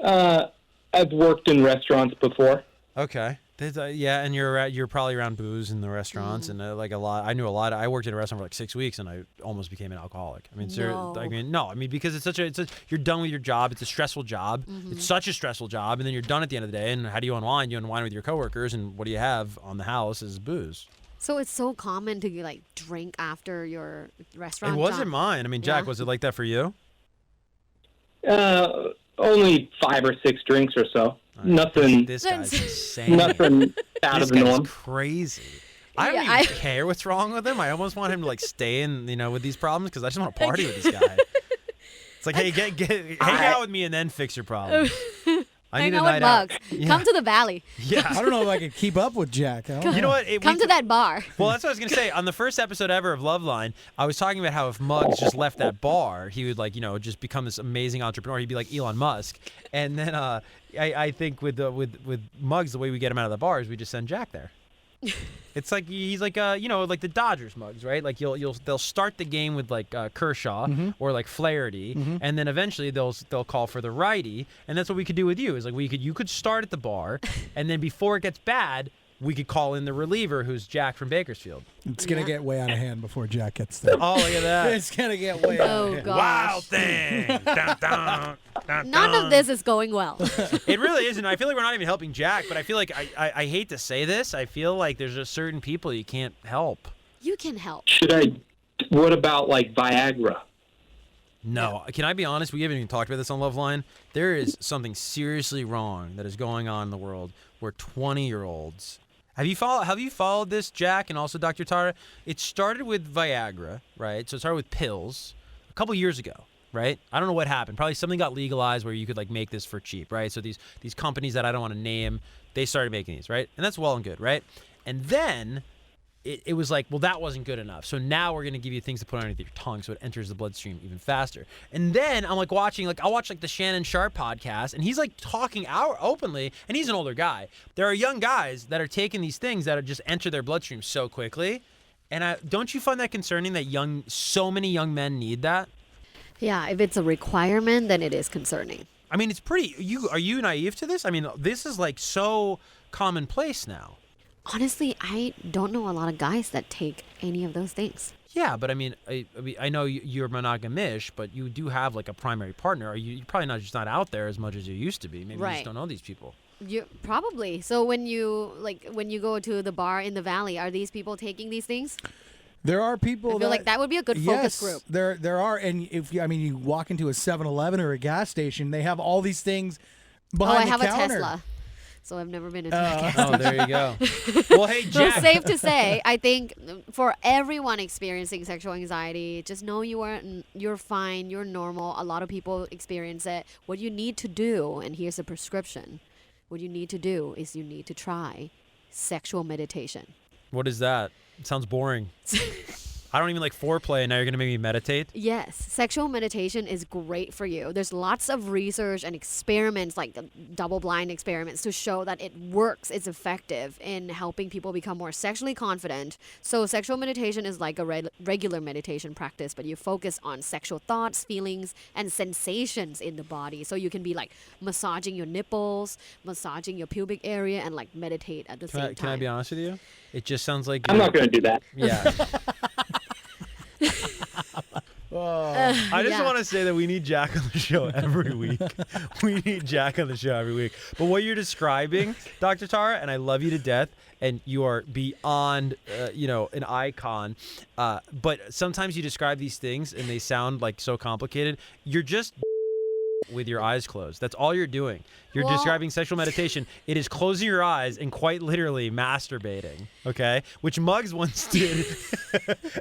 I've worked in restaurants before. Okay. Yeah, and you're probably around booze in the restaurants and like a lot. I knew a lot. I worked in a restaurant for like 6 weeks and I almost became an alcoholic. I mean, because it's you're done with your job. It's a stressful job. It's such a stressful job, and then you're done at the end of the day. And how do you unwind? You unwind with your coworkers, and what do you have on the house is booze. So it's so common to like drink after your restaurant It wasn't job. mine. I mean, Jack, was it like that for you? Only 5 or 6 drinks or so. Nothing. This guy's insane. Nothing out of the norm. Crazy. I don't even care what's wrong with him. I almost want him to like stay in, with these problems because I just want to party with this guy. It's like, hey, hang out with me and then fix your problems. I need Hang a out night with out. Bugs. Yeah. Come to the valley. Yeah. I don't know if I could keep up with Jack. I don't You know what? Come to that bar. Well, that's what I was gonna say. On the first episode ever of Loveline, I was talking about how if Muggs just left that bar, he would just become this amazing entrepreneur. He'd be like Elon Musk. And then I think with Muggs, the way we get him out of the bar is we just send Jack there. It's like he's like like the Dodgers Muggs, right? Like they'll start the game with like Kershaw or like Flaherty, and then eventually they'll call for the righty, and that's what we could do with you. Is like you could start at the bar, and then before it gets bad, we could call in the reliever, who's Jack from Bakersfield. It's going to get way out of hand before Jack gets there. Oh, look at that. It's going to get way out of hand. gosh. Wild thing. Dun, dun, dun, None dun. of this is going well. It really isn't. I feel like we're not even helping Jack, but I feel like I hate to say this. I feel like there's just certain people you can't help. You can help. What about like Viagra? No. Can I be honest? We haven't even talked about this on Loveline. There is something seriously wrong that is going on in the world where 20-year-olds... Have you followed this, Jack, and also Dr. Tara? It started with Viagra, right? So it started with pills a couple years ago, right? I don't know what happened. Probably something got legalized where you could like make this for cheap, right? So these companies that I don't want to name, they started making these, right? And that's well and good, right? And then it was like, well, that wasn't good enough. So now we're going to give you things to put underneath your tongue so it enters the bloodstream even faster. And then I'm like watching, like I'll watch like the Shannon Sharp podcast, and he's like talking out openly, and he's an older guy. There are young guys that are taking these things that are just enter their bloodstream so quickly. And don't you find that concerning that so many young men need that? Yeah, if it's a requirement, then it is concerning. I mean, it's pretty, are you naive to this? I mean, this is like so commonplace now. Honestly, I don't know a lot of guys that take any of those things. Yeah, but I mean, I know you're monogamish, but you do have like a primary partner. You're probably not out there as much as you used to be. Maybe you just don't know these people. You probably. So when you go to the bar in the valley, are these people taking these things? There are people. I feel like that would be a good focus group. There are, and you walk into a 7-Eleven or a gas station, they have all these things behind the counter. I have a Tesla. So I've never been into a gas station. Oh, there you go. Well, hey, Jack. So safe to say, I think for everyone experiencing sexual anxiety, just know you're fine, you're normal. A lot of people experience it. What you need to do, and here's a prescription, what you need to do is you need to try sexual meditation. What is that? It sounds boring. I don't even like foreplay, and now you're going to make me meditate? Yes. Sexual meditation is great for you. There's lots of research and experiments, like double-blind experiments, to show that it works. It's effective in helping people become more sexually confident. So sexual meditation is like a regular meditation practice, but you focus on sexual thoughts, feelings, and sensations in the body. So you can be like massaging your nipples, massaging your pubic area, and like meditate at the same time. Can I be honest with you? It just sounds like I'm not going to do that. Yeah. I just want to say that we need Jack on the show every week. We need Jack on the show every week. But what you're describing, Dr. Tara, and I love you to death, and you are beyond, an icon. But sometimes you describe these things and they sound like so complicated. You're just with your eyes closed. That's all you're doing. You're describing sexual meditation. It is closing your eyes and quite literally masturbating. Okay, which Muggs once did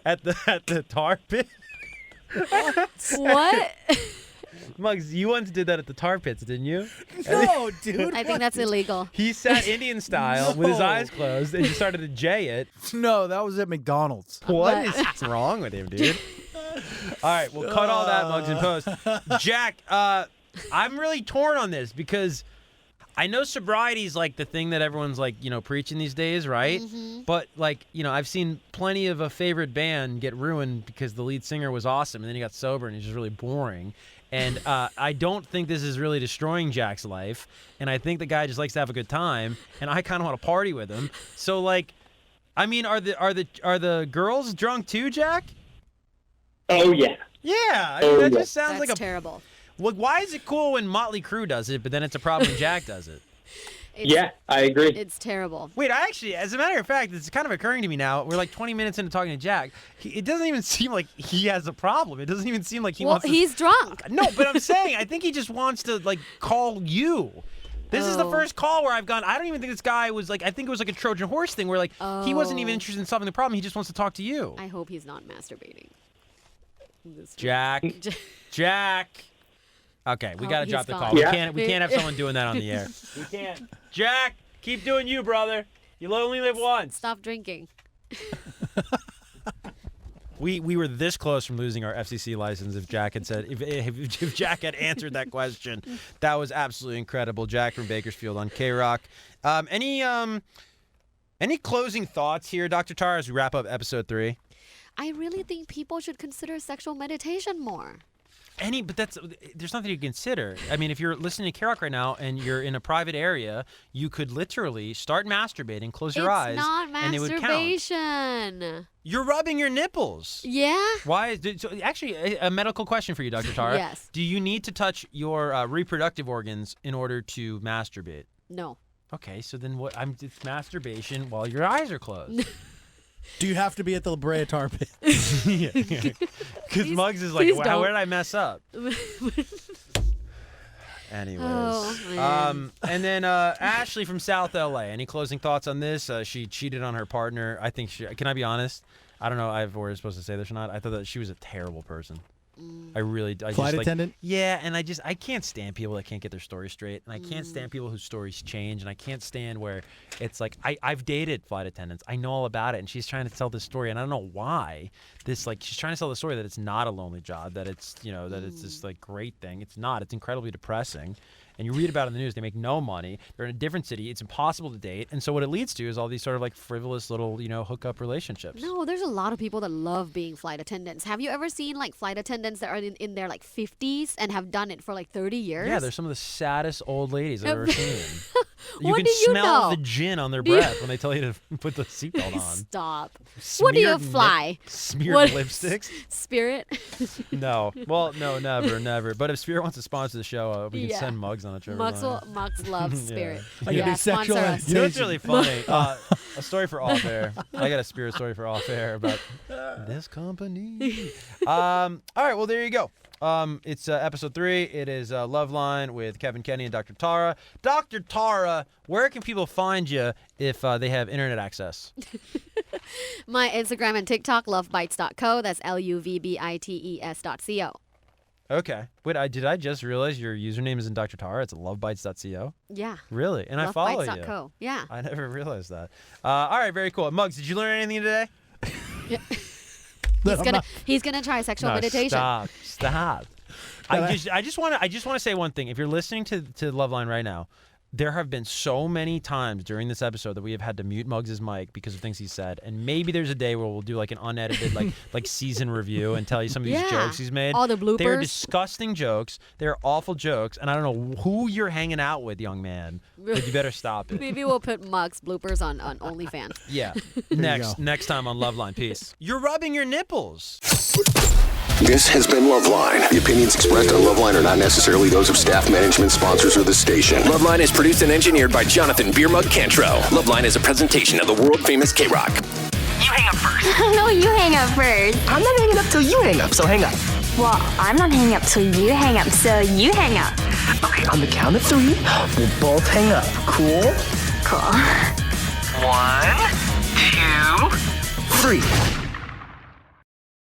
at the tar pit. What? Muggs, you once did that at the tar pits, didn't you? No, dude. I think that's illegal. He sat Indian style with his eyes closed and just started to jay it. No, that was at McDonald's. What is wrong with him, dude? All right, we'll cut all that, Muggs, in post. Jack, I'm really torn on this because I know sobriety is like the thing that everyone's like, preaching these days, right? Mm-hmm. But like, I've seen plenty of a favorite band get ruined because the lead singer was awesome and then he got sober and he's just really boring. And I don't think this is really destroying Jack's life. And I think the guy just likes to have a good time. And I kind of want to party with him. So like, I mean, are the girls drunk too, Jack? Oh yeah. Yeah, I mean, that just sounds That's like terrible. Well, why is it cool when Motley Crue does it, but then it's a problem when Jack does it? Yeah, I agree. It's terrible. Wait, as a matter of fact, it's kind of occurring to me now. We're like 20 minutes into talking to Jack. It doesn't even seem like he has a problem. It doesn't even seem like he wants to... he's drunk. No, but I'm saying, I think he just wants to, like, call you. This is the first call where I've gone, I don't even think this guy was like, I think it was like a Trojan horse thing where, like, he wasn't even interested in solving the problem. He just wants to talk to you. I hope he's not masturbating. Jack. Okay, we gotta drop the call. Yeah. We can't have someone doing that on the air. We can't. Jack, keep doing you, brother. You only live once. Stop drinking. We were this close from losing our FCC license if Jack had said if Jack had answered that question. That was absolutely incredible. Jack from Bakersfield on KROQ. Any closing thoughts here, Dr. Tara, as we wrap up episode 3? I really think people should consider sexual meditation more. But there's nothing to consider. I mean, if you're listening to KROQ right now and you're in a private area, you could literally start masturbating, close your eyes, and it would count. It's not masturbation. You're rubbing your nipples. Yeah. Why? Actually, a medical question for you, Dr. Tara. Yes. Do you need to touch your reproductive organs in order to masturbate? No. Okay, so then what? It's masturbation while your eyes are closed. Do you have to be at the La Brea Tar Pit? Yeah. Because Muggs is like, where did I mess up? Anyways. And then Ashley from South LA. Any closing thoughts on this? She cheated on her partner. I think can I be honest? I don't know if we're supposed to say this or not. I thought that she was a terrible person. I really Flight just, attendant? Yeah, and I can't stand people that can't get their story straight, and I can't stand people whose stories change, and I can't stand where it's like I've dated flight attendants. I know all about it, and she's trying to tell this story, and I don't know why. She's trying to tell the story that it's not a lonely job, that it's that it's this like great thing. It's not. It's incredibly depressing. And you read about it in the news, they make no money. They're in a different city. It's impossible to date. And so what it leads to is all these sort of like frivolous little, hookup relationships. No, there's a lot of people that love being flight attendants. Have you ever seen like flight attendants that are in their like 50s and have done it for like 30 years? Yeah, they're some of the saddest old ladies I've ever seen. What can do you smell know? the gin on their breath when they tell you to put the seatbelt on. Stop. What do you fly? Smeared lipsticks? Spirit? No. Well, no, never. But if Spirit wants to sponsor the show, we can send mugs on a trip. Mugs love Spirit. Yeah, sponsor us. You know what's really funny? A story for off air. I got a Spirit story for off air about this company. All right, well, there you go. It's episode 3. It is Loveline with Kevan Kenney and Dr. Tara. Dr. Tara, where can people find you if they have internet access? My Instagram and TikTok, lovebites.co. That's LUVBITES.co. Okay. Wait, did I just realize your username is in Dr. Tara? It's lovebites.co? Yeah. Really? And I follow you. Lovebites.co. Yeah. I never realized that. All right, very cool. Muggs, did you learn anything today? Yeah. He's gonna try sexual meditation. Stop. I just want to say one thing. If you're listening to Loveline right now, there have been so many times during this episode that we have had to mute Muggs' mic because of things he said, and maybe there's a day where we'll do like an unedited like season review and tell you some of these jokes he's made. All the bloopers. They're disgusting jokes. They're awful jokes, and I don't know who you're hanging out with, young man. But you better stop it. Maybe we'll put Muggs bloopers on OnlyFans. Yeah. Next time on Loveline. Peace. You're rubbing your nipples. This has been Loveline. The opinions expressed on Loveline are not necessarily those of staff, management, sponsors, or the station. Loveline is produced and engineered by Jonathan Beermug Cantro. Loveline is a presentation of the world-famous KROQ. You hang up first. No, you hang up first. I'm not hanging up till you hang up, so hang up. Well, I'm not hanging up till you hang up, so you hang up. Okay, on the count of 3, we'll both hang up. Cool? Cool. 1, 2, 3.